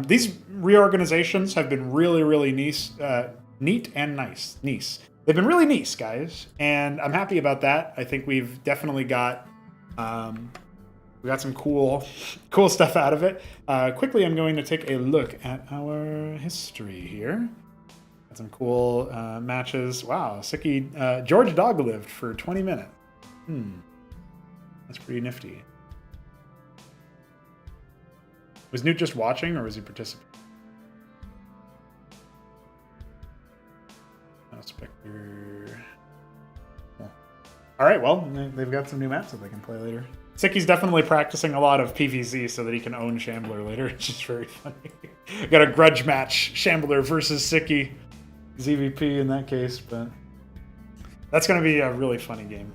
These reorganizations have been really, really neat and nice. They've been really nice, guys. And I'm happy about that. I think we've definitely got... we got some cool stuff out of it. Quickly, I'm going to take a look at our history here. Got some cool matches. Wow, Sicky, George Dog lived for 20 minutes. That's pretty nifty. Was Newt just watching, or was he participating? Oh, Spectre. Yeah. All right, well, they've got some new maps that they can play later. Sicky's definitely practicing a lot of PvZ so that he can own Shambler later, which is very funny. Got a grudge match, Shambler versus Sicky. ZVP in that case, but that's going to be a really funny game.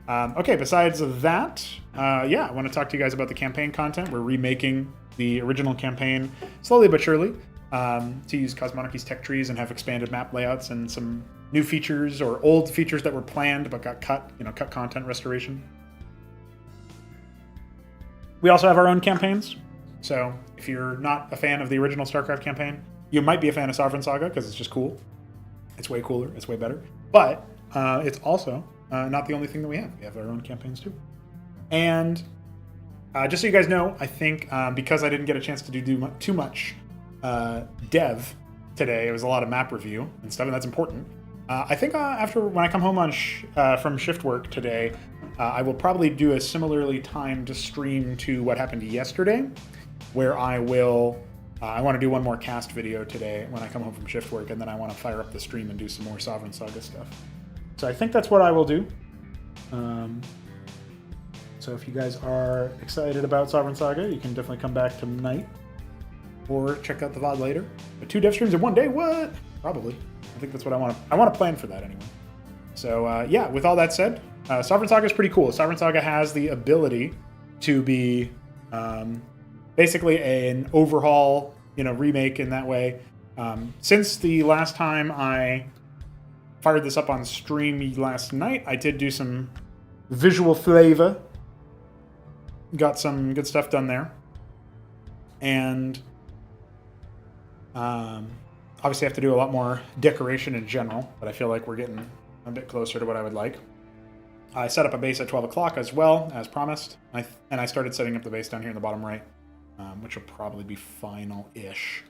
Okay, besides that, yeah, I want to talk to you guys about the campaign content. We're remaking the original campaign slowly but surely to use Cosmonarchy's tech trees and have expanded map layouts and some new features or old features that were planned but got cut, cut content restoration. We also have our own campaigns. So if you're not a fan of the original StarCraft campaign, you might be a fan of Sovereign Saga because it's just cool. It's way cooler. It's way better. But it's also not the only thing that we have. We have our own campaigns too. And just so you guys know, I think because I didn't get a chance to do too much dev today, it was a lot of map review and stuff, and that's important. I think after when I come home from shift work today, I will probably do a similarly timed stream to what happened yesterday, where I will. I want to do one more cast video today when I come home from shift work, and then I want to fire up the stream and do some more Sovereign Saga stuff. So I think that's what I will do. So if you guys are excited about Sovereign Saga, you can definitely come back tonight or check out the VOD later. But 2 dev streams in one day? What? Probably. I think that's what I want to. I want to plan for that anyway. So yeah, with all that said, Sovereign Saga is pretty cool. Sovereign Saga has the ability to be basically an overhaul, remake in that way. Since the last time I fired this up on stream last night, I did do some visual flavor. Got some good stuff done there. And obviously I have to do a lot more decoration in general, but I feel like we're getting a bit closer to what I would like. I set up a base at 12 o'clock as well, as promised. And I started setting up the base down here in the bottom right, which will probably be final-ish.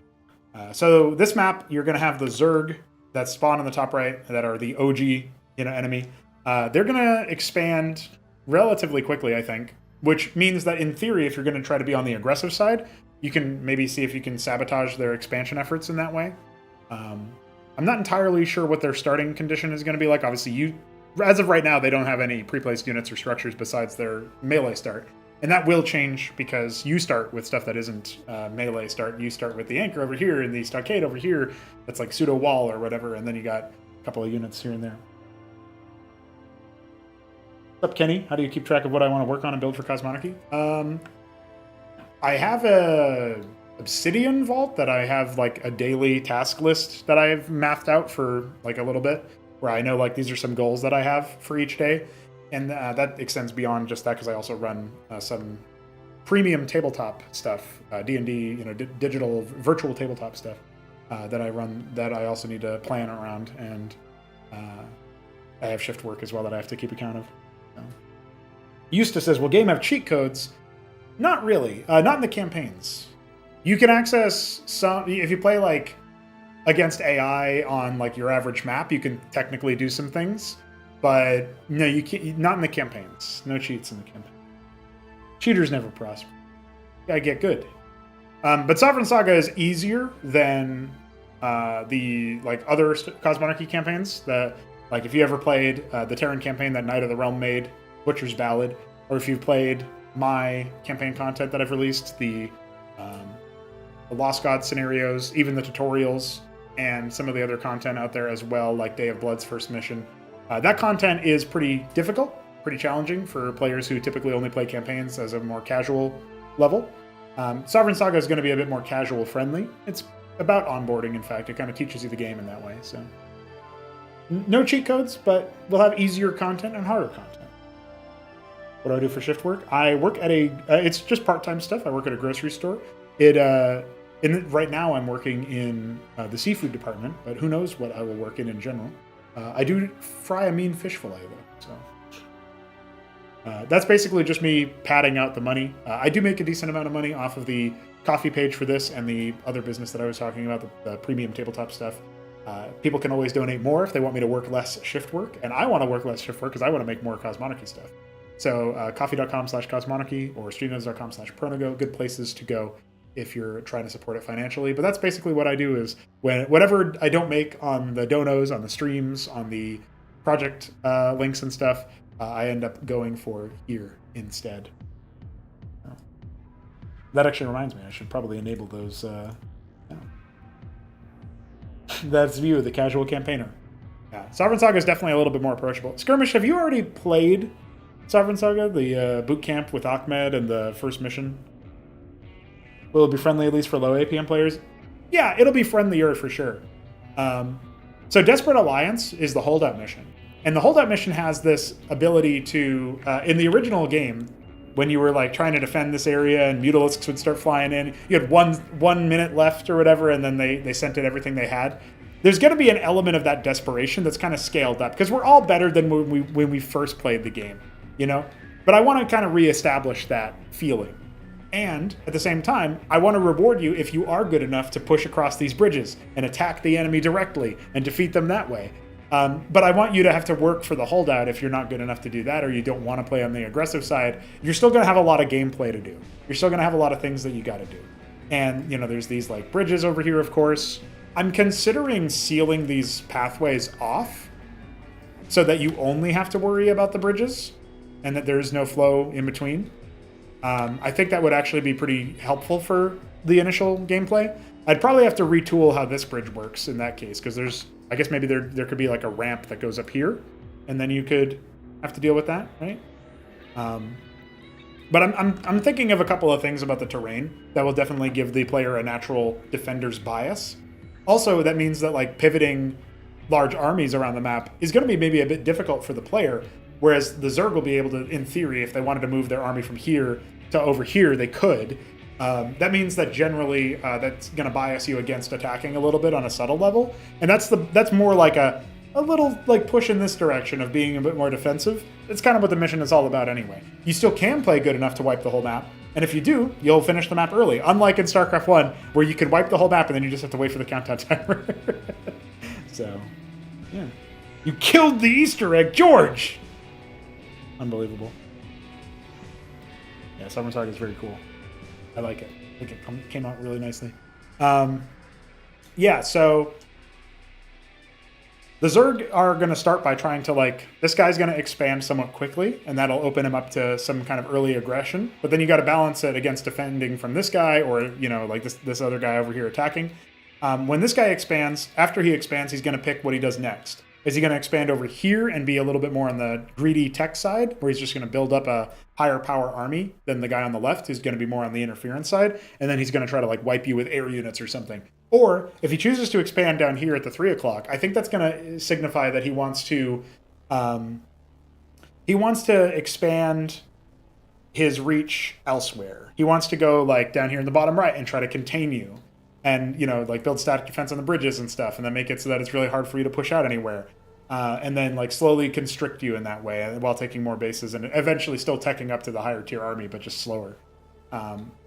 So this map, you're going to have the Zerg that spawn on the top right, that are the OG enemy. They're going to expand relatively quickly, I think, which means that in theory, if you're going to try to be on the aggressive side, you can maybe see if you can sabotage their expansion efforts in that way. I'm not entirely sure what their starting condition is going to be like. Obviously, as of right now, they don't have any pre-placed units or structures besides their melee start. And that will change because you start with stuff that isn't melee start. You start with the anchor over here and the stockade over here. That's like pseudo wall or whatever. And then you got a couple of units here and there. What's up, Kenny? How do you keep track of what I want to work on and build for Cosmonarchy? I have a Obsidian vault that I have like a daily task list that I've mapped out for like a little bit, where I know like these are some goals that I have for each day. And that extends beyond just that because I also run some premium tabletop stuff, D&D, digital virtual tabletop stuff that I run that I also need to plan around, and I have shift work as well that I have to keep account of. Eustace says, "Will game have cheat codes?" Not really. Not in the campaigns. You can access some if you play like against AI on like your average map. You can technically do some things. But no, you can't. Not in the campaigns. No cheats in the campaign. Cheaters never prosper. You gotta get good. But Sovereign Saga is easier than the like other Cosmonarchy campaigns. Like if you ever played the Terran campaign that Knight of the Realm made, Butcher's Ballad, or if you've played my campaign content that I've released, the Lost God scenarios, even the tutorials, and some of the other content out there as well, like Day of Blood's first mission. That content is pretty difficult, pretty challenging for players who typically only play campaigns as a more casual level. Sovereign Saga is going to be a bit more casual friendly. It's about onboarding, in fact. It kind of teaches you the game in that way. So, no cheat codes, but we'll have easier content and harder content. What do I do for shift work? I work at it's just part-time stuff. I work at a grocery store. Right now I'm working in the seafood department, but who knows what I will work in general. I do fry a mean fish fillet, though, so that's basically just me padding out the money. I do make a decent amount of money off of the coffee page for this and the other business that I was talking about, the premium tabletop stuff. People can always donate more if they want me to work less shift work, and I want to work less shift work because I want to make more Cosmonarchy stuff. So coffee.com/Cosmonarchy or streamlabs.com/Pronogo, good places to go if you're trying to support it financially. But that's basically what I do is whatever I don't make on the donos, on the streams, on the project links and stuff, I end up going for here instead. That actually reminds me, I should probably enable those. That's view of the casual campaigner. Yeah, Sovereign Saga is definitely a little bit more approachable. Skirmish, have you already played Sovereign Saga, the boot camp with Ahmed and the first mission? Will it be friendly at least for low APM players? Yeah, it'll be friendlier for sure. So Desperate Alliance is the holdout mission. And the holdout mission has this ability to, in the original game, when you were like trying to defend this area and Mutalisks would start flying in, you had one minute left or whatever, and then they sent in everything they had. There's going to be an element of that desperation that's kind of scaled up, because we're all better than when we first played the game, But I want to kind of reestablish that feeling. And at the same time, I want to reward you if you are good enough to push across these bridges and attack the enemy directly and defeat them that way. But I want you to have to work for the holdout if you're not good enough to do that, or you don't want to play on the aggressive side. You're still going to have a lot of gameplay to do. You're still going to have a lot of things that you got to do. And, there's these like bridges over here, of course. I'm considering sealing these pathways off so that you only have to worry about the bridges and that there's no flow in between. I think that would actually be pretty helpful for the initial gameplay. I'd probably have to retool how this bridge works in that case, because I guess maybe there could be like a ramp that goes up here, and then you could have to deal with that, right? But I'm thinking of a couple of things about the terrain that will definitely give the player a natural defender's bias. Also, that means that like pivoting large armies around the map is going to be maybe a bit difficult for the player. Whereas the Zerg will be able to, in theory, if they wanted to move their army from here to over here, they could. That means that generally that's going to bias you against attacking a little bit on a subtle level. And that's more like a little like push in this direction of being a bit more defensive. It's kind of what the mission is all about anyway. You still can play good enough to wipe the whole map. And if you do, you'll finish the map early. Unlike in StarCraft 1, where you could wipe the whole map and then you just have to wait for the countdown timer. So, yeah. You killed the Easter egg, George! Unbelievable. Yeah, Sovereign Saga is very cool. I like it. I think it came out really nicely. Yeah, so The Zerg are going to start by trying to, like, this guy's going to expand somewhat quickly, and that'll open him up to some kind of early aggression. But then you got to balance it against defending from this guy, or, you know, like this other guy over here attacking. When this guy expands, after he expands, he's going to pick what he does next. Is he going to expand over here and be a little bit more on the greedy tech side, where he's just going to build up a higher power army than the guy on the left, who's going to be more on the interference side, and then he's going to try to like wipe you with air units or something? Or if he chooses to expand down here at the 3 o'clock, I think that's going to signify that he wants to expand his reach elsewhere. He wants to go like down here in the bottom right and try to contain you, and, you know, like build static defense on the bridges and stuff, and then make it so that it's really hard for you to push out anywhere. And then like slowly constrict you in that way while taking more bases and eventually still teching up to the higher tier army, but just slower.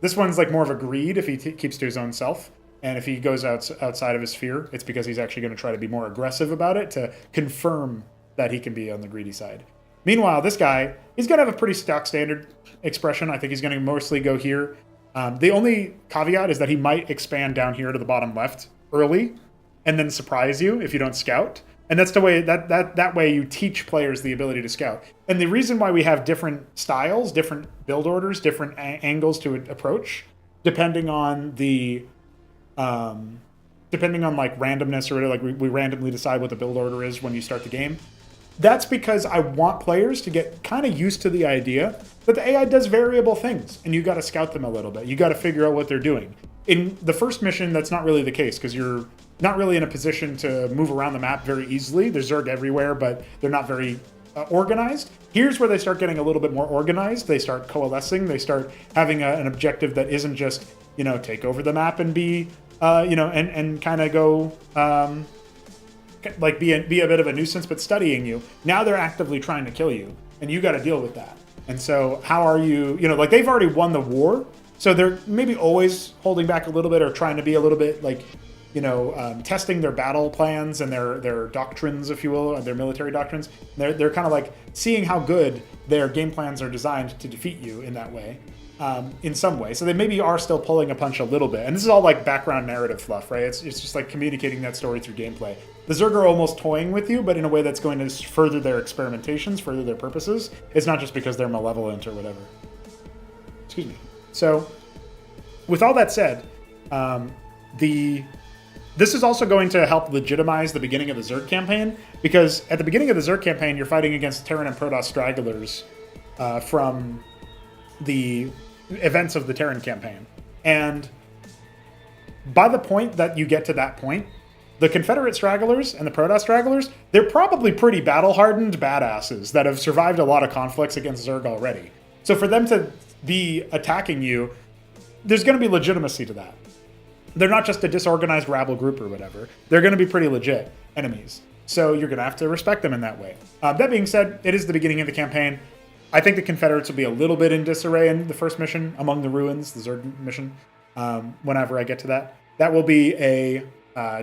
This one's like more of a greed if he keeps to his own self. And if he goes outside of his sphere, it's because he's actually going to try to be more aggressive about it to confirm that he can be on the greedy side. Meanwhile, this guy, he's going to have a pretty stock standard expression. I think he's going to mostly go here. The only caveat is that he might expand down here to the bottom left early and then surprise you if you don't scout. And that's the way that way you teach players the ability to scout. And the reason why we have different styles, different build orders, different angles to approach, depending on the like randomness or whatever, like we randomly decide what the build order is when you start the game. That's because I want players to get kind of used to the idea that the AI does variable things, and you got to scout them a little bit. You got to figure out what they're doing. In the first mission, that's not really the case, because you're not really in a position to move around the map very easily. There's Zerg everywhere, but they're not very organized. Here's where they start getting a little bit more organized. They start coalescing. They start having an objective that isn't just, you know, take over the map and be, you know, and kind of go, like be a bit of a nuisance, but studying you. Now they're actively trying to kill you, and you got to deal with that. And so how are you, you know, like they've already won the war, so they're maybe always holding back a little bit or trying to be a little bit like, you know, testing their battle plans and their doctrines, if you will, their military doctrines. They're kind of like seeing how good their game plans are designed to defeat you in that way, in some way. So they maybe are still pulling a punch a little bit. And this is all like background narrative fluff, right? It's just like communicating that story through gameplay. The Zerg are almost toying with you, but in a way that's going to further their experimentations, further their purposes. It's not just because they're malevolent or whatever. Excuse me. So, with all that said, this is also going to help legitimize the beginning of the Zerg campaign, because at the beginning of the Zerg campaign, you're fighting against Terran and Protoss stragglers from the events of the Terran campaign. And by the point that you get to that point, the Confederate stragglers and the Protoss stragglers, they're probably pretty battle-hardened badasses that have survived a lot of conflicts against Zerg already. So for them to be attacking you, there's going to be legitimacy to that. They're not just a disorganized rabble group or whatever. They're going to be pretty legit enemies. So you're going to have to respect them in that way. That being said, it is the beginning of the campaign. I think the Confederates will be a little bit in disarray in the first mission, Among the Ruins, the Zerg mission, whenever I get to that. That will be a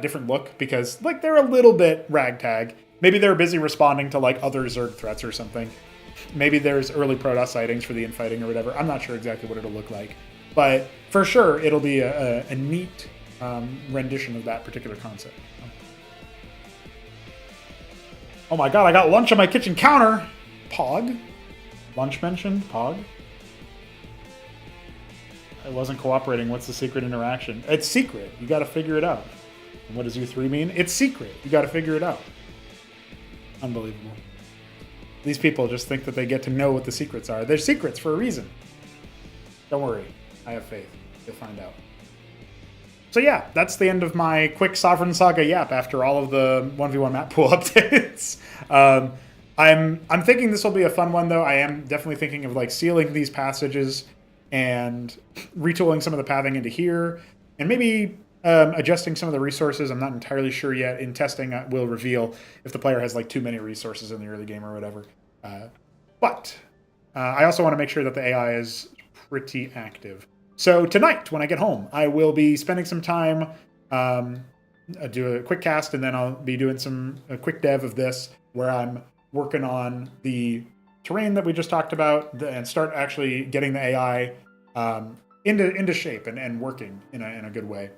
different look, because like they're a little bit ragtag. Maybe they're busy responding to like other Zerg threats or something. Maybe there's early Protoss sightings for the infighting or whatever. I'm not sure exactly what it'll look like. But for sure, it'll be a neat rendition of that particular concept. Oh my god, I got lunch on my kitchen counter! Pog? Lunch mentioned? Pog? I wasn't cooperating. What's the secret interaction? It's secret. You gotta figure it out. And what does U3 mean? It's secret. You gotta figure it out. Unbelievable. These people just think that they get to know what the secrets are. They're secrets for a reason. Don't worry. I have faith. You'll find out. So yeah, that's the end of my quick Sovereign Saga yap after all of the 1v1 map pool updates. I'm thinking this will be a fun one, though. I am definitely thinking of like sealing these passages and retooling some of the pathing into here, and maybe adjusting some of the resources. I'm not entirely sure yet. In testing, will reveal if the player has like too many resources in the early game or whatever. But I also want to make sure that the AI is pretty active. So tonight, when I get home, I will be spending some time, do a quick cast, and then I'll be doing a quick dev of this, where I'm working on the terrain that we just talked about, and start actually getting the AI into shape and working in a good way.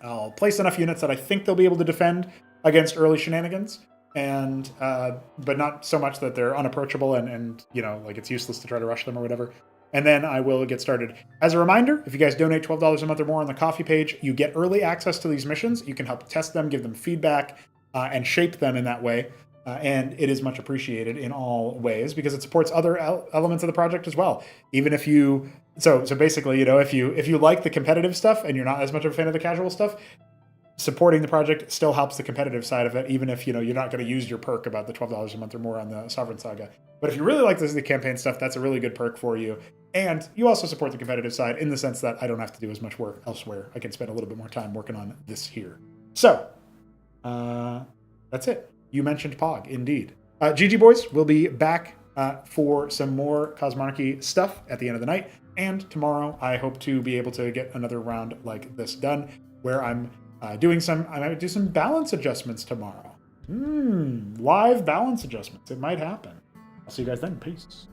I'll place enough units that I think they'll be able to defend against early shenanigans, and but not so much that they're unapproachable and you know, like it's useless to try to rush them or whatever. And then I will get started. As a reminder, if you guys donate $12 a month or more on the coffee page, you get early access to these missions. You can help test them, give them feedback, and shape them in that way. And it is much appreciated in all ways because it supports other elements of the project as well. Even if you, so basically, you know, if you like the competitive stuff and you're not as much of a fan of the casual stuff, supporting the project still helps the competitive side of it, even if, you know, you're not going to use your perk about the $12 a month or more on the Sovereign Saga. But if you really like the campaign stuff, that's a really good perk for you. And you also support the competitive side in the sense that I don't have to do as much work elsewhere. I can spend a little bit more time working on this here. So, that's it. You mentioned Pog, indeed. GG boys, we'll be back for some more Cosmonarchy stuff at the end of the night. And tomorrow, I hope to be able to get another round like this done, where I might do some balance adjustments tomorrow. Live balance adjustments. It might happen. I'll see you guys then. Peace.